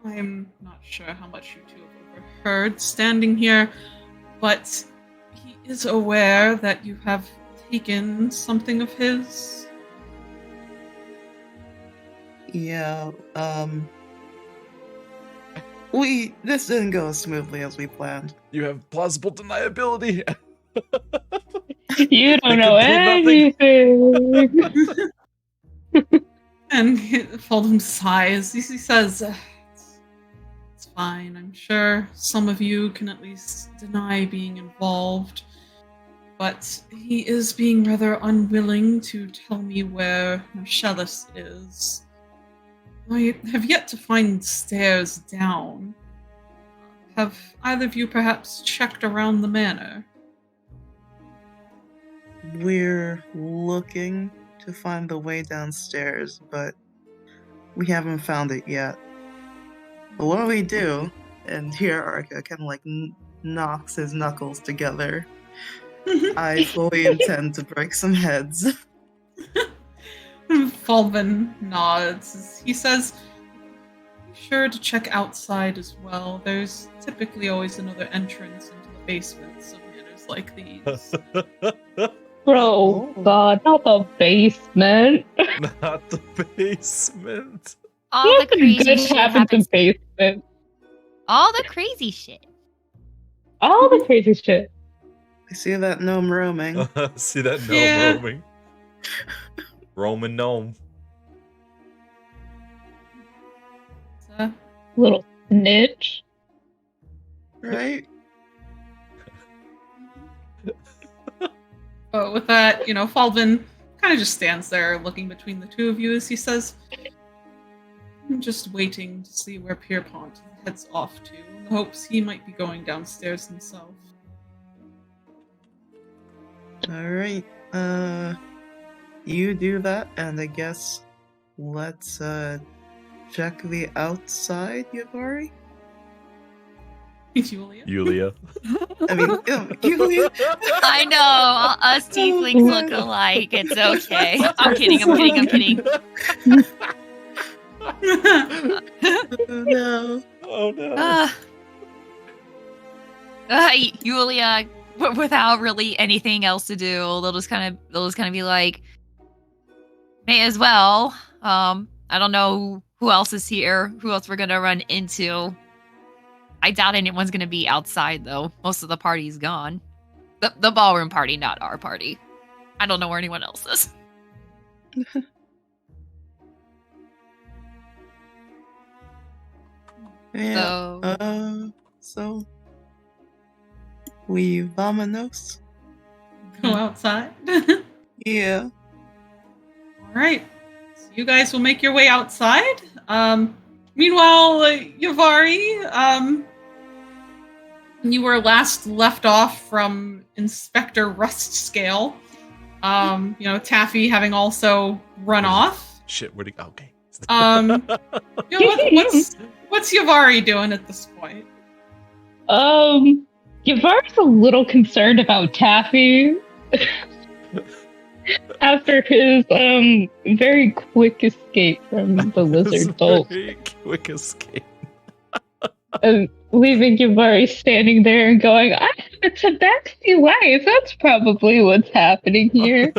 C: I'm not sure how much you two have overheard standing here, but he is aware that you have taken something of his.
F: Yeah, this didn't go as smoothly as we planned.
A: You have plausible deniability.
E: You don't
A: I
E: know
A: can prove
E: anything.
C: And Fulton sighs. He says, it's fine. I'm sure some of you can at least deny being involved. But he is being rather unwilling to tell me where Marcellus is. I have yet to find stairs down. Have either of you perhaps checked around the manor?
F: We're looking to find the way downstairs, but we haven't found it yet. But when we do, and here Arca kind of like knocks his knuckles together, I fully intend to break some heads.
C: Fulvin nods. He says, be sure to check outside as well. There's typically always another entrance into the basements of manners like these.
E: Bro, God, not the basement.
A: Not the basement.
D: All the
E: Nothing
D: crazy
E: good
D: shit
E: happens in
D: happens.
E: basement.
D: All the crazy shit.
E: All the crazy shit.
F: I see that gnome roaming.
A: See that gnome
C: Yeah.
A: roaming. Roman gnome.
C: Uh,
E: Little snitch.
F: Right?
C: But with that, Fulvin kind of just stands there looking between the two of you as he says, I'm just waiting to see where Pierpont heads off to, in the hopes he might be going downstairs himself.
F: Alright. You do that, and I guess let's check the outside, Yavari?
C: Julia?
A: Yulia.
F: I mean, you
D: I know, us tieflings look alike. It's okay. I'm kidding.
F: no.
A: Oh no.
D: Yulia, without really anything else to do, they'll just kind of be like, may as well. I don't know who else is here, who else we're gonna run into. I doubt anyone's gonna be outside though. Most of the party's gone. The ballroom party, not our party. I don't know where anyone else is.
F: Yeah. So we vamonos?
C: Go outside?
F: Yeah.
C: Alright. So you guys will make your way outside. Meanwhile, Yavari, you were last left off from Inspector Rustscale. Taffy having also run off.
A: Shit, where'd he go? Okay.
C: What's Yavari doing at this point?
E: Yavari's a little concerned about Taffy. After his very quick escape from the lizard bolt.
A: Very quick escape.
E: And leaving Yavari standing there and going, I have a tabaxi wife. That's probably what's happening here.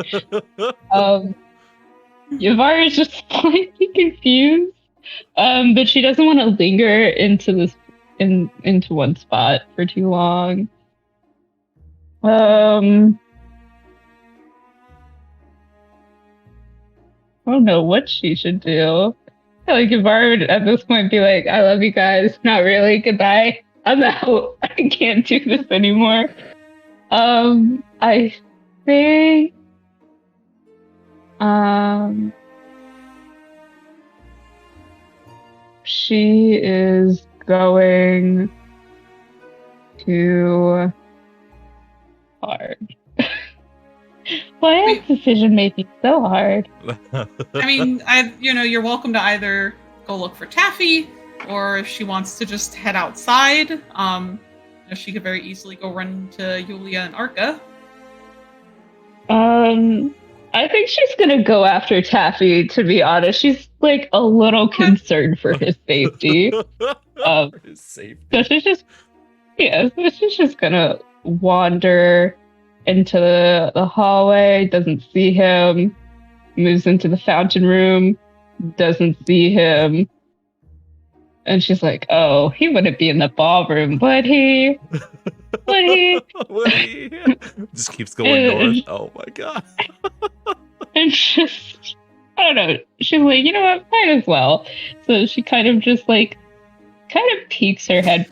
E: Yavari is just slightly confused. But she doesn't want to linger into one spot for too long. I don't know what she should do. I feel like Yavari would at this point be like, I love you guys. Not really. Goodbye. I'm out. I can't do this anymore. I think she is going to hard. Why is decision making so hard?
C: I mean, you're welcome to either go look for Taffy, or if she wants to just head outside, she could very easily go run to Yulia and Arca.
E: I think she's gonna go after Taffy, to be honest. She's like a little concerned for his safety.
A: His safety.
E: So she's just gonna wander into the hallway, doesn't see him, moves into the fountain room, doesn't see him. And she's like, oh, he wouldn't be in the ballroom, would he? Would he?
A: Would he? Just keeps going north. Oh my god.
E: And just, I don't know. she's like, you know what, might as well. So she kind of just like, peeks her head.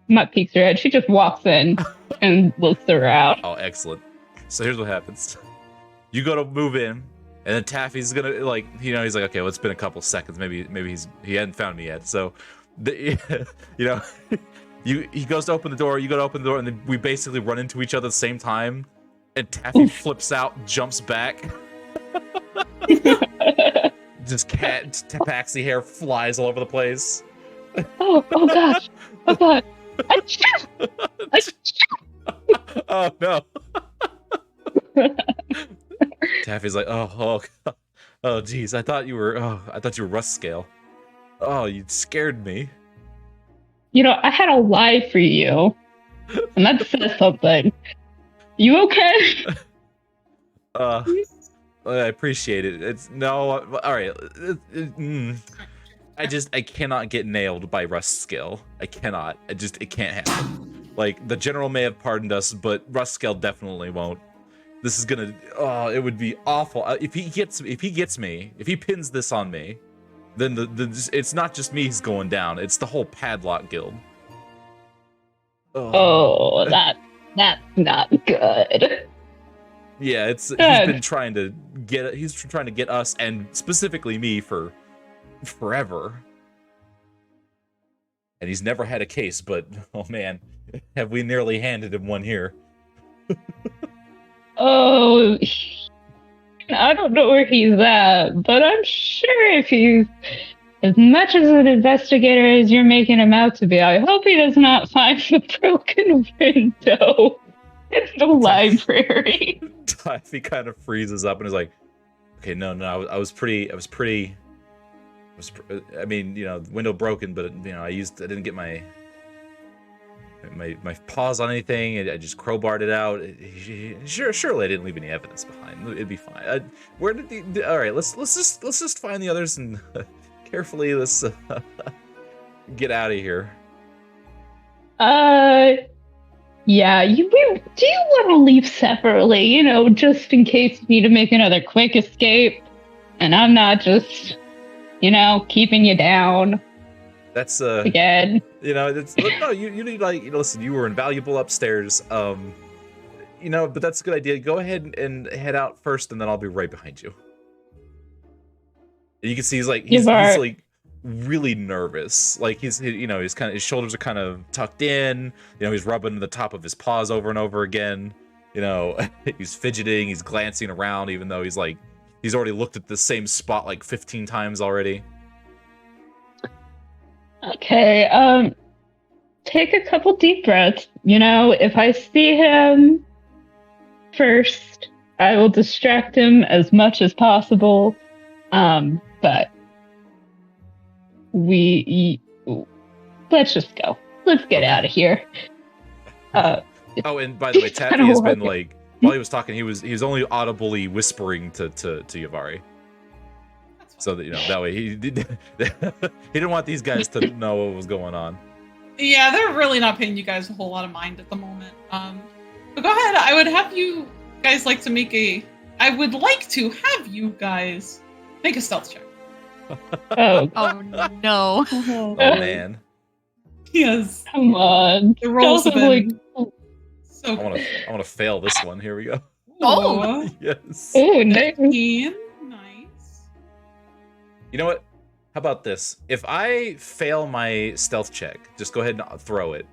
E: Not peeks her head. She just walks in and looks around.
A: Oh, excellent. So here's what happens. You go to move in, and then Taffy's gonna like, he's like, okay, well, it's been a couple seconds. Maybe he hadn't found me yet. So, he goes to open the door. You go to open the door, and then we basically run into each other at the same time. And Taffy flips out, jumps back. Just tabaxi hair flies all over the place.
E: Oh gosh. Oh god.
A: Oh no. Taffy's like, oh geez, I thought you were rust scale. Oh, you scared me.
E: I had a lie for you. And that says something. You okay?
A: I appreciate it. It's no, all right. I cannot get nailed by rust scale. I cannot. It can't happen. Like, the general may have pardoned us, but rust scale definitely won't. This is gonna. Oh, it would be awful if he gets me. If he pins this on me, then it's not just me he's going down. It's the whole Padlock Guild.
E: Oh, that's not good.
A: Yeah, he's been trying to get us, and specifically me, for forever. And he's never had a case, but oh man, have we nearly handed him one here.
E: Oh, I don't know where he's at, but I'm sure if he's as much as an investigator as you're making him out to be, I hope he does not find the broken window in the library.
A: He kind of freezes up and is like, okay, no, I mean, the window broken, but I didn't get my paws on anything. I just crowbarred it out. Surely I didn't leave any evidence behind. It'd be fine. Where did all right, let's just find the others and carefully let's get out of here.
E: Yeah, do you want to leave separately, just in case you need to make another quick escape, and I'm not just keeping you down.
A: That's
E: again.
A: No, you need, listen, you were invaluable upstairs. But that's a good idea. Go ahead and head out first, and then I'll be right behind you. And you can see he's like really nervous. Like he's kind of, his shoulders are kind of tucked in. He's rubbing the top of his paws over and over again. He's fidgeting. He's glancing around, even though he's already looked at the same spot like 15 times already.
E: Okay, take a couple deep breaths. If I see him first, I will distract him as much as possible. But let's just go. Let's get out of here.
A: Oh, and by the way, Taffy has been while he was talking, he was only audibly whispering to Yavari. So that that way he didn't want these guys to know what was going on.
C: Yeah, they're really not paying you guys a whole lot of mind at the moment. But go ahead. I would have you guys like to make a stealth check.
E: Oh
D: no.
A: Oh man.
C: Yes.
E: Come on.
C: The rolls have been so
A: I want to fail this one. Here we go.
C: Oh.
A: Yes.
E: Oh, nice.
C: 15. Nice.
A: You know what? How about this? If I fail my stealth check, just go ahead and throw it.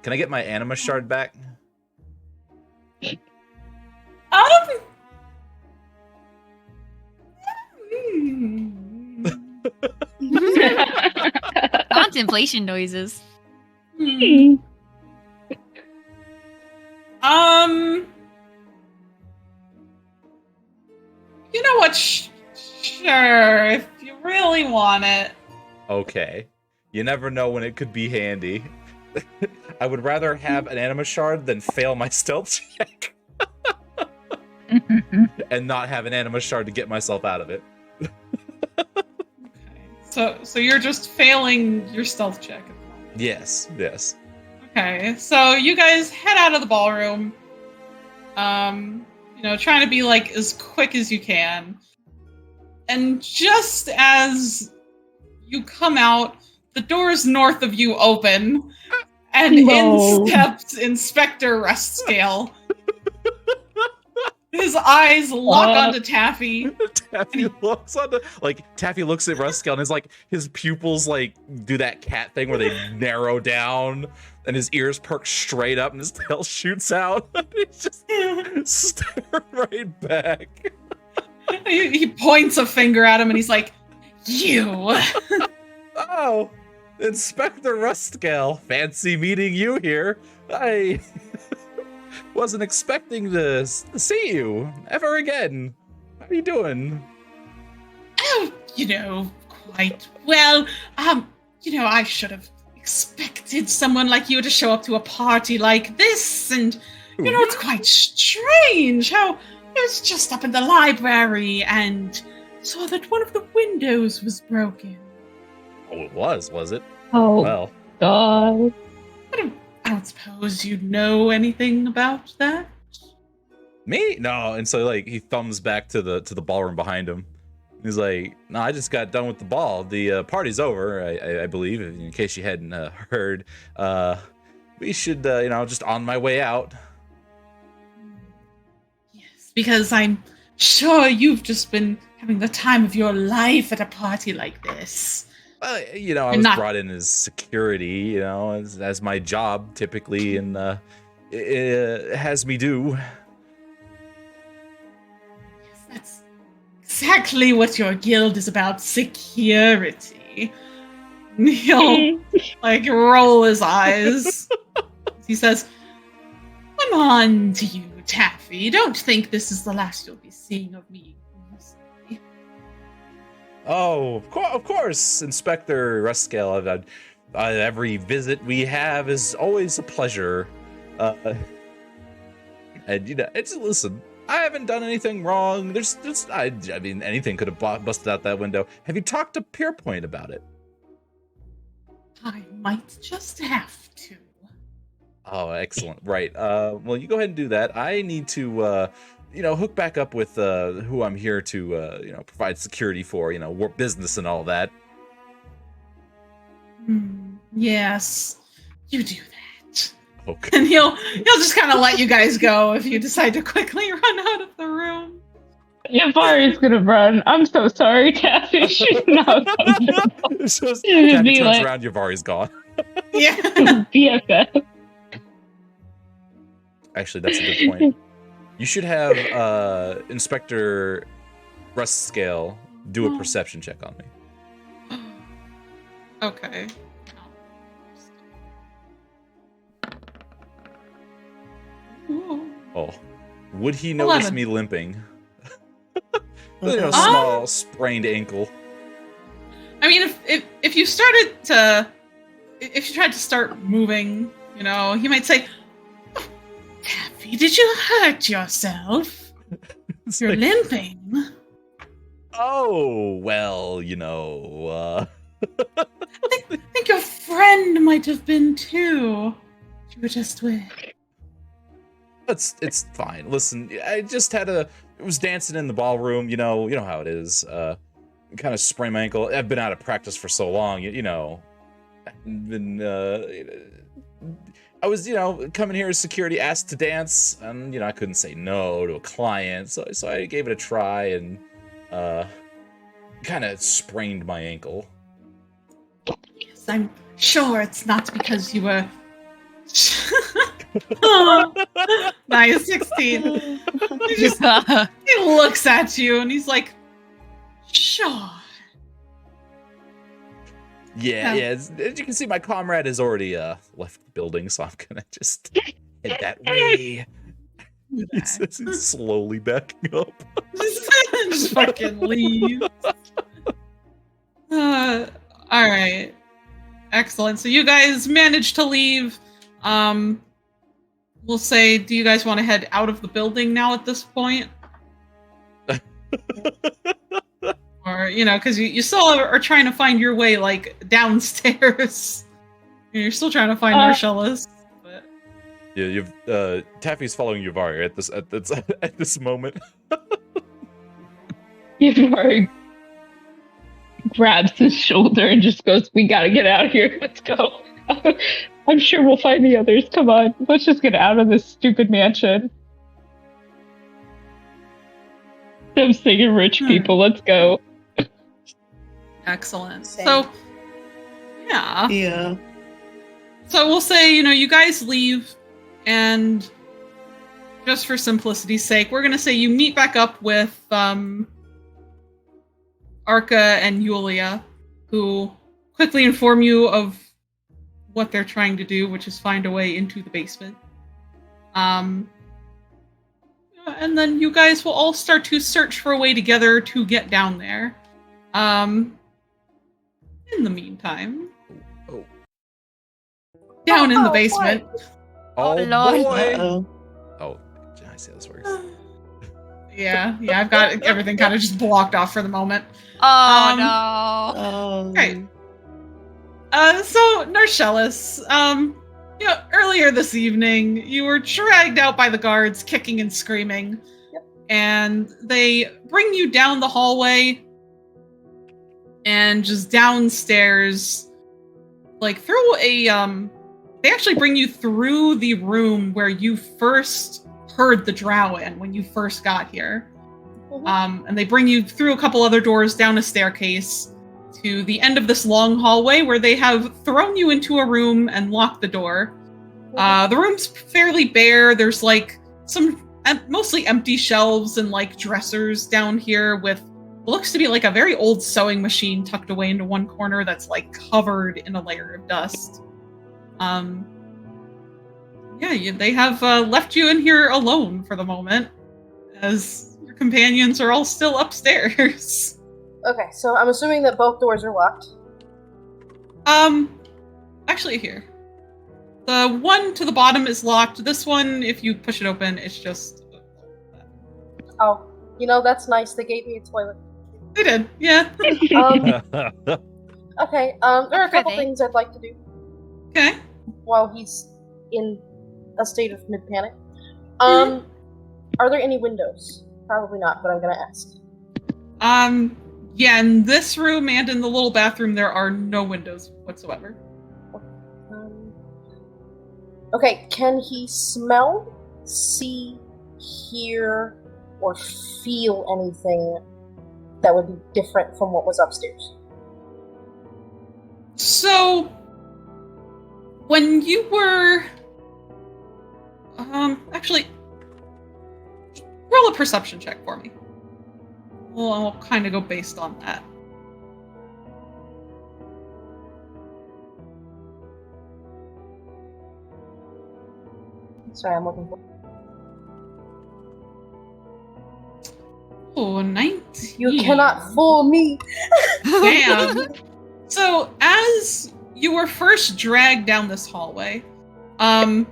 A: Can I get my anima shard back?
D: Contemplation noises.
C: You know what? Sure, if you really want it.
A: Okay. You never know when it could be handy. I would rather have an anima shard than fail my stealth check. And not have an anima shard to get myself out of it.
C: Okay. So you're just failing your stealth check at the moment.
A: Yes.
C: Okay, so you guys head out of the ballroom. Trying to be as quick as you can. And just as you come out, the doors north of you open, and
E: No.
C: in steps Inspector Rustscale. His eyes lock onto Taffy.
A: Taffy looks on the, like, Taffy looks at Ruskel and his pupils like do that cat thing where they narrow down and his ears perk straight up and his tail shoots out. He's just staring right back.
C: He points a finger at him and he's like, "You."
A: Oh, Inspector Ruskel, fancy meeting you here. I wasn't expecting to see you ever again. How are you doing?
C: Oh, quite well. I should have expected someone like you to show up to a party like this, and it's quite strange how I was just up in the library and saw that one of the windows was broken.
A: Oh, it was it?
E: Oh,
A: Well,
E: God.
C: I don't suppose you know anything about that?
A: me? No. And so like he thumbs back to the ballroom behind him. He's like, "No, I just got done with the ball. The party's over. I believe. In case you hadn't heard, we should, just on my way out."
C: Yes, because I'm sure you've just been having the time of your life at a party like this.
A: I was brought in as security, as my job typically, and it has me do.
C: Yes, that's exactly what your guild is about, security. He'll, roll his eyes. He says, "Come on to you, Taffy. Don't think this is the last you'll be seeing of me."
A: Oh, of course, Inspector Ruskel. Every visit we have is always a pleasure. And listen, I haven't done anything wrong. Anything could have busted out that window. Have you talked to Pierpoint about it?
C: I might just have to.
A: Oh, excellent. Right. Well, you go ahead and do that. I need to, hook back up with who I'm here to, provide security for, work business and all that.
C: Yes, you do that.
A: Okay.
C: And he'll just kind of let you guys go if you decide to quickly run out of the room.
E: Yavari's gonna run. I'm so sorry, Taffy. She's not comfortable.
A: So
E: It'd
A: Taffy
E: be
A: turns
E: like-
A: around, Yavari's gone.
C: Yeah.
E: BFF.
A: Actually, that's a good point. You should have Inspector Rustscale do a perception check on me.
C: Okay. Ooh.
A: Oh. Would he notice
C: 11.
A: me limping?
F: Okay.
A: Small sprained ankle.
C: I mean, if you started to, if you tried to start moving, he might say, "Oh, Taffy, did you hurt yourself?
A: It's
C: You're
A: like,
C: limping."
A: oh, well,
C: I think your friend might have been too. You were just with.
A: it's fine. Listen, I just was dancing in the ballroom, you know how it is. Kind of sprained my ankle. I've been out of practice for so long, I was, coming here as security, asked to dance, and I couldn't say no to a client, so I gave it a try and kind of sprained my ankle.
C: Yes, I'm sure it's not because you were. Oh, nice 16. He looks at you and he's like, "Sure."
A: Yeah. As you can see, my comrade has already left the building, so I'm gonna just head that way. He's slowly backing up.
C: Just fucking leave. All right. Excellent. So you guys managed to leave. We'll say, do you guys want to head out of the building now at this point? Or, because you still are trying to find your way, downstairs. You're still trying to find Marcellus. But...
A: Yeah, you've Taffy's following Yavari at this moment.
E: Yavari grabs his shoulder and just goes, "We gotta get out of here. Let's go." I'm sure we'll find the others. Come on, let's just get out of this stupid mansion. I'm singing rich people. Let's go.
C: Excellent.
B: Same.
C: So, yeah.
F: Yeah.
C: So we'll say, you guys leave, and just for simplicity's sake, we're going to say you meet back up with Arca and Yulia, who quickly inform you of what they're trying to do, which is find a way into the basement. And then you guys will all start to search for a way together to get down there. In the meantime, down in the basement.
A: Oh,
D: Lord.
A: boy.
F: Uh-oh.
A: Oh, did I say this works?
C: Yeah, I've got everything kind of just blocked off for the moment.
D: Oh no.
C: Great. So Narcellis, earlier this evening, you were dragged out by the guards, kicking and screaming.
B: Yep.
C: And they bring you down the hallway and just downstairs, like through a, they actually bring you through the room where you first heard the drow in when you first got here.
B: Mhm.
C: And they bring you through a couple other doors, down a staircase, to the end of this long hallway where they have thrown you into a room and locked the door. The room's fairly bare. There's like some mostly empty shelves and like dressers down here with what looks to be like a very old sewing machine tucked away into one corner that's like covered in a layer of dust. They have left you in here alone for the moment, as your companions are all still upstairs.
B: Okay, so I'm assuming that both doors are locked.
C: Actually here. The one to the bottom is locked. This one, if you push it open, it's just...
B: Oh, that's nice. They gave me a toilet.
C: They did, yeah.
B: Okay, there are a couple
D: Pretty.
B: things I'd like to do
C: Okay.
B: while he's in a state of mid-panic.
C: Mm-hmm.
B: Are there any windows? Probably not, but I'm gonna ask.
C: Yeah, in this room and in the little bathroom, there are no windows whatsoever.
B: Okay, can he smell, see, hear, or feel anything that would be different from what was upstairs?
C: So, when you were... actually, roll a perception check for me. Well, I'll kind of go based on that.
B: Sorry, I'm looking for...
C: Oh, 19.
B: You cannot fool me!
C: Damn. So, as you were first dragged down this hallway, as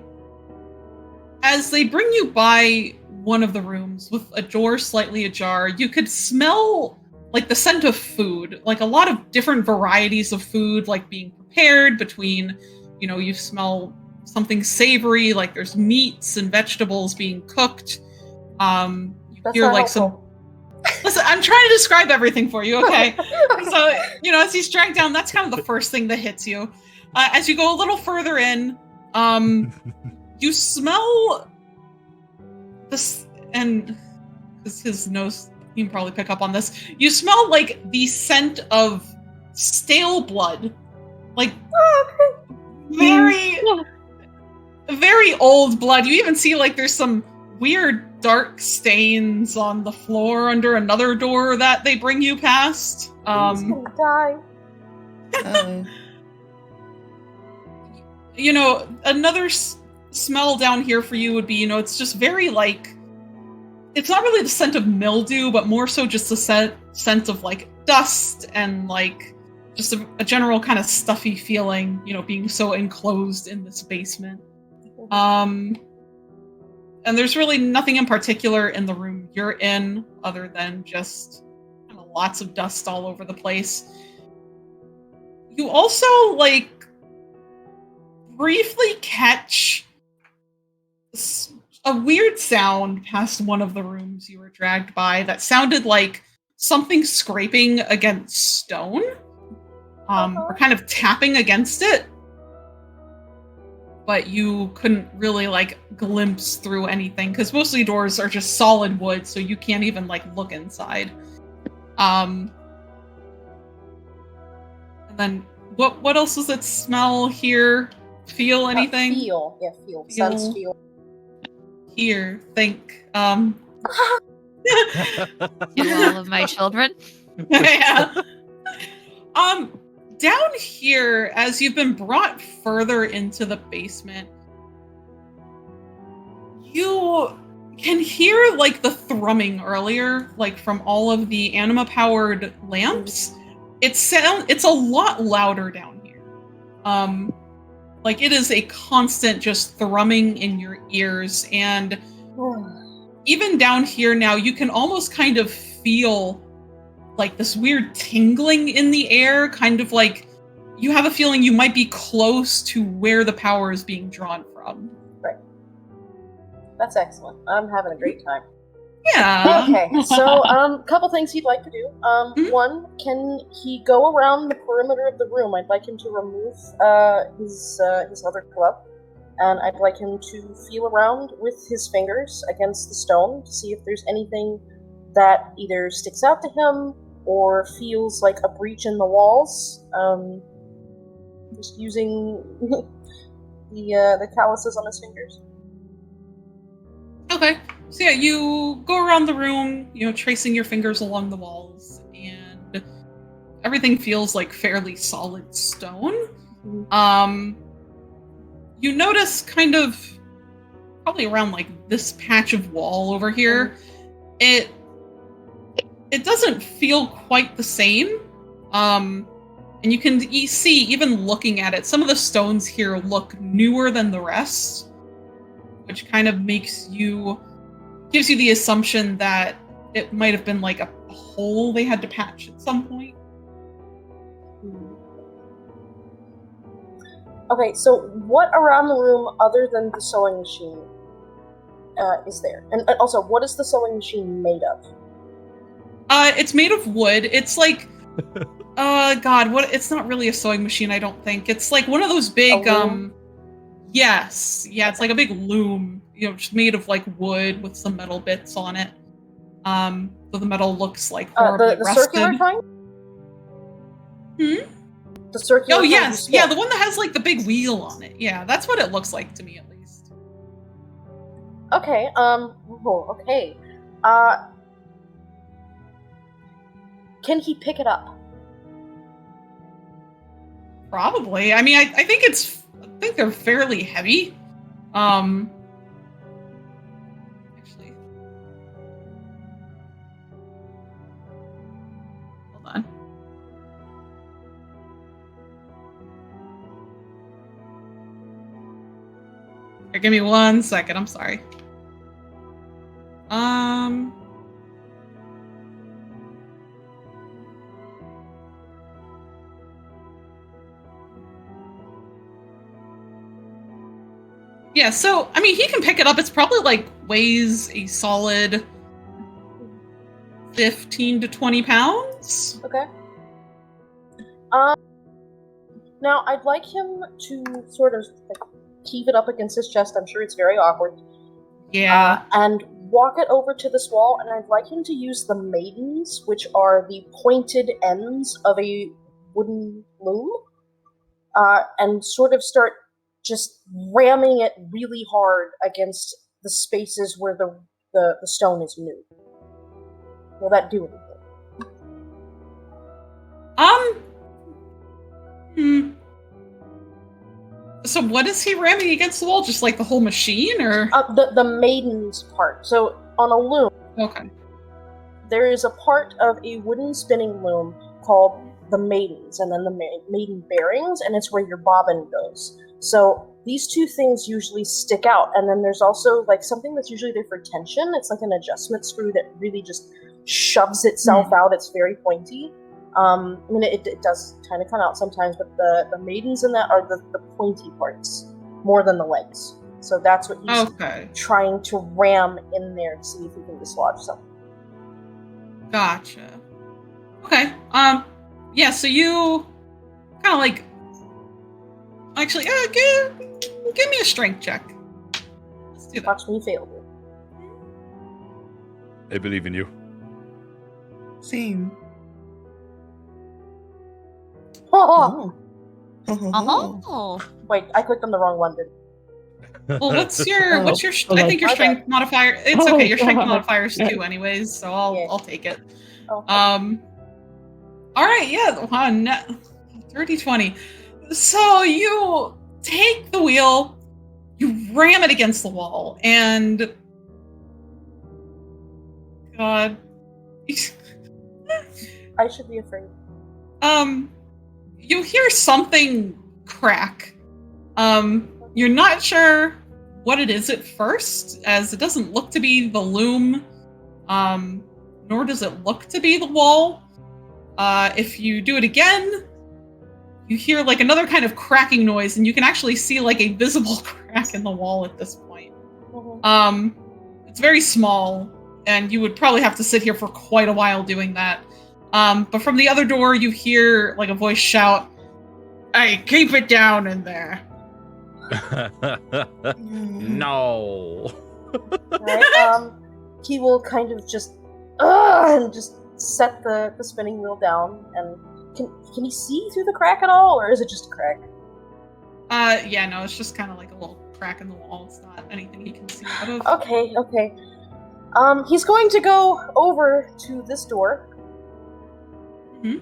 C: they bring you by one of the rooms with a door slightly ajar, you could smell like the scent of food, like a lot of different varieties of food, like being prepared between, you smell something savory, like there's meats and vegetables being cooked. You
B: That's
C: hear
B: not
C: like
B: helpful.
C: Listen, I'm trying to describe everything for you, okay? So, as he's dragged down, that's kind of the first thing that hits you. As you go a little further in, you smell this, and because his nose, you can probably pick up on this. You smell like the scent of stale blood, like very, very old blood. You even see like there's some weird dark stains on the floor under another door that they bring you past.
B: He's gonna die.
C: Another smell down here for you would be, it's just very like, it's not really the scent of mildew, but more so just the scent of like dust and like just a general kind of stuffy feeling, being so enclosed in this basement. And there's really nothing in particular in the room you're in other than just kind of lots of dust all over the place. You also, briefly catch a weird sound past one of the rooms you were dragged by that sounded like something scraping against stone, or kind of tapping against it. But you couldn't really like glimpse through anything because mostly doors are just solid wood, so you can't even like look inside. And then what else does it smell, hear, feel, anything?
B: Feel. Sense feel.
C: Hear, think.
D: You all of my children.
C: Yeah. Down here, as you've been brought further into the basement, you can hear like the thrumming earlier, like from all of the anima-powered lamps. It's a lot louder down here. Like it is a constant just thrumming in your ears, and even down here now, you can almost kind of feel like this weird tingling in the air, kind of like you have a feeling you might be close to where the power is being drawn from.
B: Right. That's excellent. I'm having a great time.
C: Yeah.
B: Okay, so couple things he'd like to do. One, can he go around the perimeter of the room? I'd like him to remove his other glove, and I'd like him to feel around with his fingers against the stone to see if there's anything that either sticks out to him or feels like a breach in the walls. Just using the calluses on his fingers.
C: Okay. So yeah, you go around the room, tracing your fingers along the walls, and everything feels like fairly solid stone. You notice kind of probably around like this patch of wall over here, it doesn't feel quite the same. And you can see, even looking at it, some of the stones here look newer than the rest, which kind of gives you the assumption that it might have been like a hole they had to patch at some point.
B: Okay, so what around the room other than the sewing machine is there? And also, what is the sewing machine made of?
C: It's made of wood. It's like, it's not really a sewing machine, I don't think. It's like one of those big, yes. Yeah, it's like a big loom, just made of like wood with some metal bits on it. So the metal looks like horribly
B: the
C: rusted.
B: circular kind? The circular
C: Oh,
B: kind
C: yes. Yeah, the one that has like the big wheel on it. Yeah, that's what it looks like to me, at least.
B: Okay, okay. Can he pick it up?
C: Probably. I mean, I think they're fairly heavy. Actually. Hold on. Here, give me 1 second. I'm sorry. Yeah, so, I mean, he can pick it up. It's probably, like, weighs a solid 15 to 20 pounds.
B: Okay. Now, I'd like him to sort of keep it up against his chest. I'm sure it's very awkward.
C: Yeah.
B: And walk it over to this wall, and I'd like him to use the maidens, which are the pointed ends of a wooden loom, and sort of start just ramming it really hard against the spaces where the stone is new. Will that do anything?
C: So what is he ramming against the wall? Just like the whole machine, or?
B: The maidens part. So on a loom,
C: Okay.
B: there is a part of a wooden spinning loom called the maidens, and then the maiden bearings, and it's where your bobbin goes. So these two things usually stick out, and then there's also like something that's usually there for tension. It's like an adjustment screw that really just shoves itself out. It's very pointy. I mean, it does kind of come out sometimes, but the maidens in that are the pointy parts more than the legs. So that's what he's
C: trying
B: to ram in there to see if he can dislodge something.
C: Gotcha. Okay. Yeah. So you kind of like. Actually, give me a strength check. Let's do that.
B: Watch me fail.
A: I believe in you.
F: Same.
B: Oh,
D: Oh.
B: wait, I clicked on the wrong one.
C: Well, what's your?
F: Oh,
C: I think your
B: my
C: strength
B: bad.
C: modifier. It's
E: Oh,
C: okay. Your strength
E: God.
C: modifier is 2, anyways. So
B: Yeah.
C: I'll take it.
B: Oh,
C: All right. Yeah. One. 30-20. So you take the wheel, you ram it against the wall, and God.
B: I should be afraid.
C: You hear something crack. You're not sure what it is at first, as it doesn't look to be the loom, nor does it look to be the wall. If you do it again, you hear like another kind of cracking noise, and you can actually see like a visible crack in the wall at this point.
B: Mm-hmm.
C: It's very small, and you would probably have to sit here for quite a while doing that. But from the other door, you hear like a voice shout, "Hey, keep it down in there."
A: No.
B: Right. He will kind of just and just set the spinning wheel down. And can he see through the crack at all, or is it just a crack?
C: Yeah, no, it's just kind of like a little crack in the wall. It's not anything he can see out of.
B: Okay. He's going to go over to this door,
C: Mhm.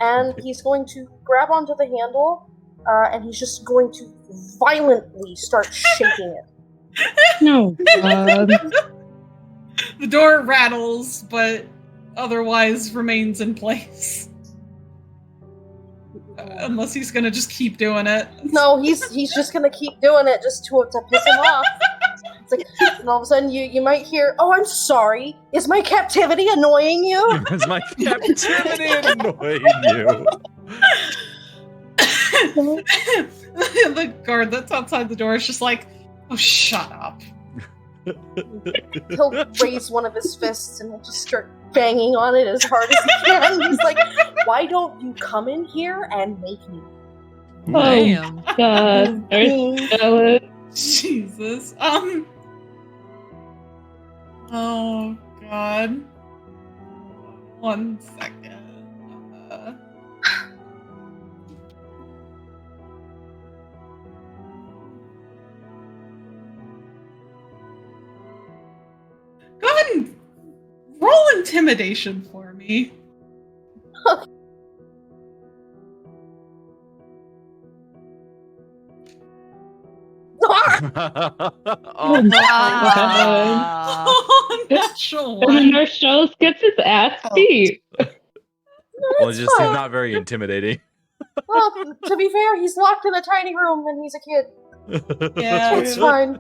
B: and he's going to grab onto the handle, and he's just going to violently start shaking it.
E: No.
C: The door rattles, but otherwise remains in place. Unless he's gonna just keep doing it.
B: No, he's just gonna keep doing it just to piss him off. It's like, and all of a sudden you might hear, "Oh, I'm sorry. Is my captivity annoying you?"
A: Is my captivity annoying you?
C: The guard that's outside the door is just like, "Oh, shut up."
B: He'll raise one of his fists and he'll just start banging on it as hard as he can. He's like, "Why don't you come in here and make me?"
D: Damn.
E: God. There's jealous.
C: Jesus. Oh God. 1 second. Go ahead and roll intimidation for me.
A: Oh,
D: Wow.
C: Oh, natural
E: And then
C: one.
E: Marshall gets his ass beat.
A: well, it's just he's not very intimidating.
B: Well, to be fair, he's locked in a tiny room and he's a kid.
C: Yeah.
B: It's fine.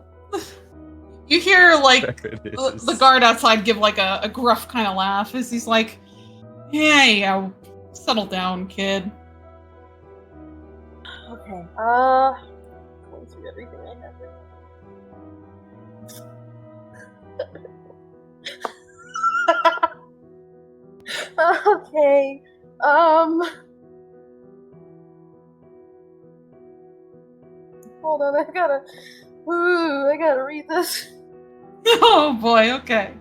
C: You hear like
A: There it
C: the
A: is.
C: guard outside give like a gruff kind of laugh as he's like, yeah, settle down, kid.
B: Okay. Going through everything I have here. Okay. Hold on, I gotta read this.
C: Oh boy, okay.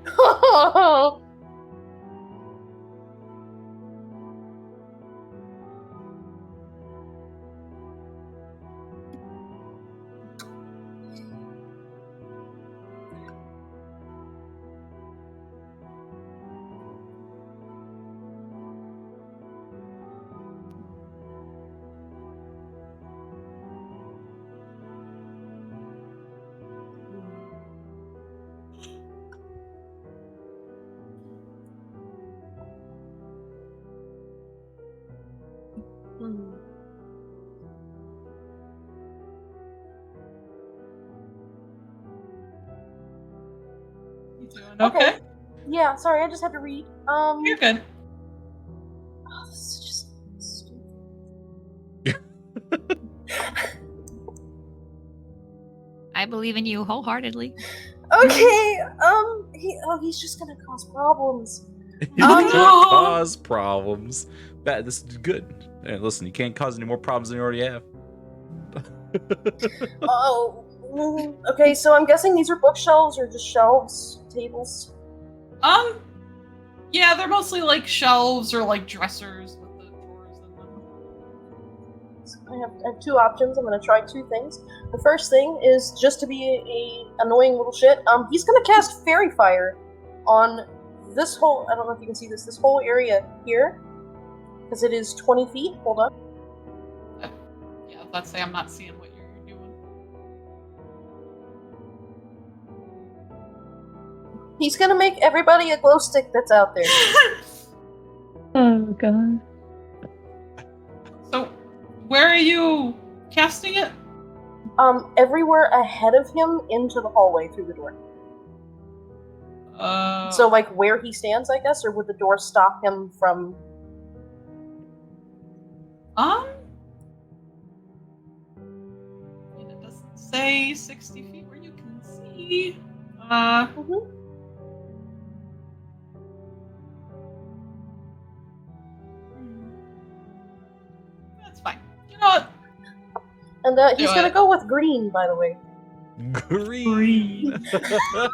C: You doing okay?
B: Yeah, sorry, I just had to read.
C: You're good.
B: Oh, this is just stupid.
D: I believe in you wholeheartedly.
B: Okay, he's just gonna cause problems.
A: You
B: Oh,
A: don't
C: no.
A: cause problems. This is good. Hey, listen, you can't cause any more problems than you already have.
B: Oh, okay. So I'm guessing these are bookshelves or just shelves, tables.
C: Yeah, they're mostly like shelves or like dressers with the drawers in them.
B: I have two options. I'm gonna try two things. The first thing is just to be a annoying little shit. He's gonna cast Fairy Fire on this whole. I don't know if you can see this. This whole area here, because it is 20 feet. Hold on.
C: Yeah, let's say I'm not seeing what you're doing.
B: He's gonna make everybody a glow stick that's out there.
E: Oh god.
C: So, where are you casting it?
B: Everywhere ahead of him into the hallway through the door. So, like, where he stands, I guess, or would the door stop him from...
C: It doesn't say 60 feet where you can see. That's fine. You know what?
B: And he's
C: Do
B: gonna
C: it.
B: go with green, by the way.
A: Green.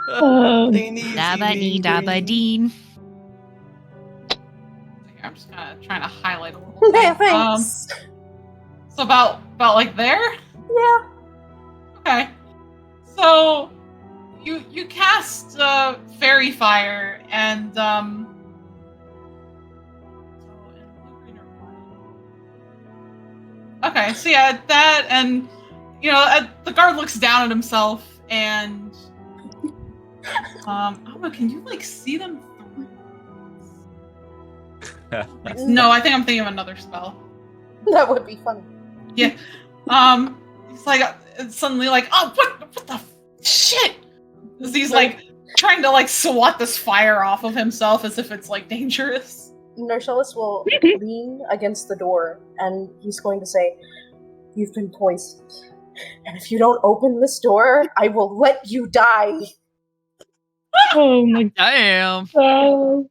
E: Oh,
D: Dabba-dee, dabba-deen.
C: Here, I'm just kind of trying to highlight a little
B: Yeah,
C: thing.
B: thanks.
C: So about like there?
B: Yeah.
C: Okay. So you cast Fairy Fire and okay, so yeah, that and you know, the guard looks down at himself and Alma, can you like see them through? No, I think I'm thinking of another spell.
B: That would be funny.
C: Yeah. He's like suddenly like, oh, what the shit? As he's like trying to like swat this fire off of himself as if it's like dangerous.
B: Narcellus will lean against the door, and he's going to say, "You've been poisoned, and if you don't open this door, I will let you die."
E: oh my
D: Damn.
E: god.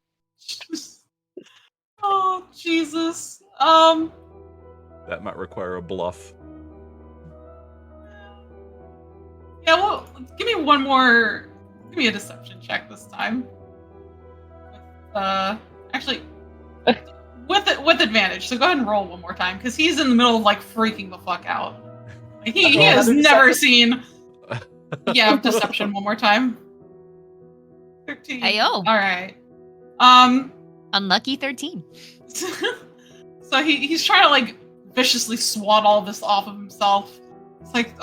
C: Oh Jesus.
A: That might require a bluff.
C: Yeah, well, give me one more. Give me a deception check this time. Actually, with advantage. So go ahead and roll one more time because he's in the middle of like freaking the fuck out. Like, he has never seen. Yeah, deception one more time. 13.
D: Ayo.
C: All right.
D: Unlucky 13.
C: So he's trying to like viciously swat all this off of himself. It's like,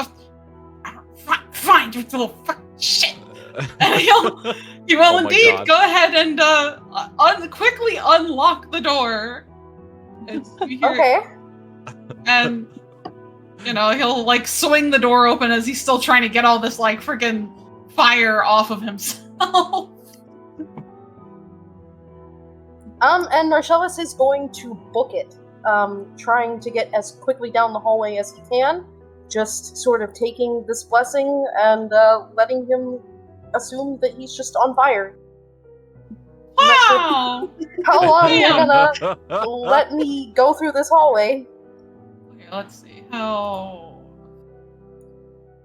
C: fine, you little fucking shit. And he will
A: Oh my
C: indeed
A: God.
C: go ahead and quickly unlock the door. You hear
B: Okay.
C: and you know he'll like swing the door open as he's still trying to get all this like freaking fire off of himself.
B: And Narcellus is going to book it, trying to get as quickly down the hallway as he can, just sort of taking this blessing and letting him assume that he's just on fire.
C: Wow.
B: How long you're
C: Damn.
B: gonna let me go through this hallway?
C: Okay, let's see how.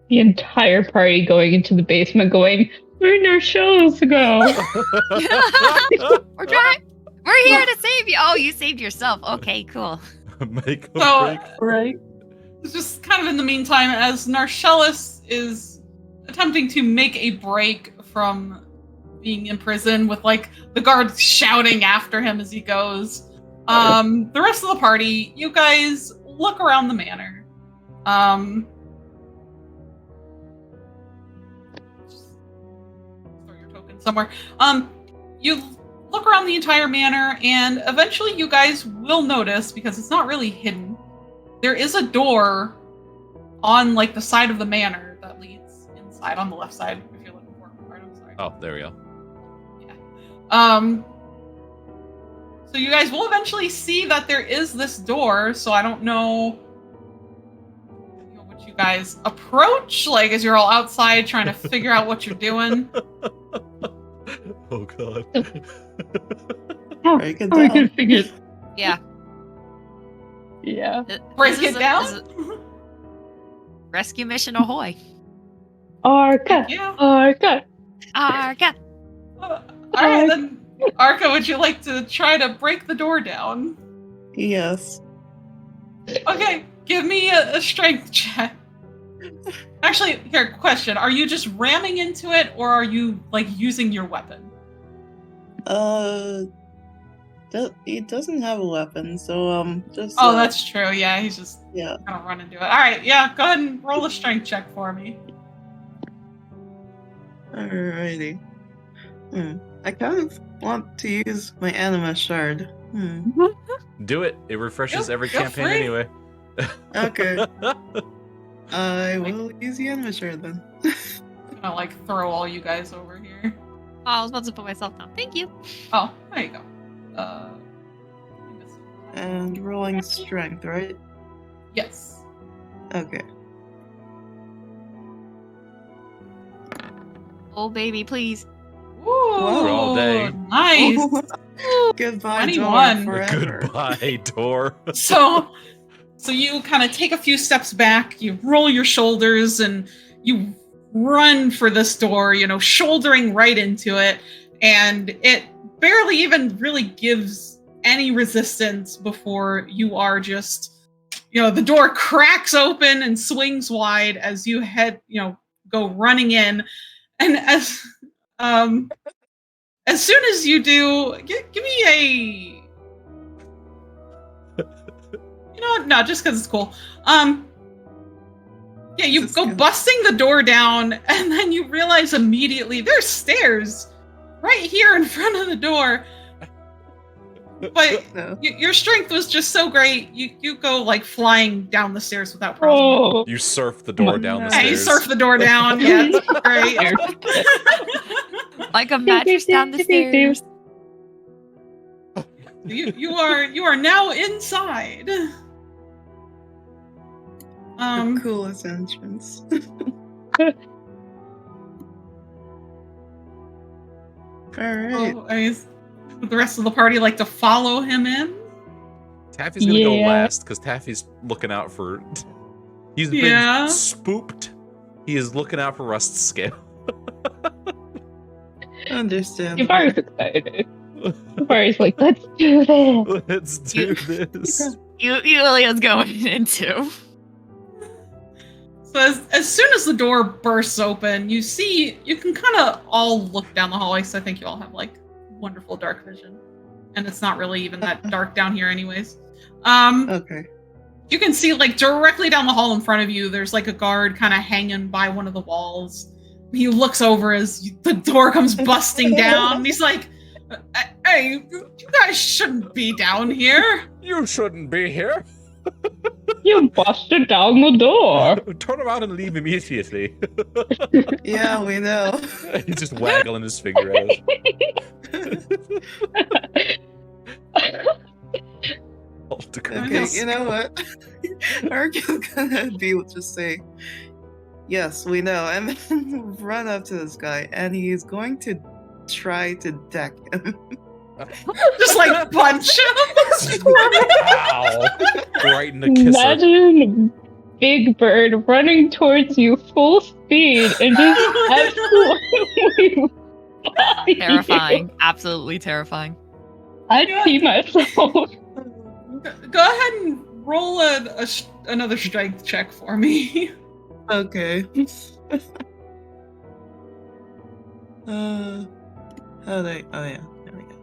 E: The entire party going into the basement going, where'd our shows go?
D: We're here to save you. Oh, you saved yourself. Okay, cool.
A: Make a
C: So-
A: break.
F: Right?
C: It's just kind of in the meantime as Narcellus is attempting to make a break from being in prison with like the guards shouting after him as he goes. The rest of the party, you guys look around the manor. Throw your token somewhere. You look around the entire manor, and eventually you guys will notice, because it's not really hidden, there is a door on like the side of the manor that leads inside on the left side. If you're looking for it, right, I'm sorry.
A: Oh, there we go.
C: So you guys will eventually see that there is this door. So I don't know, what you guys approach, like as you're all outside trying to figure out what you're doing.
A: Oh god.
F: Break it
E: we can
F: down.
E: figure.
D: Yeah.
E: Yeah.
C: Break
D: This
C: it
D: is
C: down?
D: Rescue mission ahoy.
E: Arca.
C: Yeah.
E: Arca.
D: Arga.
C: Alright then. Arca, would you like to try to break the door down?
F: Yes.
C: Okay, give me a strength check. Actually, here, question. Are you just ramming into it, or are you, like, using your weapon?
F: He doesn't have a weapon, so just.
C: Oh, that's true. Yeah, he's just
F: Yeah.
C: gonna run into it. Alright, yeah, go ahead and roll a strength check for me.
F: Alrighty. I kind of want to use my anima shard.
A: Do it. It refreshes
C: Go-
A: every
C: go
A: campaign
C: for it.
A: anyway.
F: Okay. I will use the anima shard then.
C: I'm gonna, like, throw all you guys over here.
D: Oh, I was about to put myself down. Thank you.
C: Oh, there you go.
F: And rolling strength, right?
C: Yes.
F: Okay.
D: Oh, baby, please.
C: Ooh,
A: all day.
C: Nice.
F: Goodbye,
C: 21.
F: door forever.
A: Goodbye, door.
C: So you kind of take a few steps back, you roll your shoulders, and you run for this door, shouldering right into it, and it barely even really gives any resistance before you are just, the door cracks open and swings wide as you go running in, and as soon as you do, give me a. No, just because it's cool. Yeah, you
F: Just
C: go
F: 'cause-
C: busting the door down, and then you realize immediately there's stairs right here in front of the door. But
F: No.
C: your strength was just so great, you go like flying down the stairs without problem.
E: Oh.
A: You surf the door down the
C: Yeah, you
A: stairs.
C: surf the door down. Yeah, it's great.
D: Like a mattress down the stairs.
C: You are now inside.
F: The coolest entrance. Alright.
C: Oh, would the rest of the party like to follow him in?
A: Taffy's gonna go
E: Yeah.
A: last because Taffy's looking out for. He's been
C: Yeah.
A: spooked. He is looking out for Rust's scale.
F: Understand.
E: Yubari's excited. Yubari's like, let's do this.
A: Let's do this.
D: Yulia's going into.
C: So as soon as the door bursts open, you can kind of all look down the hallway. So I think you all have like wonderful dark vision, and it's not really even that dark down here, anyways.
F: Okay.
C: You can see like directly down the hall in front of you. There's like a guard kind of hanging by one of the walls. He looks over as the door comes busting down. And he's like, "Hey, you guys shouldn't be down here."
A: You shouldn't be here.
E: You busted down the door.
A: Turn around and leave immediately.
F: Yeah, we know.
A: He's just waggling his finger at us.
F: Okay, you know what? Argy's gonna just say, yes, we know, and then run up to this guy, and he's going to try to deck him.
C: Just like punch him.
A: Ow. Right in the kisser.
E: Imagine Big Bird running towards you full speed and just absolutely fly you.
D: Terrifying. Absolutely terrifying.
E: I'd pee myself.
C: Go ahead and roll another strength check for me.
F: Okay. Oh yeah, there we go.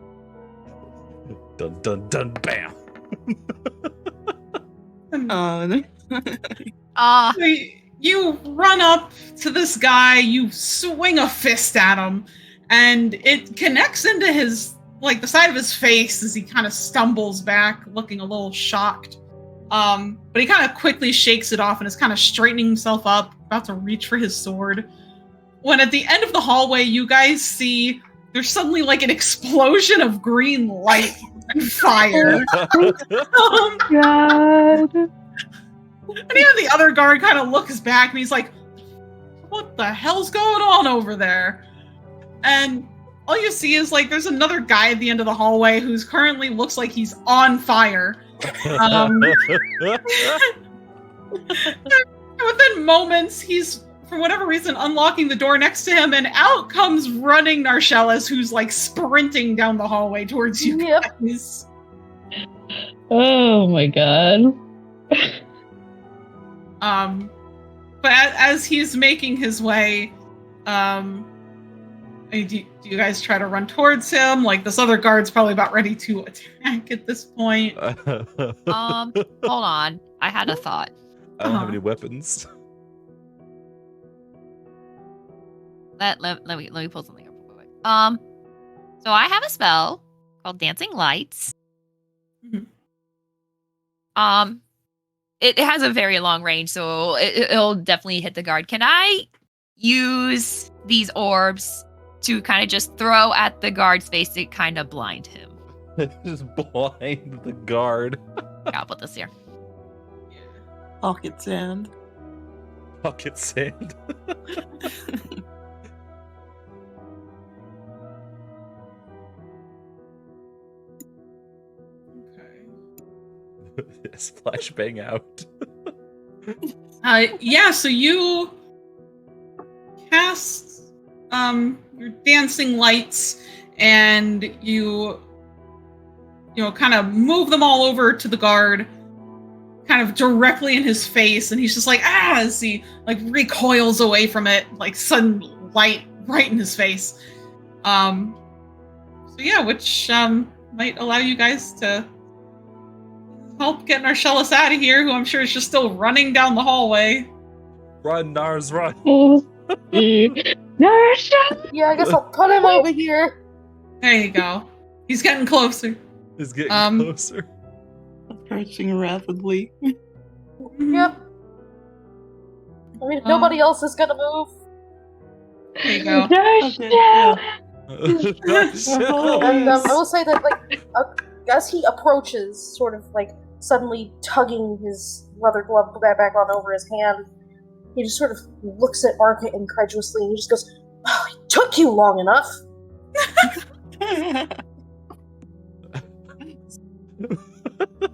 A: Dun dun dun bam.
F: Oh, no.
D: Ah,
C: So you run up to this guy, you swing a fist at him, and it connects into his, like, the side of his face as he kind of stumbles back, looking a little shocked. But he kind of quickly shakes it off and is kind of straightening himself up, about to reach for his sword. When at the end of the hallway, you guys see there's suddenly like an explosion of green light and fire.
E: God.
C: And even the other guard kind of looks back and he's like, what the hell's going on over there? And all you see is like there's another guy at the end of the hallway who's currently looks like he's on fire. Within moments, he's for whatever reason unlocking the door next to him, and out comes running Narcellus, who's like sprinting down the hallway towards you guys.
E: Oh my god.
C: But as he's making his way, do you guys try to run towards him? Like, this other guard's probably about ready to attack at this point.
D: Hold on. I had a thought.
A: I don't have any weapons.
D: Let me pull something up real quick. So I have a spell called Dancing Lights.
C: Mhm.
D: It has a very long range, so it'll definitely hit the guard. Can I use these orbs to kind of just throw at the guard's face to kind of blind him?
A: Just blind the guard.
D: Yeah, I'll put this here.
F: Pocket sand.
A: Pocket sand. Splash bang out.
C: Yeah, so you cast your dancing lights, and you kind of move them all over to the guard, kind of directly in his face, and he's just like, as he like recoils away from it, like sudden light right in his face. So yeah, which might allow you guys to help get Narcellus out of here, who I'm sure is just still running down the hallway.
A: Run, Nars, run.
E: Narcellus!
B: Yeah, I guess I'll put him over here.
C: There you go. He's getting closer.
A: He's getting closer.
F: Approaching rapidly.
B: Yep. I mean, if nobody else is gonna move.
C: There you go.
E: Narcellus!
B: And I will say that, like, as he approaches, sort of like suddenly tugging his leather glove back on over his hand, he just sort of looks at Arca incredulously and he just goes, "Oh, it took you long enough."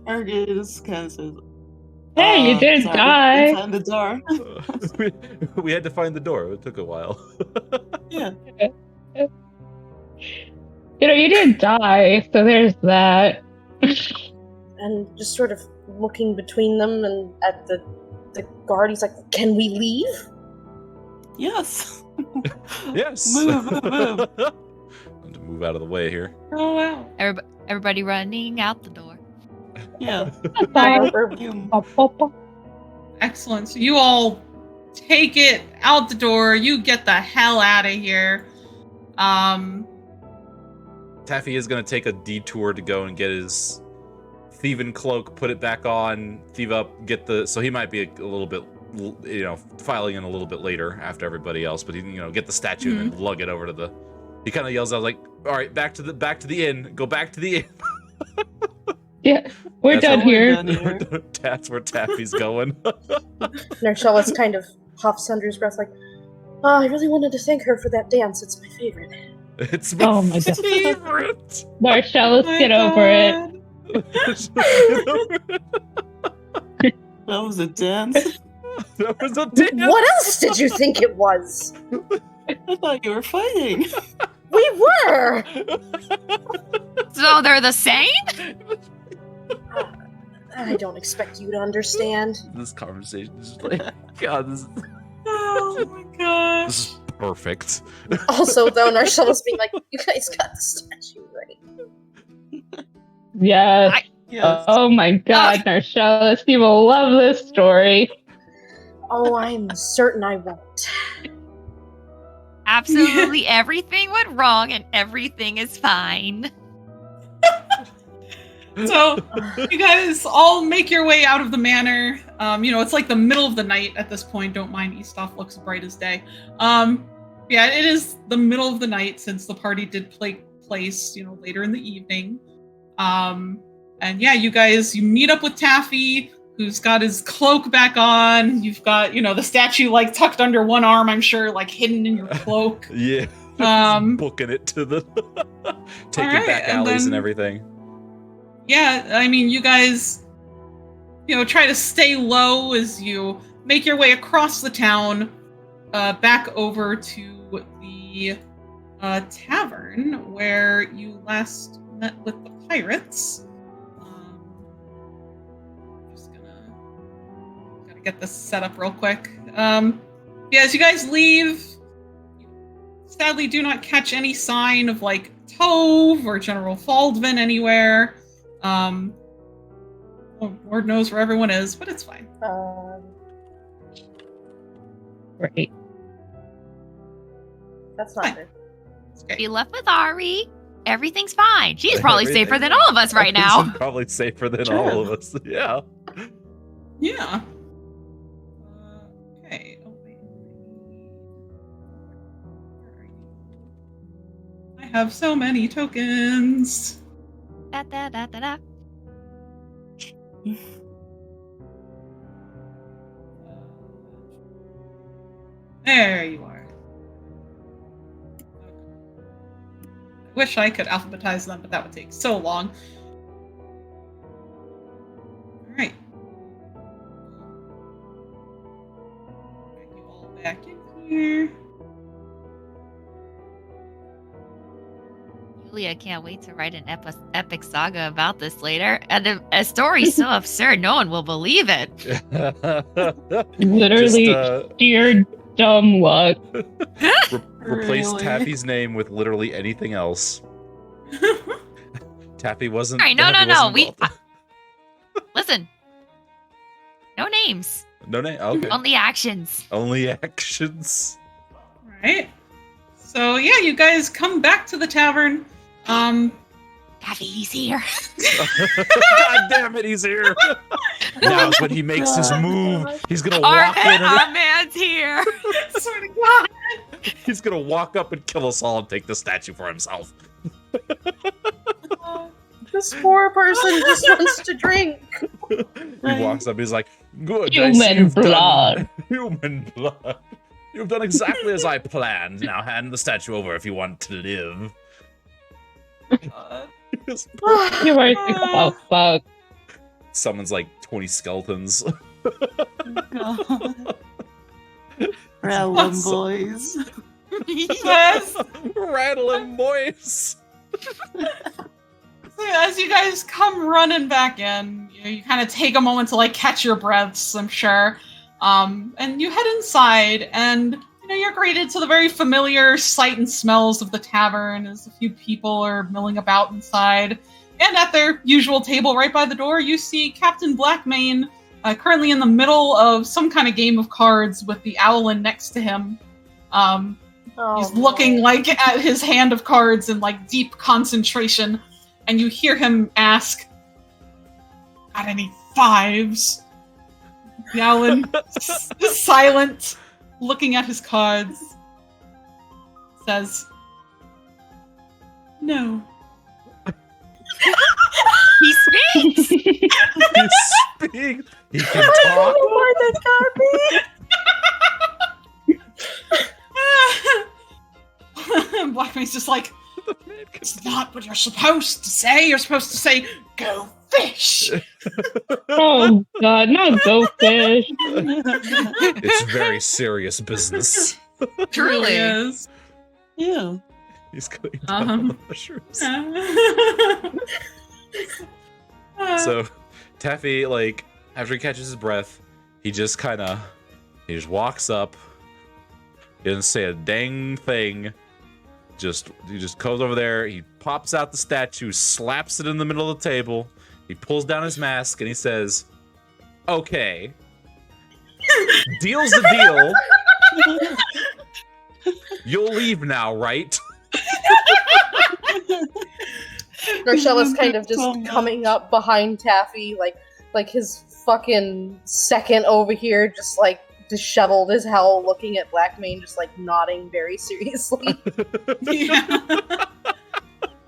F: Arca just kind of says,
E: Hey, you didn't die.
F: Inside the door.
A: we had to find the door. It took a while.
F: Yeah.
E: You didn't die, so there's that.
B: And just sort of looking between them and at the guard, he's like, "Can we leave?"
F: Yes.
A: Yes.
F: Move.
A: To move out of the way here.
C: Oh wow.
D: Everybody running out the door.
F: Yeah.
C: Excellent. So you all take it out the door. You get the hell out of here.
A: Taffy is going to take a detour to go and get his thieving cloak, put it back on, thieve up, so he might be a little bit, filing in a little bit later after everybody else, but he, get the statue and then lug it over to he kind of yells out like, "All right, back to the inn, go back to the inn."
E: Yeah, we're done here.
A: That's where Taffy's going.
B: Narcellus kind of puffs under his breath like, "Oh, I really wanted to thank her for that dance. It's my favorite."
A: It's my
E: Oh my god.
A: favorite.
E: Narcellus, get over it.
F: That was a dance.
A: That was a dance.
B: What else did you think it was?
F: I thought you were fighting.
B: We were!
D: So they're the same?
B: I don't expect you to understand.
A: This conversation is just like, God, this
C: Oh my gosh.
A: is perfect.
B: Also, though, Narcellus being like, "You guys got the statue right."
E: Yes.
F: Yes.
E: Oh my god, Narcellus, you will love this story.
B: Oh, I'm certain I won't.
D: Absolutely everything went wrong and everything is fine.
C: So you guys all make your way out of the manor. It's like the middle of the night at this point. Don't mind, Eastoff looks bright as day. Yeah, it is the middle of the night since the party did take place, later in the evening. And yeah, you meet up with Taffy, who's got his cloak back on. You've got, the statue like tucked under one arm, I'm sure, like hidden in your cloak.
A: Yeah. Booking it to the taking
C: Alright,
A: back
C: and
A: alleys and
C: then-
A: everything.
C: Yeah, I mean, you guys, try to stay low as you make your way across the town, back over to the tavern where you last met with the pirates. Just gotta get this set up real quick. As you guys leave, you sadly do not catch any sign of like Tove or General Faldvin anywhere. Lord knows where everyone is, but it's fine.
E: Right.
B: That's not good.
C: It's great.
D: You left with Ari. Everything's fine. She's probably safer than all of us right
A: She's
D: now.
A: probably safer than
F: Sure.
A: all of us. Yeah.
C: Yeah. Okay. Oh, wait. Where are you? I have so many tokens.
D: Da, da, da, da, da.
C: There you are. I wish I could alphabetize them, but that would take so long. Alright. Get you all back in here.
D: Julia can't wait to write an epic saga about this later. And a story so absurd, no one will believe it.
E: Literally
A: Just,
E: sheer dumb luck.
A: replace
F: Really?
A: Taffy's name with literally anything else. Taffy wasn't.
D: All right, no.
A: wasn't
D: We
A: involved.
D: listen. No names,
A: No name. Okay.
D: only actions.
A: Only actions.
C: Right. So yeah, you guys come back to the tavern.
D: Taffy's here.
A: God damn it, he's here. Now's when he makes his move. He's gonna walk in and
D: Our man's here.
C: Swear to God.
A: he's gonna walk up and kill us all and take the statue for himself.
B: This poor person just wants to drink.
A: He walks up, he's like, good, I see
E: Human
A: you've done-
E: blood.
A: Human blood. You've done exactly as I planned. Now hand the statue over if you want to live. Just
E: You're right. Oh, fuck.
A: summons like 20 skeletons.
F: God. Rattle 'em,
C: Awesome.
F: boys.
C: Yes.
A: Rattle 'em, boys.
C: So as you guys come running back in, you kind of take a moment to like catch your breaths, I'm sure. And you head inside, and you're greeted to the very familiar sight and smells of the tavern as a few people are milling about inside. And at their usual table right by the door, you see Captain Blackmane currently in the middle of some kind of game of cards with the Owlin next to him. He's looking like at his hand of cards in like deep concentration, and you hear him ask, "Got any fives?" The Owlin is silent, looking at his cards. Says, "No."
D: He speaks.
A: He speaks. He can
B: I
A: talk.
B: don't know why that got me.
C: Blackmane's just like, "It's not what you're supposed to say. You're supposed to say, 'Go fish.'"
E: Oh god, not go fish.
A: It's very serious business.
D: Truly.
C: Yes.
F: Yeah.
A: He's going down on the mushrooms. So Taffy, like, after he catches his breath, he just walks up. He doesn't say a dang thing. He just goes over there, he pops out the statue, slaps it in the middle of the table, he pulls down his mask, and he says, "Okay. Deal's a deal. You'll leave now, right?"
B: Marcella's kind of just coming up behind Taffy, like his fucking second over here, just like disheveled as hell, looking at Blackmane, just like nodding very seriously.
C: Yeah.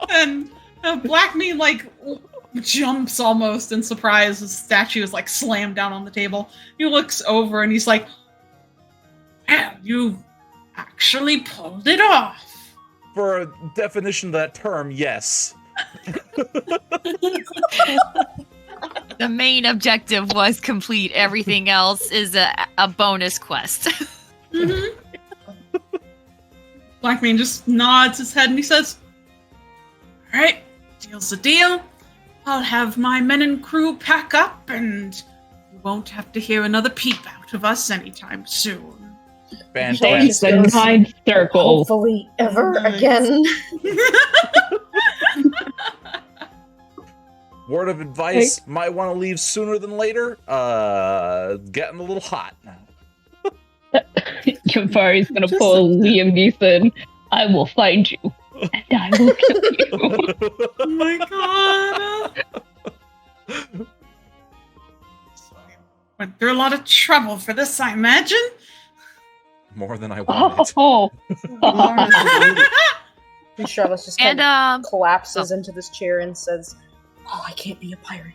C: And Blackmane like jumps almost in surprise as the statue is like slammed down on the table. He looks over and he's like, "Well, you actually pulled it off."
A: for a definition of that term, yes.
D: The main objective was complete. Everything else is a bonus quest.
C: Mm-hmm. Blackmane just nods his head and he says, "All right, deal's the deal. I'll have my men and crew pack up, and you won't have to hear another peep out of us anytime soon."
E: Thanks,
A: Fantastic.
E: the 9 circles.
B: Hopefully ever
F: Nice.
B: again.
A: Word of advice, might want to leave sooner than later. Getting a little hot.
E: Campari's gonna
F: Just
E: pull
F: a bit.
E: Liam Neeson. I will find you, and I will kill you.
C: Oh my god. Went through a lot of trouble for this, I imagine.
A: More than I wanted.
E: Oh,
B: And Charlotte just
D: And
B: kind of collapses into this chair and says, "Oh, I can't be a pirate."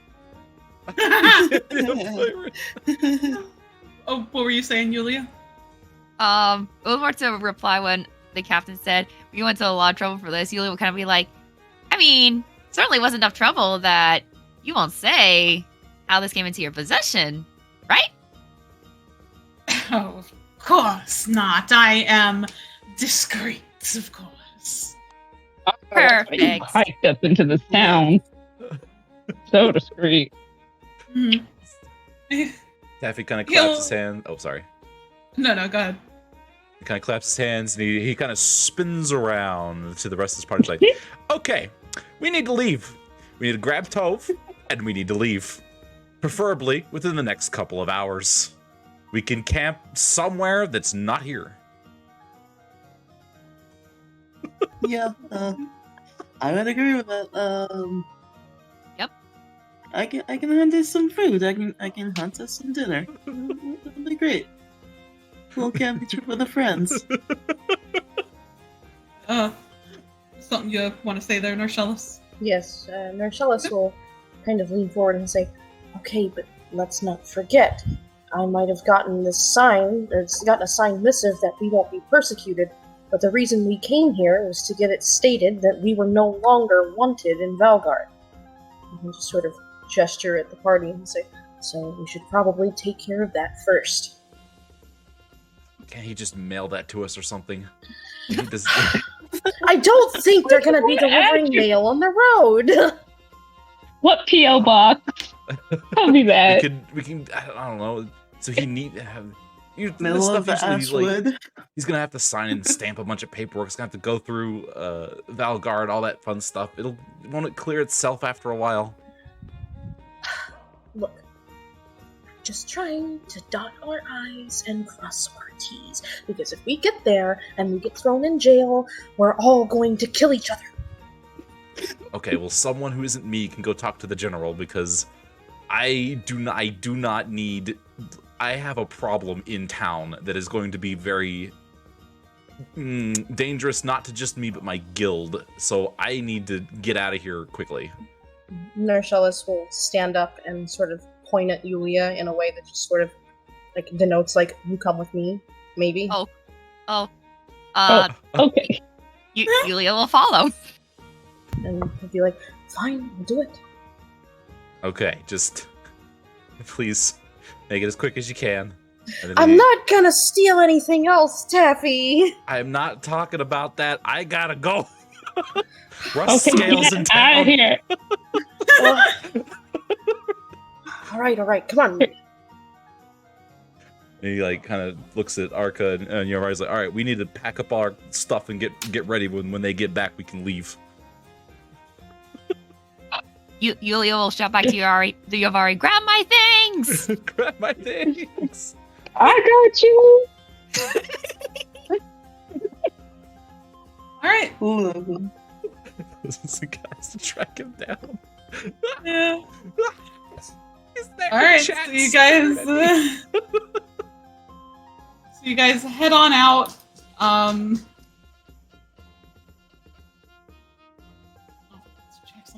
C: Oh, what were you saying, Yulia?
D: a little more to reply when the captain said we went to a lot of trouble for this. Yulia would kind of be like, I mean, certainly wasn't enough trouble that you won't say how this came into your possession, right?
C: Oh, of course not. I am discreet, of course.
D: Perfect.
E: hiked up into this town. So discreet.
C: Mhm.
A: Taffy kind of
C: He'll-
A: claps his hand. Oh, sorry.
C: No, go ahead.
A: He kind of claps his hands and he kind of spins around to the rest of his party. He's like, okay, we need to leave. We need to grab Tove and we need to leave. Preferably within the next couple of hours. We can camp somewhere that's not here.
F: Yeah, I would agree with that.
D: Yep.
F: I can hunt us some food. I can hunt us some dinner. It'll be great. Little camping trip with the friends.
C: Something you want to say there, Narcellis?
B: Yes, Marcellus will kind of lean forward and say, "Okay, but let's not forget. I might have gotten this sign, or gotten a signed missive that we won't be persecuted, but the reason we came here was to get it stated that we were no longer wanted in Valgard." And he'll just sort of gesture at the party and say, "So we should probably take care of that first."
A: Can't he just mail that to us or something? He does-
B: I don't think they're going to be delivering mail on the road.
E: What P.O. box? Tell me that.
A: we can I don't know. So he need to have this
F: Middle
A: stuff
F: of
A: usually,
F: Ashwood.
A: he's gonna have to sign and stamp a bunch of paperwork. He's gonna have to go through Valgard, all that fun stuff. Won't it clear itself after a while?
B: Look, just trying to dot our I's and cross our T's. Because if we get there and we get thrown in jail, we're all going to kill each other.
A: Okay, well, someone who isn't me can go talk to the general because I do not need. I have a problem in town that is going to be very dangerous, not to just me but my guild. So I need to get out of here quickly.
B: Narcellus will stand up and sort of point at Yulia in a way that just sort of like denotes like, "You come with me, maybe."
D: Oh.
E: Okay.
D: Yulia will follow.
B: And he'll be like, "Fine, we'll do it."
A: Okay, just please make it as quick as you can. And then
B: I'm not gonna steal anything else, Taffy.
A: I'm not talking about that. I gotta go. Russ
E: Okay,
A: Scales in
E: get out
A: town.
E: of here.
B: All right, come on.
A: And he like kind of looks at Arca and Yavari's like, all right, we need to pack up our stuff and get ready. When they get back, we can leave.
D: Yulia will shout back to Yavari, grab my things!
A: Grab my things.
E: I got you.
C: All right.
F: Ooh,
A: The guys to track him down.
C: Yeah.
A: He's there.
C: All right.
A: Chat
C: So you guys, head on out. I'm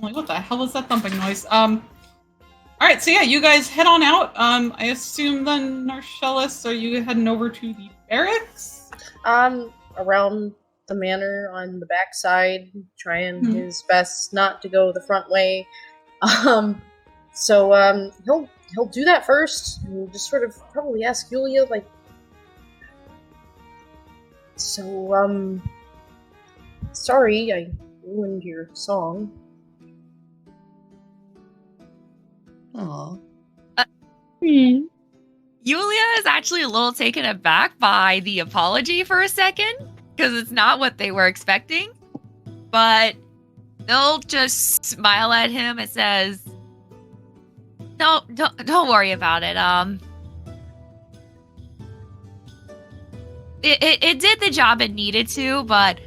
C: like, what the hell was that thumping noise? All right. So yeah, you guys head on out. I assume then, Narcellis, are you heading over to the barracks?
B: Around the manor on the backside, trying his best not to go the front way. So he'll do that first, and just sort of probably ask Yulia, like, so, sorry, I ruined your song.
F: Aw.
D: Yulia is actually a little taken aback by the apology for a second, because it's not what they were expecting. But they'll just smile at him and says, "No, don't worry about it. It did the job it needed to, but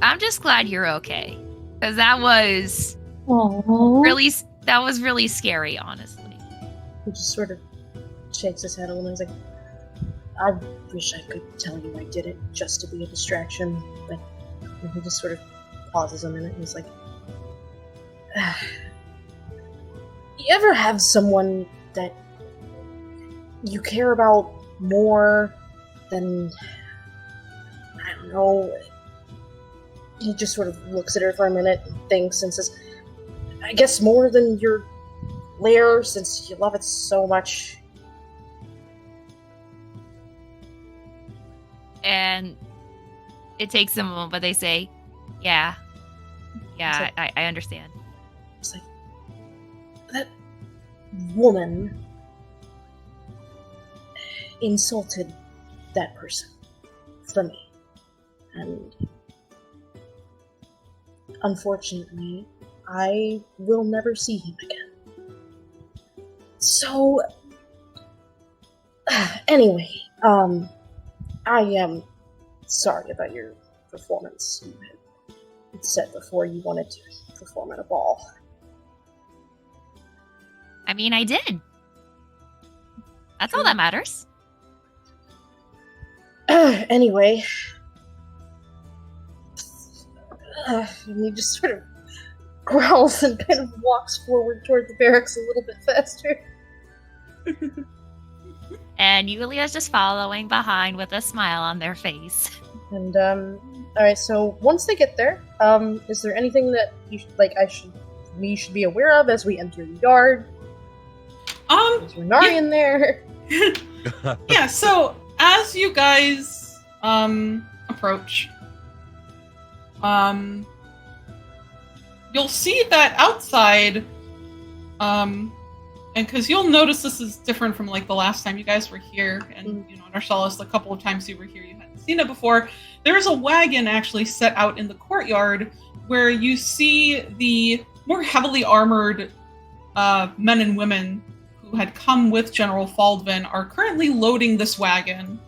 D: I'm just glad you're okay, because that was really scary, honestly."
B: He just sort of shakes his head a little and he's like, I wish I could tell you I did it just to be a distraction, but and he just sort of pauses a minute and he's like, you ever have someone that you care about more than, I don't know, he just sort of looks at her for a minute and thinks and says, I guess more than your lair, since you love it so much.
D: And it takes them a moment, but they say, yeah, I understand.
B: It's like, that woman insulted that person for me. And unfortunately, I will never see him again. So, anyway, I am sorry about your performance. You had said before you wanted to perform at a ball.
D: I mean, I did. That's all that matters.
B: Anyway, and he just sort of growls and kind of walks forward toward the barracks a little bit faster.
D: And Yulia's just following behind with a smile on their face.
B: And alright, so once they get there, is there anything that we should be aware of as we enter the yard? Is Renarian there?
C: Yeah, so as you guys approach, you'll see that outside, and because you'll notice this is different from like the last time you guys were here, and you know, Narcellis, the couple of times you were here, you hadn't seen it before. There's a wagon actually set out in the courtyard where you see the more heavily armored men and women who had come with General Faldvin are currently loading this wagon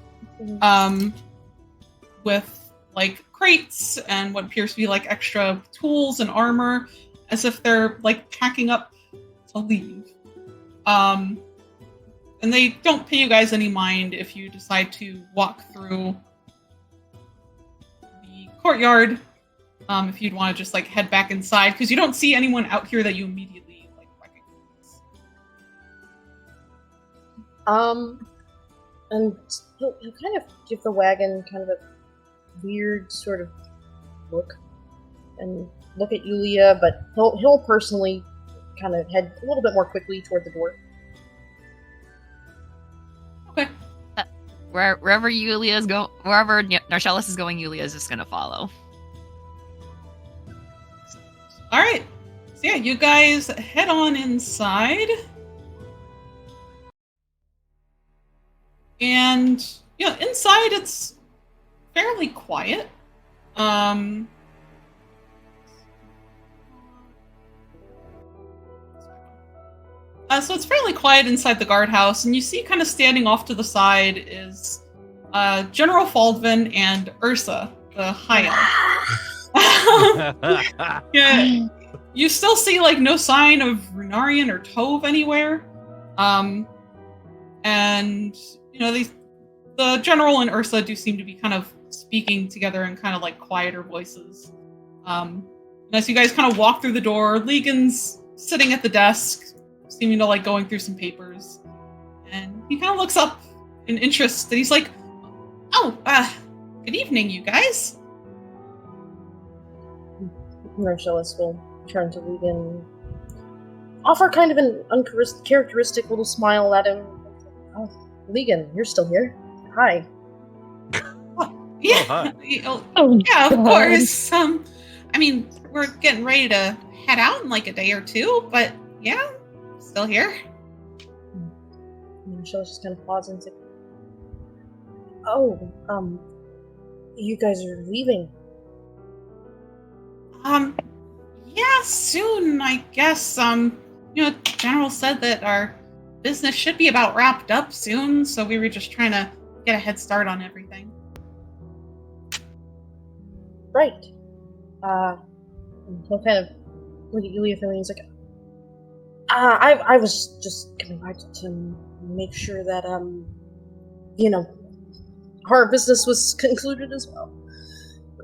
C: with like crates and what appears to be like extra tools and armor, as if they're like packing up to leave. And they don't pay you guys any mind if you decide to walk through the courtyard. If you'd want to just like head back inside, because you don't see anyone out here that you immediately like recognize.
B: And he'll kind of give the wagon kind of a weird sort of look, and look at Yulia, but he'll personally kind of head a little bit more quickly toward the door.
C: Okay.
D: Wherever Yulia's go, wherever Narcellis is going, Yulia is just gonna follow.
C: All right. So yeah, you guys head on inside. And yeah, inside it's fairly quiet. So it's fairly quiet inside the guardhouse, and you see kind of standing off to the side is General Faldvin and Ursa, the high elf. Yeah, you still see like no sign of Renarian or Tove anywhere. And you know, the general and Ursa do seem to be kind of speaking together in kind of like quieter voices. And as you guys kind of walk through the door, Legan's sitting at the desk, seeming to like going through some papers, and he kind of looks up in interest, and he's like, "Oh, good evening, you guys.
B: Marcellus will turn to Regan, offer kind of an uncharacteristic little smile at him. Oh, Legan, you're still here. Hi.
C: Yeah,
A: hi.
C: yeah, of
E: God.
C: course. I mean, we're getting ready to head out in like a day or two, but yeah, still here.
B: Marcellus just kind of pauses and says, "Oh, you guys are leaving."
C: Yeah, soon, I guess. General said that our business should be about wrapped up soon, so we were just trying to get a head start on everything.
B: Right. And he'll kind of look at Yulia for a minute. He's like, I was just coming by to make sure that, our business was concluded as well.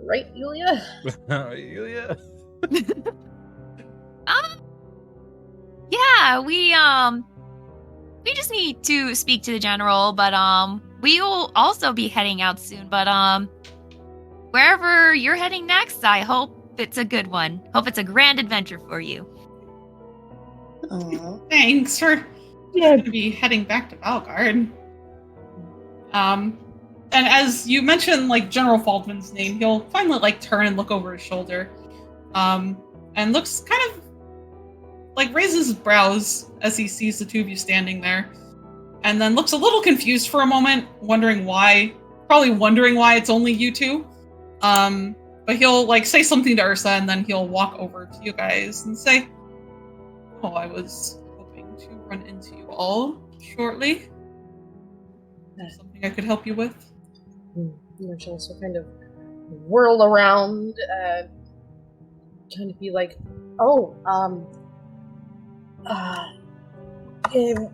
B: Right, Yulia?
A: Yulia?
D: Yeah, we just need to speak to the general, but we will also be heading out soon, but wherever you're heading next, I hope it's a good one. Hope it's a grand adventure for you.
C: Thanks for
E: Yeah.
C: going to be heading back to Valgard. And as you mentioned, like, General Faldman's name, he'll finally, like, turn and look over his shoulder. And looks kind of, like, raises his brows as he sees the two of you standing there. And then looks a little confused for a moment, wondering why it's only you two. But he'll, like, say something to Ursa, and then he'll walk over to you guys and say, "Oh, I was hoping to run into you all shortly. There's something I could help you with?"
B: Marcellus will kind of whirl around, kind of be like, "Oh,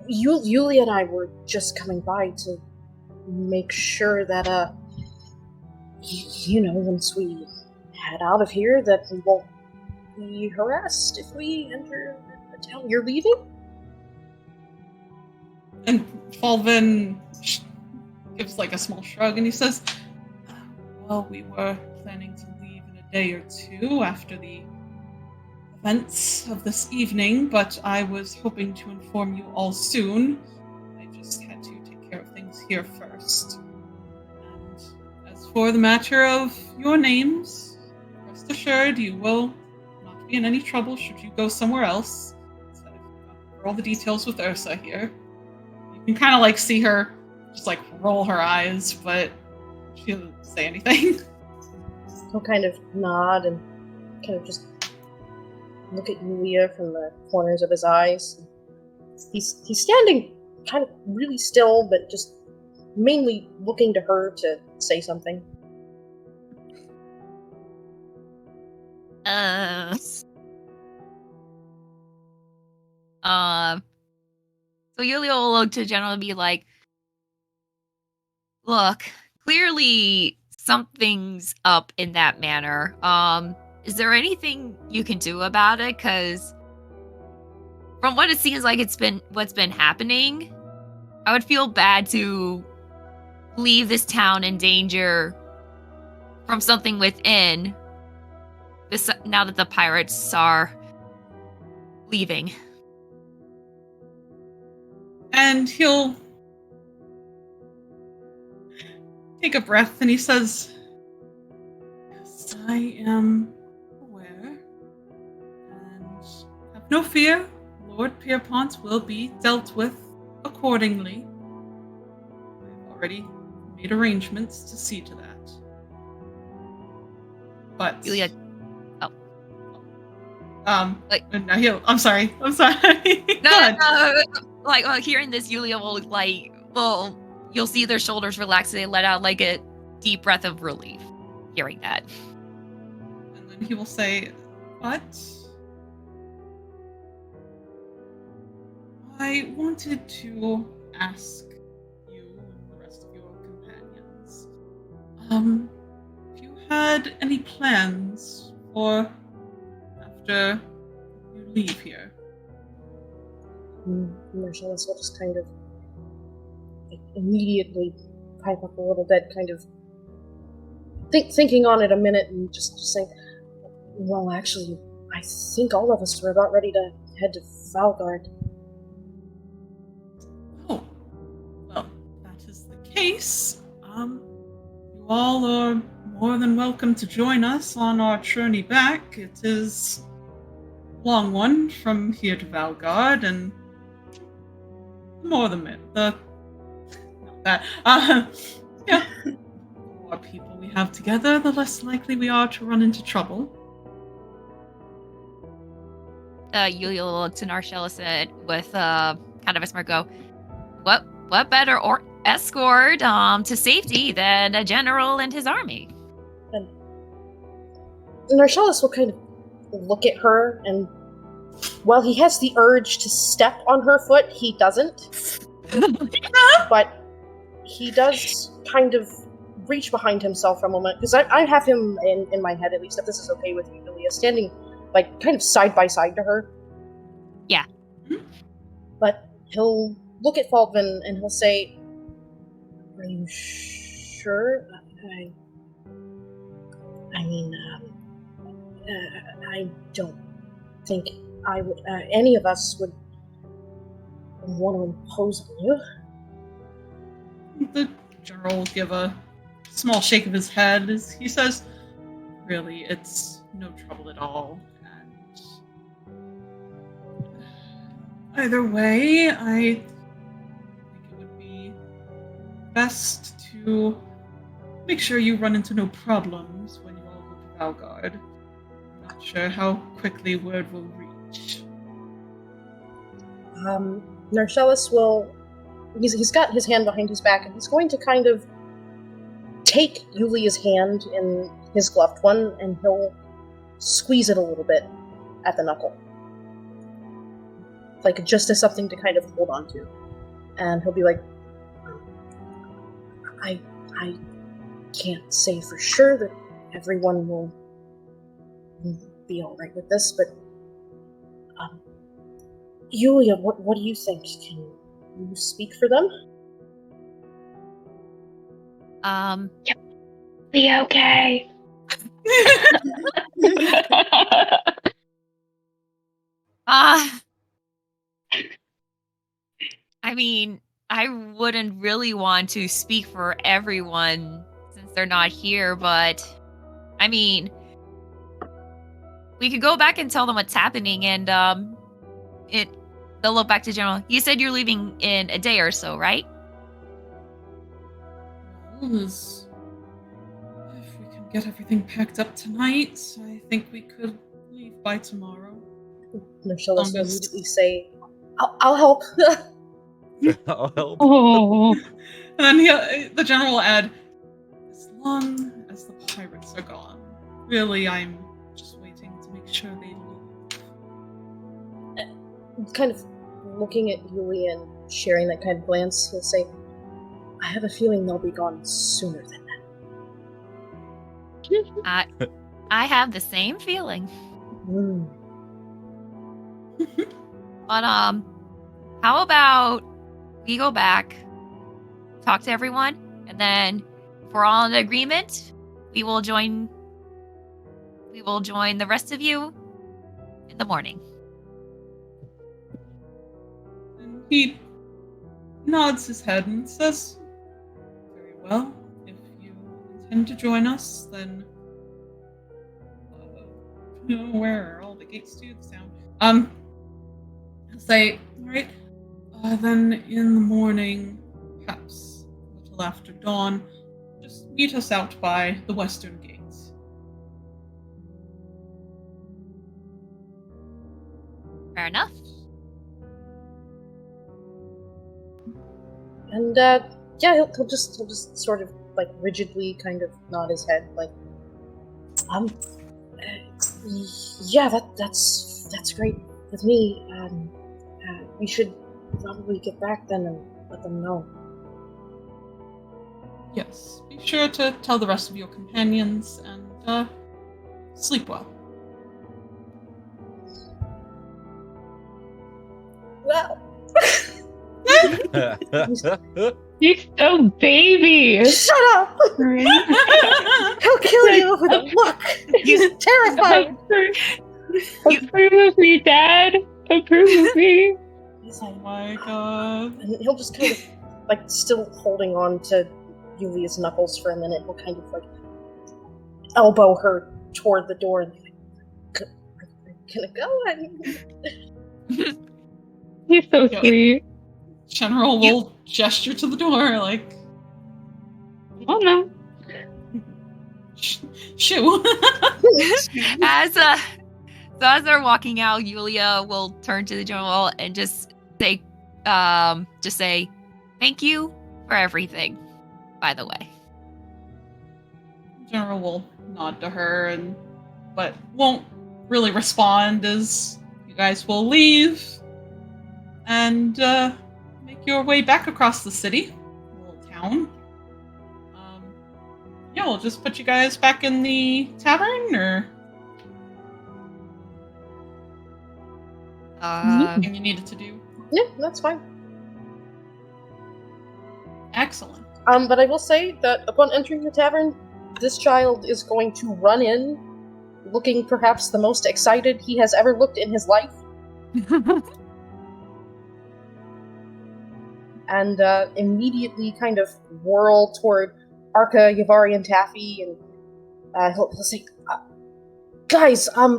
B: Yulia and I were just coming by to make sure that, once we head out of here, that we won't be harassed if we enter the town. You're leaving?"
C: And Falvin gives, like, a small shrug, and he says, "Well, we were planning to leave in a day or two after the events of this evening, but I was hoping to inform you all soon. I just had to take care of things here first. And as for the matter of your names, rest assured you will not be in any trouble should you go somewhere else. So I've gone over all the details with Ursa here. You can kind of, like, see her just, like, roll her eyes, but she doesn't say anything."
B: He'll kind of nod and kind of just look at Yulia from the corners of his eyes. He's standing kind of really still, but just mainly looking to her to say something.
D: So Yulia will look to General and be like, "Look, clearly something's up in that manner. Is there anything you can do about it? Because from what it seems like what's been happening, I would feel bad to leave this town in danger from something within this now that the pirates are leaving."
C: And he'll take a breath and he says, "Yes, I am aware. And have no fear, Lord Pierpont will be dealt with accordingly. I've already made arrangements to see to that. But
D: Yulia,
C: no, I'm sorry. Go ahead.
D: no. Like, hearing this, Yulia will, you'll see their shoulders relax and they let out, like, a deep breath of relief hearing that.
C: And then he will say, "But I wanted to ask you and the rest of your companions, if you had any plans for after you leave here."
B: Marcellus will just kind of immediately pipe up a little bit, kind of thinking on it a minute, and just saying, Well, actually, I think all of us were about ready to head to Valgard.
C: Oh, well, that is the case. You all are more than welcome to join us on our journey back. It is a long one from here to Valgard, and more than not that. Yeah. The more people we have together, the less likely we are to run into trouble.
D: Yulia looks to Narshella and with kind of a smirk go, what better or escort to safety than a general and his army?
B: And Narcellis will kind of look at her, and while he has the urge to step on her foot, he doesn't. But he does kind of reach behind himself for a moment, because I have him in my head, at least, if this is okay with you, Julia, standing like kind of side by side to her.
D: Yeah.
B: But he'll look at Faldvin and he'll say, "Are you sure? I mean, I don't think I would, any of us would want to impose on you."
C: The general will give a small shake of his head as he says, "Really, it's no trouble at all. And either way, I think it would be best to make sure you run into no problems when you all go to Valgard. I'm not sure how quickly word will reach."
B: Narcellis will. He's got his hand behind his back, and he's going to kind of take Yulia's hand in his gloved one, and he'll squeeze it a little bit at the knuckle. Like, just as something to kind of hold on to. And he'll be like, I can't say for sure that everyone will be alright with this, but Yulia, what do you think? Can you speak for them?
E: Yep. Be okay.
D: I mean, I wouldn't really want to speak for everyone since they're not here, but I mean, we could go back and tell them what's happening, and they'll look back to General. You said you're leaving in a day or so, right?
C: Well, if we can get everything packed up tonight, I think we could leave by tomorrow.
B: Narcellis will immediately say, I'll help.
A: I'll help.
E: Oh.
C: And then the general will add, as long as the pirates are gone. Really, I'm just waiting to make sure they leave.
B: Kind of looking at Yuli and sharing that kind of glance, he'll say, I have a feeling they'll be gone sooner than that.
D: I have the same feeling. But how about we go back, talk to everyone, and then if we're all in agreement, we will join the rest of you in the morning.
C: And he nods his head and says, very well, if you intend to join us, then where are all the gates to the sound? I'll say, alright, then in the morning, perhaps a little after dawn, just meet us out by the western gate.
D: Fair enough.
B: And yeah, he'll just sort of like rigidly kind of nod his head, like, yeah, that's great with me. We should probably get back then and let them know.
C: Yes, be sure to tell the rest of your companions and sleep well.
B: Well,
E: You're so baby.
B: Shut up! He'll kill you with a look. He's terrified.
E: Approve of me, Dad. Approve of me.
B: He's
C: Oh
B: like,
C: my god.
B: and he'll just kind of, like, still holding on to Yulia's knuckles for a minute. He'll kind of, like, elbow her toward the door and be like, gonna go?
E: He's so
C: Yeah.
E: sweet.
C: General will gesture to the door, like,
E: Oh no.
C: shoo.
D: As they're walking out, Yulia will turn to the general and just say, "Thank you for everything." By the way,
C: General will nod to her, but won't really respond as you guys will leave and make your way back across the city, little town. Yeah, we'll just put you guys back in the tavern, or anything you needed to do.
B: Yeah, that's fine.
C: Excellent.
B: But I will say that upon entering the tavern, this child is going to run in, looking perhaps the most excited he has ever looked in his life, and immediately kind of whirl toward Arca, Yavari, and Taffy, and he'll say, "Guys, I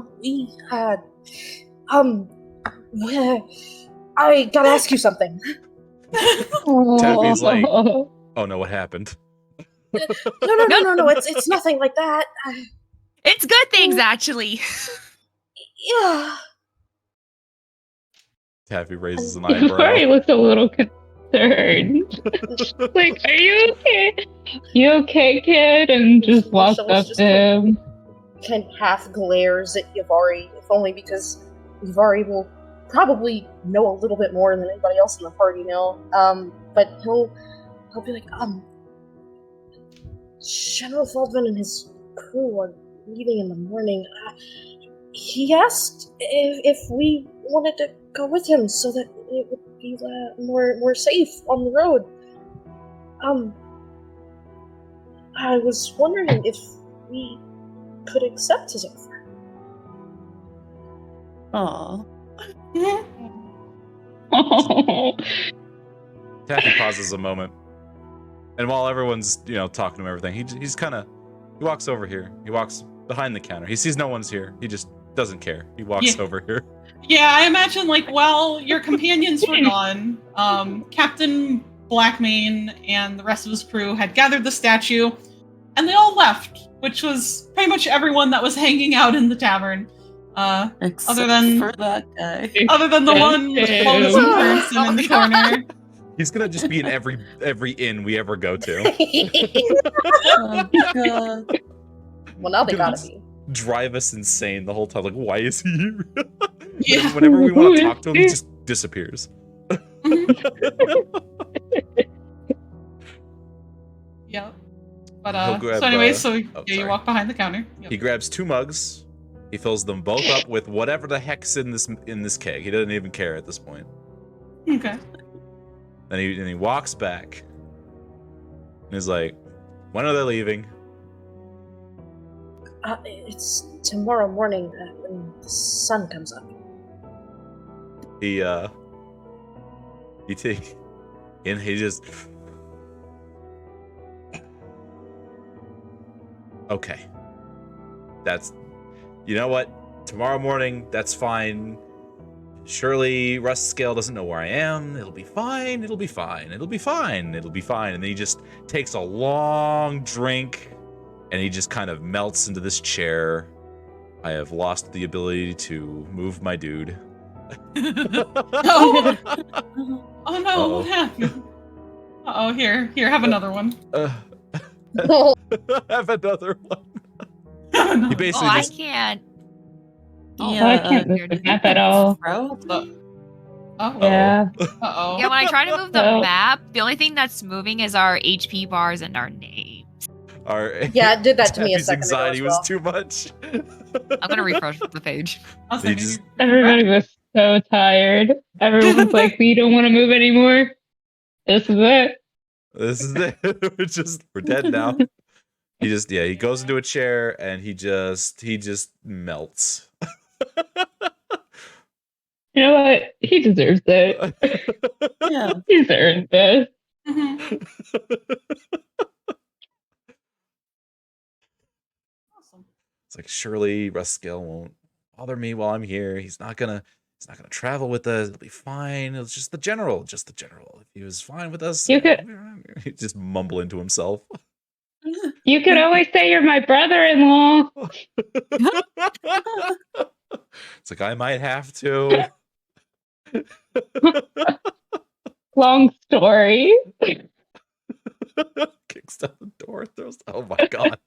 B: gotta ask you something."
A: Taffy's like, oh no, what happened?
B: No, it's nothing like that.
D: it's good things actually.
B: Yeah.
A: Taffy raises an
E: Before he
A: eyebrow.
E: looks a little concerned. Like, are you okay? You okay, kid? And just walks
B: Marshall's
E: up
B: just
E: to him.
B: Kind of half glares at Yavari, if only because Yavari will probably know a little bit more than anybody else in the party now. But he'll be like, General Faldman and his crew are leaving in the morning. He asked if we wanted to go with him so that it would be more safe on the road. I was wondering if we could accept his offer.
F: Aw.
A: Taffy pauses a moment, and while everyone's talking to him, everything, he walks over here. He walks behind the counter. He sees no one's here. He just doesn't care. He walks over here.
C: Yeah, I imagine, like, while your companions were gone, Captain Blackmane and the rest of his crew had gathered the statue, and they all left, which was pretty much everyone that was hanging out in the tavern.
F: Except
C: Other than
F: for that guy.
C: Other than the one closed person in the corner.
A: He's gonna just be in every inn we ever go to.
F: Oh, God.
B: Well, now they
A: Gonna
B: gotta be.
A: Drive us insane the whole time. Like, why is he here?
C: Yeah.
A: Whenever we want to talk to him, he just disappears.
C: Yep. But
A: He'll grab,
C: so anyway, you
A: sorry.
C: walk behind the counter. Yep.
A: He grabs 2 mugs. He fills them both up with whatever the heck's in this keg. He doesn't even care at this point.
C: Okay.
A: Then he walks back. And he's like, when are they leaving?
B: It's tomorrow morning when the sun comes up.
A: He just okay. That's, you know what? Tomorrow morning, that's fine. Surely Rust Scale doesn't know where I am. It'll be fine. It'll be fine. It'll be fine. It'll be fine. And then he just takes a long drink and he just kind of melts into this chair. I have lost the ability to move my dude.
C: Oh! Oh no,
A: Uh-oh.
C: what happened? Uh-oh, here, have another one.
A: Have another one.
C: Oh, no.
A: He basically
D: I
A: just
D: can't.
E: Oh, I can't move the map at all.
F: Bro?
C: Oh,
E: Yeah.
C: uh-oh.
D: Yeah, when I try to move the
E: No.
D: map, the only thing that's moving is our HP bars and our name.
B: Yeah, it did that to me a
A: Taffy's
B: second ago
A: anxiety
B: as well.
A: was too much.
D: I'm gonna refresh the page.
C: I was
A: He
C: thinking-
A: just-
E: Everybody was so tired. Everyone's like, we don't want to move anymore. This is it.
A: This is it. We're dead now. He goes into a chair and he just melts.
E: You know what? He deserves it.
F: Yeah.
E: He deserves this.
C: Mhm. Awesome.
A: It's like, surely Ruskill won't bother me while I'm here. He's not gonna travel with us. It'll be fine. It's just the general. If he was fine with us,
E: You could
A: he just mumble into himself.
E: always say you're my brother-in-law.
A: It's like, I might have to.
E: Long story.
A: Kicks down the door, throws. Oh my god.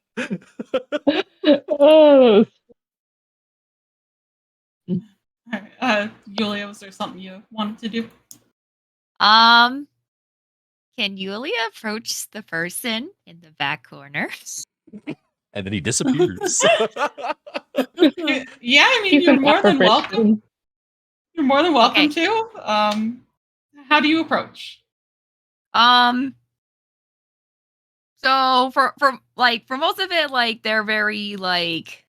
E: Oh,
C: Alright, Yulia, was there something you wanted to do?
D: Can Yulia approach the person in the back corner?
A: And then he disappears.
C: Yeah, I mean,
E: he's
C: you're
E: an
C: more than
E: upper
C: welcome.
E: person.
C: You're more than welcome
D: Okay.
C: to. How do you approach?
D: So for most of it, like they're very like,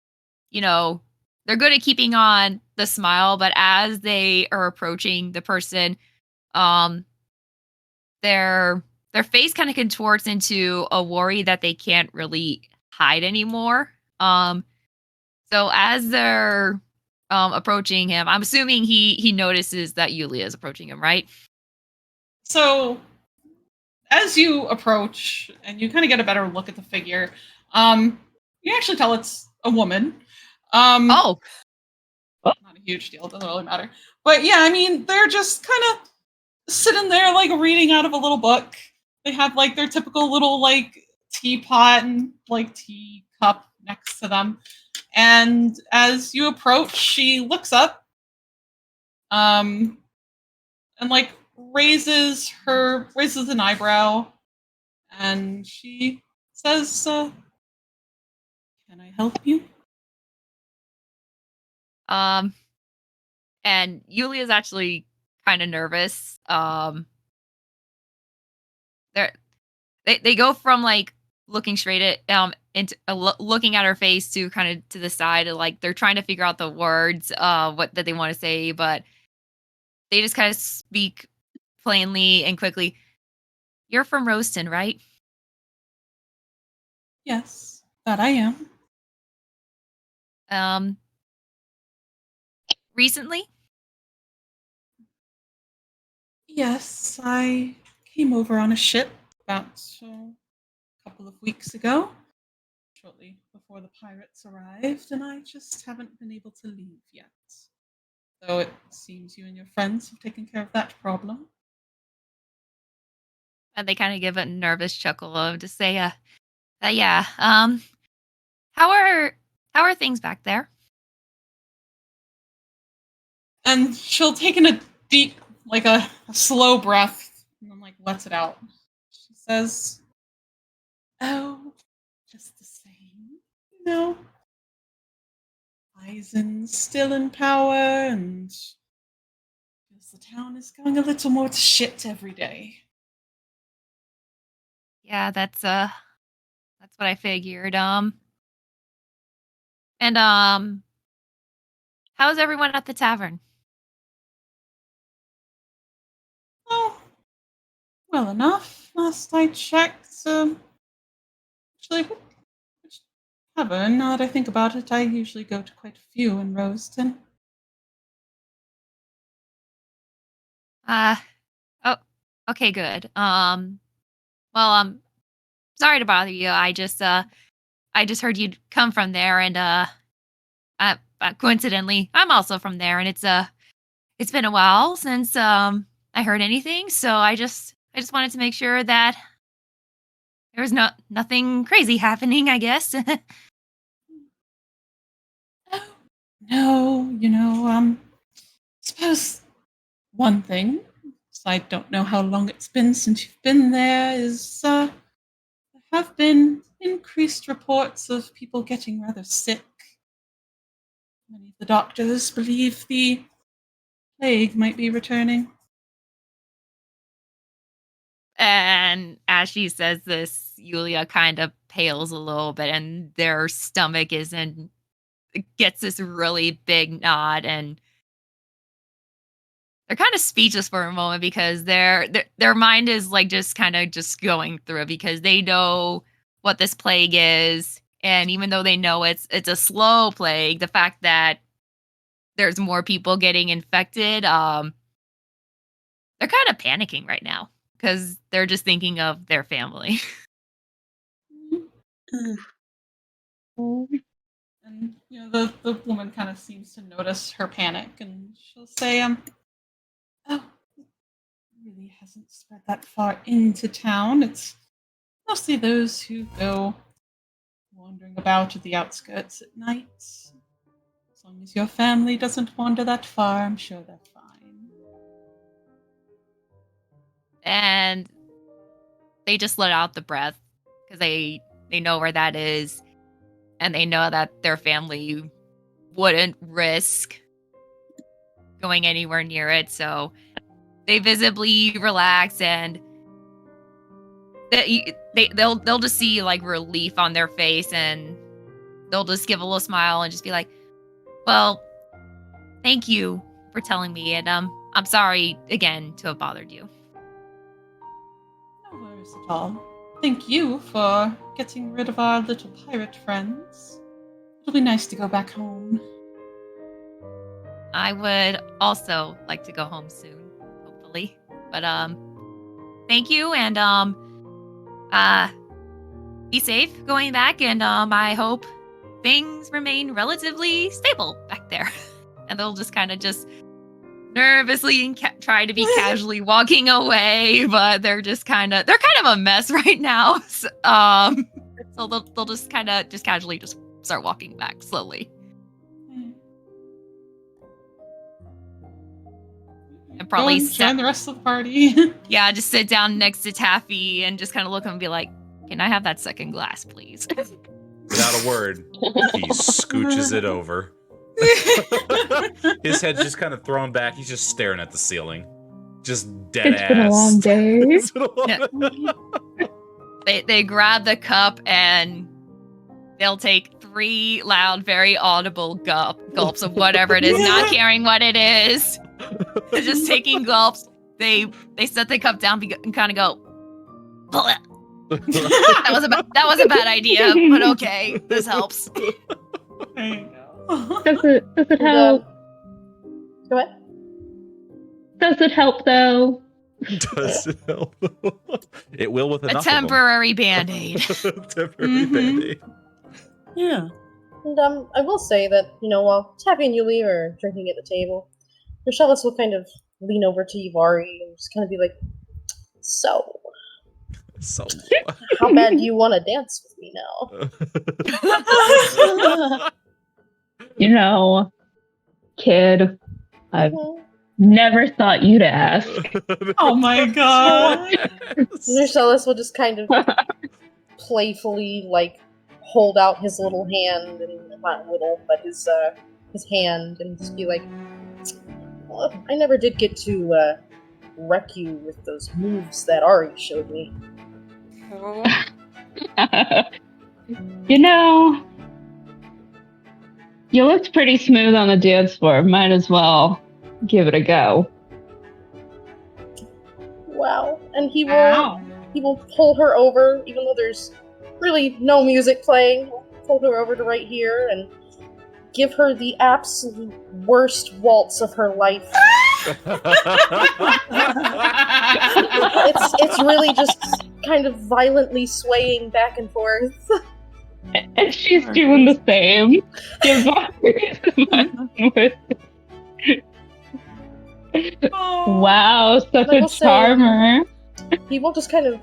D: they're good at keeping on the smile, but as they are approaching the person, um, their face kind of contorts into a worry that they can't really hide anymore. So as they're approaching him, I'm assuming he notices that Yulia is approaching him, right?
C: So, as you approach and you kind of get a better look at the figure, you actually tell it's a woman.
D: Oh,
C: Not a huge deal, doesn't really matter. But yeah, I mean, they're just kind of sitting there, like reading out of a little book. They have like their typical little like teapot and like tea cup next to them. And as you approach, she looks up, and like raises an eyebrow, and she says, "Can I help you?"
D: and Yulia's actually kind of nervous. They go from like looking straight at into looking at her face to kind of to the side, like they're trying to figure out the words what that they want to say, but they just kind of speak plainly and quickly. You're from Roaston, right?
C: Yes, that I am.
D: Um, recently?
C: Yes, I came over on a ship about a couple of weeks ago, shortly before the pirates arrived, and I just haven't been able to leave yet. Though it seems you and your friends have taken care of that problem.
D: And they kind of give a nervous chuckle of to say, yeah. How are things back there?
C: And she'll take in a deep, like a slow breath, and then like lets it out. She says, "Oh, just the same, you know. Aizen's still in power, and the town is going a little more to shit every day."
D: Yeah, that's what I figured. And how's everyone at the tavern?
C: Oh, well enough. Last I checked, actually, which tavern? Now that I think about it, I usually go to quite a few in Roseton.
D: Uh oh, okay, good. Well, sorry to bother you. I just heard you'd come from there, and coincidentally, I'm also from there, and it's been a while since I heard anything, so I just wanted to make sure that there was nothing crazy happening, I guess.
C: Oh, no, suppose one thing, so I don't know how long it's been since you've been there, is there have been increased reports of people getting rather sick. Many of the doctors believe the plague might be returning.
D: And as she says this, Yulia kind of pales a little bit, and their stomach gets this really big nod, and they're kind of speechless for a moment because their mind is like just kind of just going through it because they know what this plague is, and even though they know it's a slow plague, the fact that there's more people getting infected, they're kind of panicking right now because they're just thinking of their family.
C: And the woman kind of seems to notice her panic, and she'll say, "Oh, it really hasn't spread that far into town. It's mostly those who go wandering about at the outskirts at night. As long as your family doesn't wander that far, I'm sure they're fine."
D: And they just let out the breath because they know where that is, and they know that their family wouldn't risk going anywhere near it, so they visibly relax, and they'll just see like relief on their face, and they'll just give a little smile and just be like, "Well, thank you for telling me, and I'm sorry again to have bothered you."
C: No worries at all. Thank you for getting rid of our little pirate friends. It'll be nice to go back home.
D: I would also like to go home soon, hopefully. But thank you, and be safe going back, and I hope things remain relatively stable back there. And they'll just kind of just nervously and try to be casually walking away, but they're kind of a mess right now. So they'll just kind of just casually just start walking back slowly. And probably
C: join the rest of the party.
D: Yeah, just sit down next to Taffy and just kind of look at him and be like, "Can I have that second glass, please?"
A: Without a word, he scooches it over. His head's just kind of thrown back. He's just staring at the ceiling. Just dead ass.
E: It's been a long day.
A: It's been a long day.
D: They grab the cup and they'll take 3 loud, very audible gulps of whatever it is, not caring what it is. They're just taking gulps. They set the cup down and kind of go, "Bleh." that was a bad idea, but okay, this helps.
C: There you go.
E: Does it help?
B: Go ahead.
E: Does it help though?
A: Does it help? It will with enough
D: A temporary band-aid.
A: Temporary band-aid.
F: Yeah.
B: And I will say that, while Taffy and Yuli are drinking at the table, Rochelle will kind of lean over to Ivari and just kind of be like, "So, how bad do you want to dance with me now?"
E: Kid, I've never thought you'd ask.
C: Oh my god.
B: Rochelle will just kind of playfully, hold out his little hand, and not little, but his hand, and just be like, "Well, I never did get to wreck you with those moves that Ari showed me."
E: You looked pretty smooth on the dance floor. Might as well give it a go.
B: Wow. And he will pull her over, even though there's really no music playing. He'll pull her over to right here and give her the absolute worst waltz of her life. It's really just kind of violently swaying back and forth.
E: And she's doing the same. Wow, such a charmer.
B: He will just kind of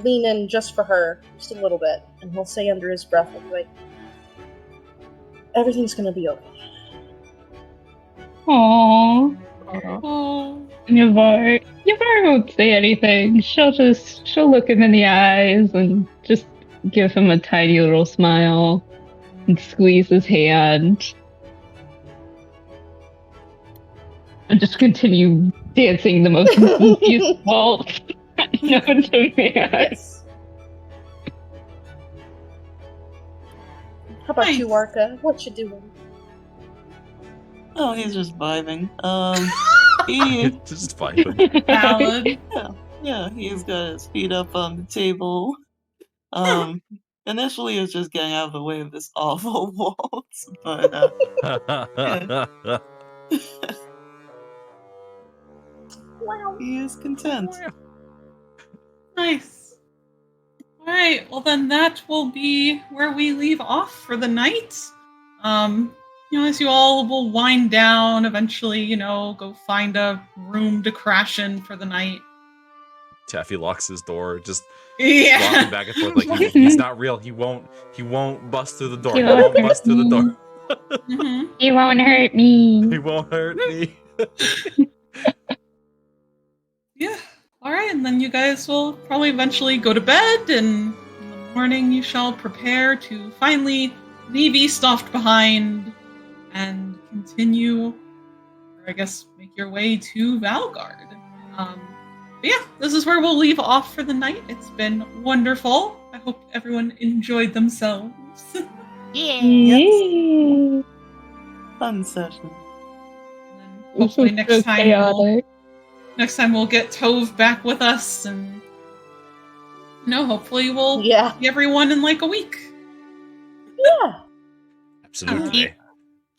B: lean in just for her, just a little bit, and he'll say under his breath, like, "Everything's gonna be okay."
E: Aww. Yavar won't say anything. She'll look him in the eyes and just give him a tiny little smile and squeeze his hand. And just continue dancing the most confused waltz. known to me as.
B: Yes. How about you,
C: Nice.
B: Arca? What you doing?
F: Oh, he's just vibing. He,
A: Just vibing.
C: Valid.
F: yeah, he's got his feet up on the table. Initially, it's just getting out of the way of this awful waltz, but
B: Wow.
F: he is content.
C: Nice. All right. Well, then that will be where we leave off for the night. As you all will wind down, eventually, go find a room to crash in for the night.
A: Taffy locks his door, just
C: Yeah.
A: walking back and forth like he's not real. He won't bust through the door. He
E: He won't
A: won't
E: hurt
A: bust through the door.
E: me.
C: Mhm.
E: He won't hurt me.
A: He won't hurt me.
C: Yeah. All right, and then you guys will probably eventually go to bed, and in the morning you shall prepare to finally leave Eastoft behind and continue, or I guess make your way to Valgard. But yeah, this is where we'll leave off for the night. It's been wonderful. I hope everyone enjoyed themselves.
D: Yeah.
E: Yeah.
F: Fun session.
C: And hopefully
E: This was so chaotic.
C: next time we'll get Tove back with us, and hopefully we'll
B: Yeah.
C: see everyone in like a week.
B: Yeah.
A: Absolutely.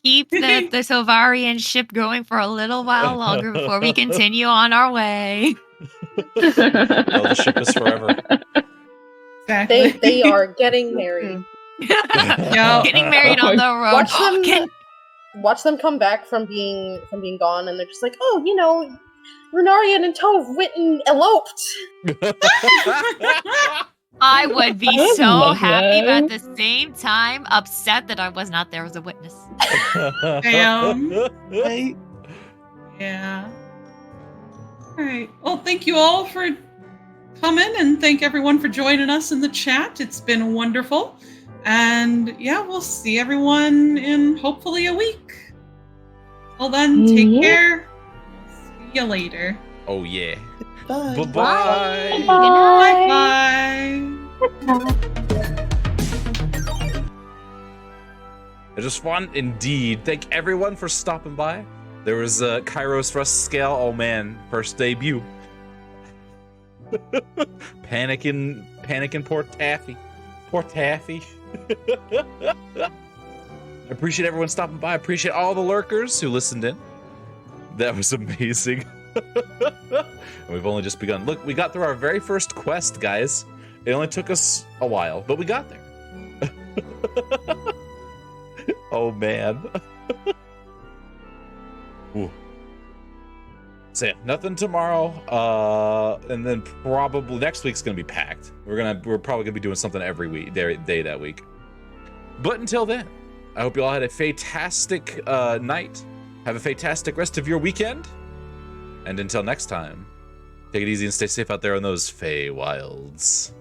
D: Keep the Silvarian ship going for a little while longer before we continue on our way.
A: Well, the ship is forever.
C: Exactly.
B: They are getting married.
C: Yeah.
D: Getting married on the road.
B: Watch them.
D: Can-
B: Watch them come back from being gone, and they're just like, oh, Renarian and Tove went and eloped.
D: I would be
E: I
D: so
E: love
D: happy, but at
E: that.
D: the same time, upset that I was not there as a witness.
C: Damn.
F: Right?
C: Yeah. All right. Well, thank you all for coming, and thank everyone for joining us in the chat. It's been wonderful. And yeah, we'll see everyone in hopefully a week. Till then, take
E: Yeah.
C: care. See you later.
A: Oh yeah.
F: Bye.
A: Bye-bye.
C: Bye.
A: It was fun indeed. Thank everyone for stopping by. There was a Kairos Rust Scale. Oh man, first debut. Panicking poor Taffy. Poor Taffy. I appreciate everyone stopping by. I appreciate all the lurkers who listened in. That was amazing. And we've only just begun. Look, we got through our very first quest, guys. It only took us a while, but we got there. Oh man. Ooh. So yeah, nothing tomorrow. And then probably next week's gonna be packed. We're probably gonna be doing something every week, day that week. But until then, I hope you all had a fantastic night. Have a fantastic rest of your weekend. And until next time, take it easy and stay safe out there in those Fey wilds.